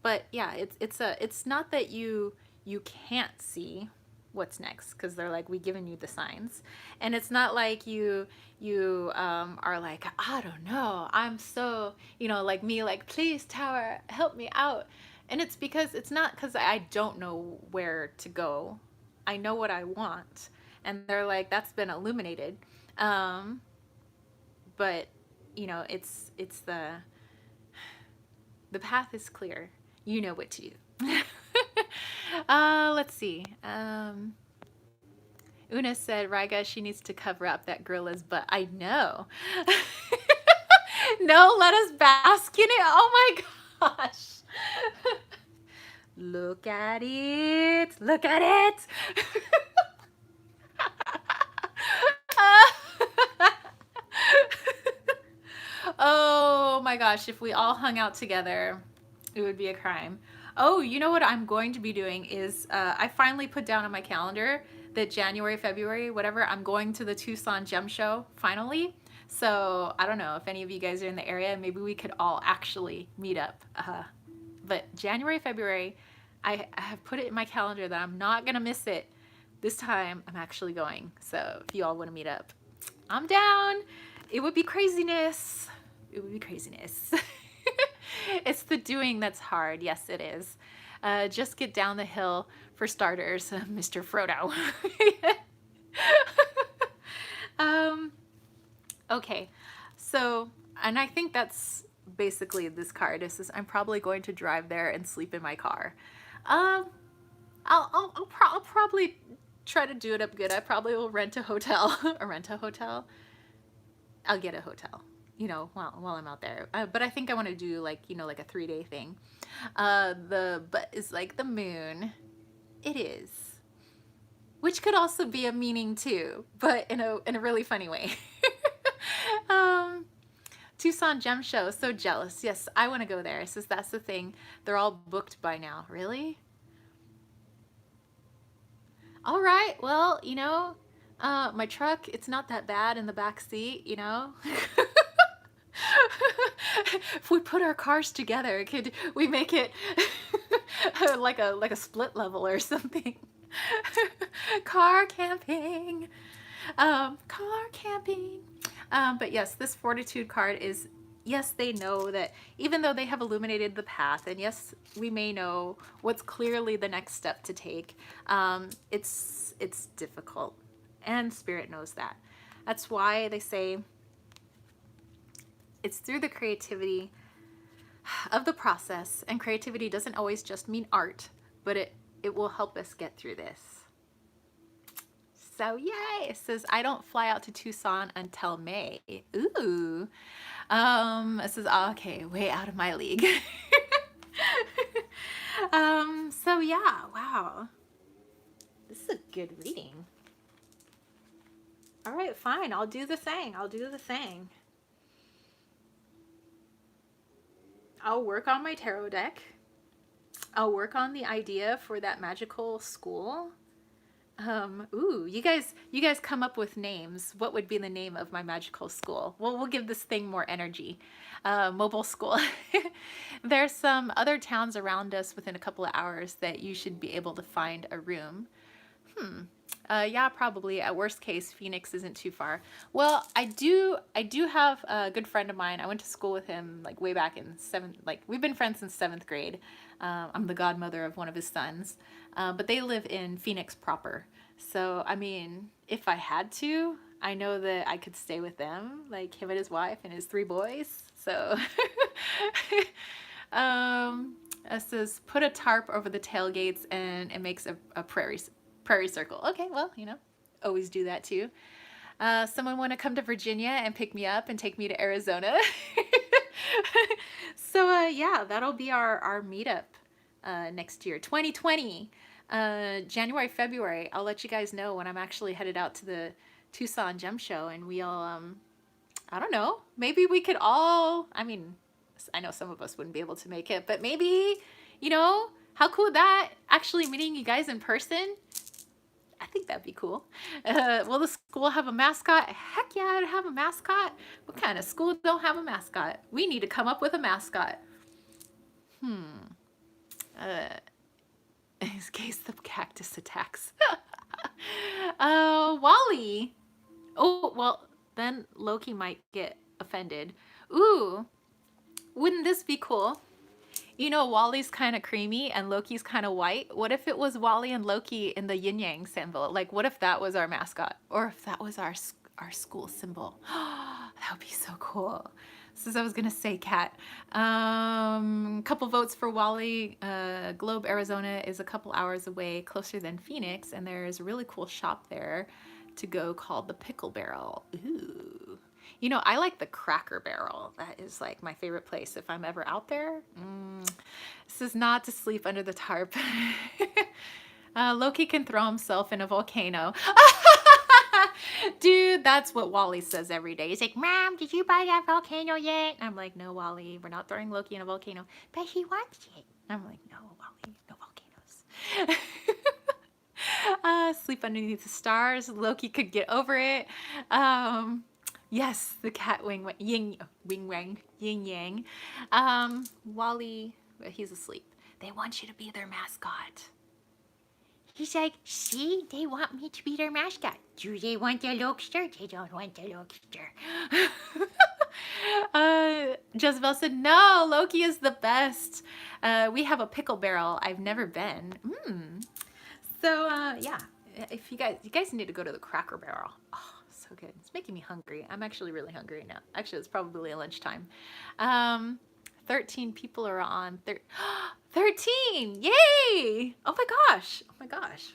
but yeah, it's not that you can't see, what's next, because they're like, we given you the signs. And it's not like you are like, I don't know, I'm so, like me, like, please Tower, help me out. And it's because it's not because I don't know where to go. I know what I want. And they're like, that's been illuminated. um but it's the path is clear. You know what to do. Let's see. Una said, Ryga, she needs to cover up that gorilla's butt. I know. No, let us bask in it. Oh my gosh. Look at it. Look at it. Oh my gosh, if we all hung out together, it would be a crime. Oh, you know what I'm going to be doing is I finally put down on my calendar that January, February, whatever, I'm going to the Tucson Gem Show finally. So I don't know if any of you guys are in the area, maybe we could all actually meet up. But January, February, I have put it in my calendar that I'm not going to miss it. This time I'm actually going. So if you all want to meet up, I'm down. It would be craziness. It would be craziness. It's the doing that's hard. Yes, it is. Just get down the hill for starters, Mr. Frodo. Okay, so, and I think that's basically this card. It says, I'm probably going to drive there and sleep in my car. I'll probably try to do it up good. I probably will rent a hotel. I'll get a hotel, while I'm out there. But I think I want to do like a 3-day thing. The butt is like the moon. It is. Which could also be a meaning too, but in a really funny way. Tucson Gem Show, so jealous. Yes, I want to go there. It says that's the thing. They're all booked by now. Really? All right. Well, my truck, it's not that bad in the back seat, If we put our cars together, could we make it like a split level or something? Car camping. Car camping. But yes, this Fortitude card is, yes, they know that even though they have illuminated the path, and yes, we may know what's clearly the next step to take, it's difficult, and Spirit knows that. That's why they say it's through the creativity of the process, and creativity doesn't always just mean art, but it will help us get through this. So yay! It says, I don't fly out to Tucson until May. Ooh. It says, oh, okay, way out of my league. So yeah, wow. This is a good reading. All right, fine. I'll do the thing. I'll work on my tarot deck. I'll work on the idea for that magical school. Ooh, you guys come up with names. What would be the name of my magical school? Well, we'll give this thing more energy. Mobile school. There's some other towns around us within a couple of hours that you should be able to find a room. Yeah, probably. At worst case, Phoenix isn't too far. Well, I do have a good friend of mine. I went to school with him like way back in we've been friends since 7th grade. I'm the godmother of one of his sons. But they live in Phoenix proper. So, I mean, if I had to, I know that I could stay with them, like him and his wife and his 3 boys. So, it says, put a tarp over the tailgates and it makes a prairie circle. Okay, well, always do that too. Someone want to come to Virginia and pick me up and take me to Arizona? So, yeah, that'll be our meetup next year, 2020. January, February. I'll let you guys know when I'm actually headed out to the Tucson Gem Show, and we'll, I don't know, maybe we could all, I mean, I know some of us wouldn't be able to make it, but maybe, how cool would that, actually meeting you guys in person? I think that'd be cool. Will the school have a mascot? Heck yeah, it'd have a mascot. What kind of school don't have a mascot? We need to come up with a mascot. In case the cactus attacks. Wally. Oh, well, then Loki might get offended. Ooh, wouldn't this be cool? You know, Wally's kind of creamy and Loki's kind of white. What if it was Wally and Loki in the yin yang symbol? Like, what if that was our mascot? Or if that was our school symbol? That would be so cool. So as I was gonna say, Kat, couple votes for Wally. Globe, Arizona is a couple hours away, closer than Phoenix, and there's a really cool shop there to go called the Pickle Barrel. Ooh. You know, I like the Cracker Barrel. That is like my favorite place if I'm ever out there. This is not to sleep under the tarp. Loki can throw himself in a volcano. Dude, that's what Wally says every day. He's like, Mom, did you buy that volcano yet? I'm like, no, Wally, we're not throwing Loki in a volcano. But he wants it. I'm like, no, Wally, no volcanoes. Sleep underneath the stars. Loki could get over it. Yes, the cat wing yin yang. Wally, he's asleep. They want you to be their mascot. He's like, see, they want me to be their mascot. Do they want the Lokester? They don't want the Lokester. Jezebel said, no, Loki is the best. We have a pickle barrel. I've never been. So, yeah, if you guys need to go to the Cracker Barrel. Oh, so good. It's making me hungry. I'm actually really hungry right now. Actually, it's probably lunchtime. 13 people are on. 13! Yay! Oh my gosh. Oh my gosh.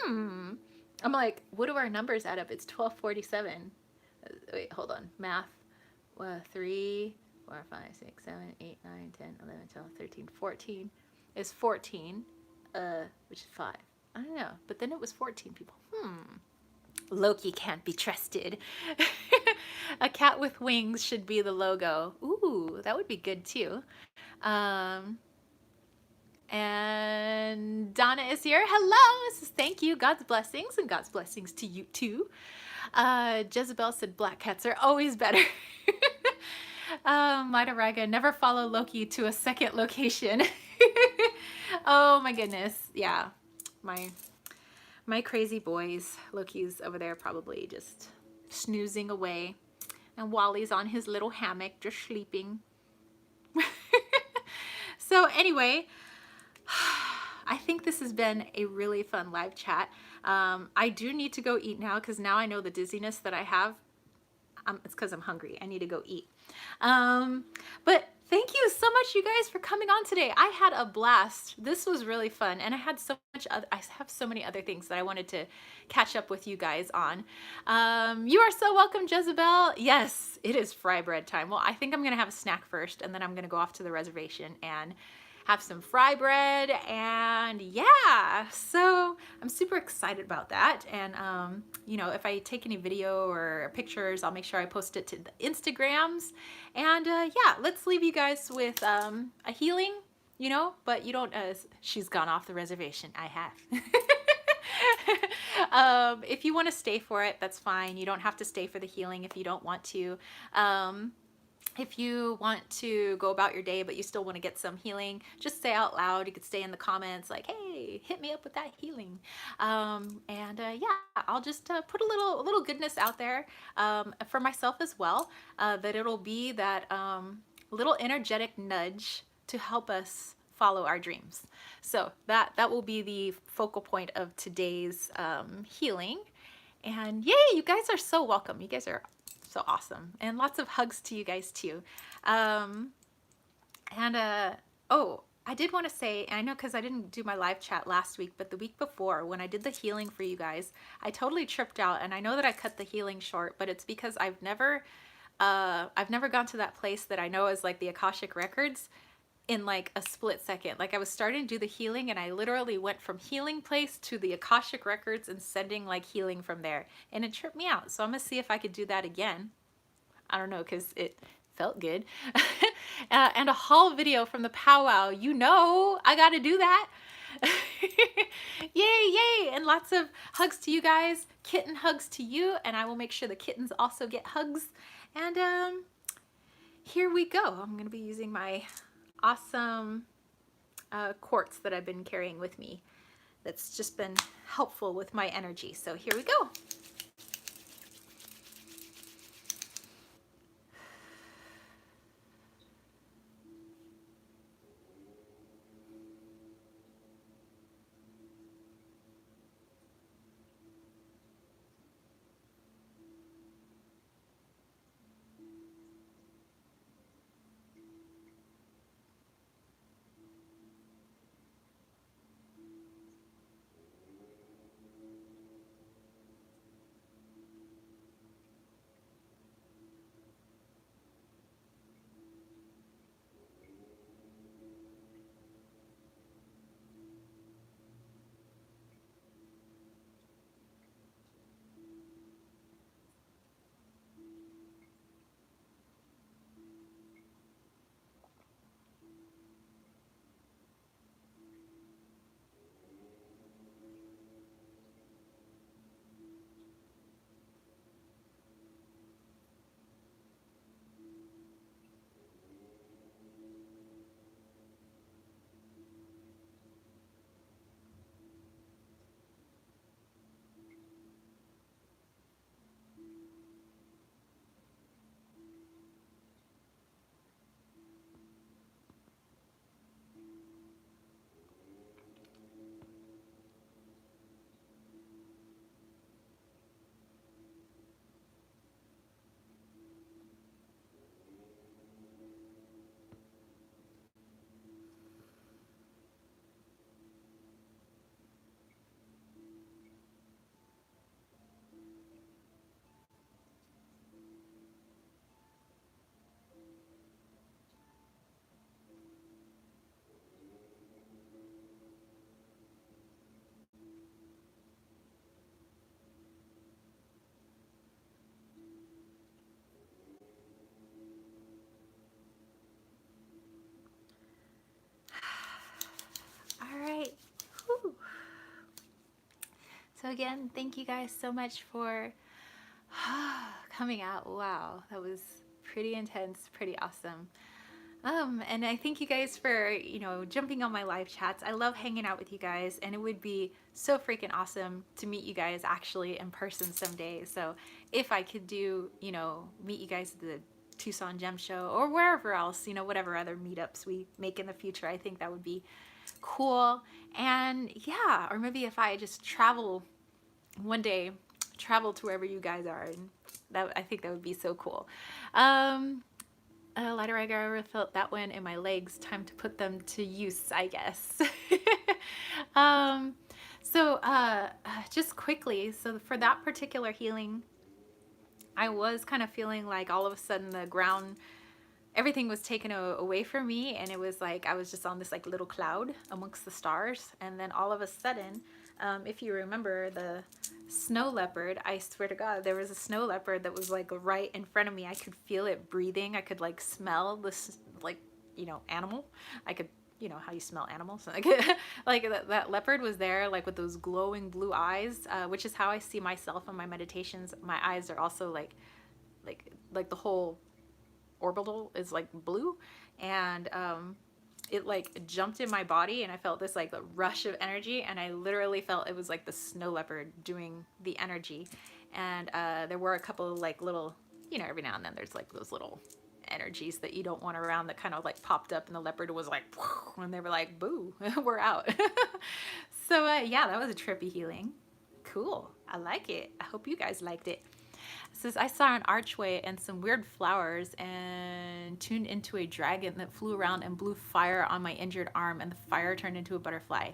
I'm like, what do our numbers add up? It's 1247. Wait, hold on. Math. 3, 4, 5, 6, 7, 8, 9, 10, 11, 12, 13, 14 is 14. Which is 5. I don't know. But then it was 14 people. Loki can't be trusted. A cat with wings should be the logo. Ooh, that would be good too. And Donna is here. Hello. Says, thank you. God's blessings, and God's blessings to you too. Jezebel said black cats are always better. Mida Raga, never follow Loki to a second location. Oh my goodness. Yeah. My crazy boys. Loki's over there probably just snoozing away. And Wally's on his little hammock just sleeping. So anyway, I think this has been a really fun live chat. I do need to go eat now because now I know the dizziness that I have. It's because I'm hungry. I need to go eat. But thank you so much, you guys, for coming on today. I had a blast. This was really fun, and I had so much. I have so many other things that I wanted to catch up with you guys on. You are so welcome, Jezebel. Yes, it is fry bread time. Well, I think I'm gonna have a snack first, and then I'm gonna go off to the reservation and have some fry bread, and yeah, so I'm super excited about that. And you know, if I take any video or pictures, I'll make sure I post it to the Instagrams. And yeah, let's leave you guys with a healing, you know, but you don't, she's gone off the reservation. I have. If you want to stay for it, that's fine. You don't have to stay for the healing if you don't want to. If you want to go about your day, but you still want to get some healing, just say out loud. You could stay in the comments like, hey, hit me up with that healing. Yeah, I'll just put a little goodness out there for myself as well, that it'll be that little energetic nudge to help us follow our dreams. So that will be the focal point of today's healing. And yay, you guys are so welcome. You guys are so awesome, and lots of hugs to you guys too. Oh, I did want to say, I know because I didn't do my live chat last week, but the week before when I did the healing for you guys, I totally tripped out, and I know that I cut the healing short, but it's because I've never gone to that place that I know is like the Akashic Records in like a split second. Like I was starting to do the healing, and I literally went from healing place to the Akashic Records and sending like healing from there, and it tripped me out. So I'm gonna see if I could do that again. I don't know, because it felt good. And a haul video from the powwow, you know, I gotta do that. Yay, and lots of hugs to you guys, kitten hugs to you, and I will make sure the kittens also get hugs. And here we go. I'm gonna be using my awesome quartz that I've been carrying with me, that's just been helpful with my energy. So here we go. All right. Whew. So again, thank you guys so much for coming out. Wow, that was pretty intense, pretty awesome. And I thank you guys for, jumping on my live chats. I love hanging out with you guys, and it would be so freaking awesome to meet you guys actually in person someday. So if I could meet you guys at the Tucson Gem Show or wherever else, whatever other meetups we make in the future, I think that would be cool. And yeah, or maybe if I just travel one day, travel to wherever you guys are, and I think that would be so cool. Lighter I ever felt that one in my legs. Time to put them to use, I guess. Just quickly, so for that particular healing, I was kind of feeling like all of a sudden the ground, everything was taken away from me, and it was like I was just on this like little cloud amongst the stars. And then all of a sudden, if you remember the snow leopard, I swear to God, there was a snow leopard that was like right in front of me. I could feel it breathing. I could like smell this animal. I could, how you smell animals. Like that leopard was there, like with those glowing blue eyes, which is how I see myself in my meditations. My eyes are also like the whole orbital is like blue, and it like jumped in my body, and I felt this like rush of energy, and I literally felt it was like the snow leopard doing the energy. And there were a couple of like little, every now and then there's like those little energies that you don't want around that kind of like popped up, and the leopard was like, and they were like, boo, we're out. So yeah, that was a trippy healing. Cool, I like it. I hope you guys liked it. It says, I saw an archway and some weird flowers and tuned into a dragon that flew around and blew fire on my injured arm, and the fire turned into a butterfly.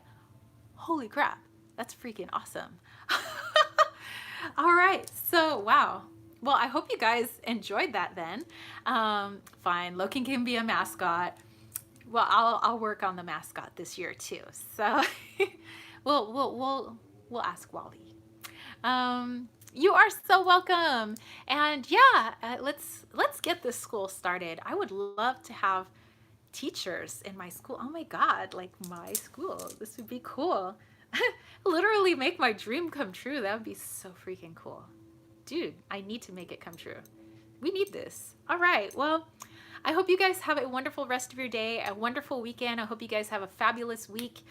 Holy crap, that's freaking awesome. All right, so wow. Well, I hope you guys enjoyed that then. Fine, Loki can be a mascot. Well, I'll work on the mascot this year too. So we'll ask Wally. You are so welcome. And yeah, let's get this school started. I would love to have teachers in my school. Oh my God, like my school. This would be cool. Literally make my dream come true. That would be so freaking cool. Dude, I need to make it come true. We need this. All right. Well, I hope you guys have a wonderful rest of your day, a wonderful weekend. I hope you guys have a fabulous week.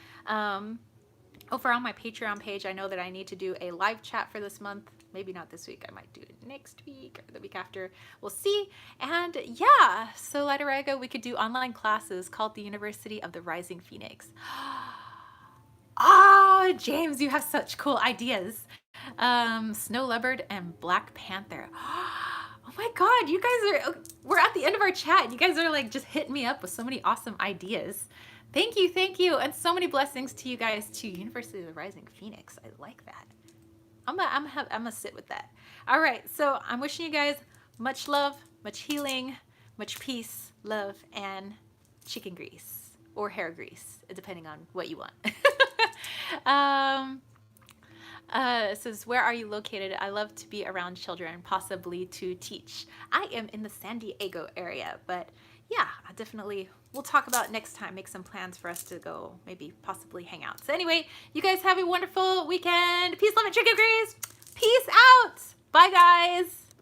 Over on my Patreon page, I know that I need to do a live chat for this month. Maybe not this week. I might do it next week or the week after. We'll see. And yeah, so Lighterega, we could do online classes called the University of the Rising Phoenix. Oh, James, you have such cool ideas. Snow Leopard and Black Panther. Oh my God, you guys are, we're at the end of our chat. You guys are like just hitting me up with so many awesome ideas. Thank you, and so many blessings to you guys too. University of the Rising Phoenix, I like that. I'm gonna sit with that. All right, so I'm wishing you guys much love, much healing, much peace, love, and chicken grease or hair grease, depending on what you want. It says, where are you located? I love to be around children, possibly to teach. I am in the San Diego area, but yeah, I definitely, we'll talk about it next time, make some plans for us to go, maybe possibly hang out. So anyway, you guys have a wonderful weekend. Peace, love, and chicken grease. Peace out. Bye, guys.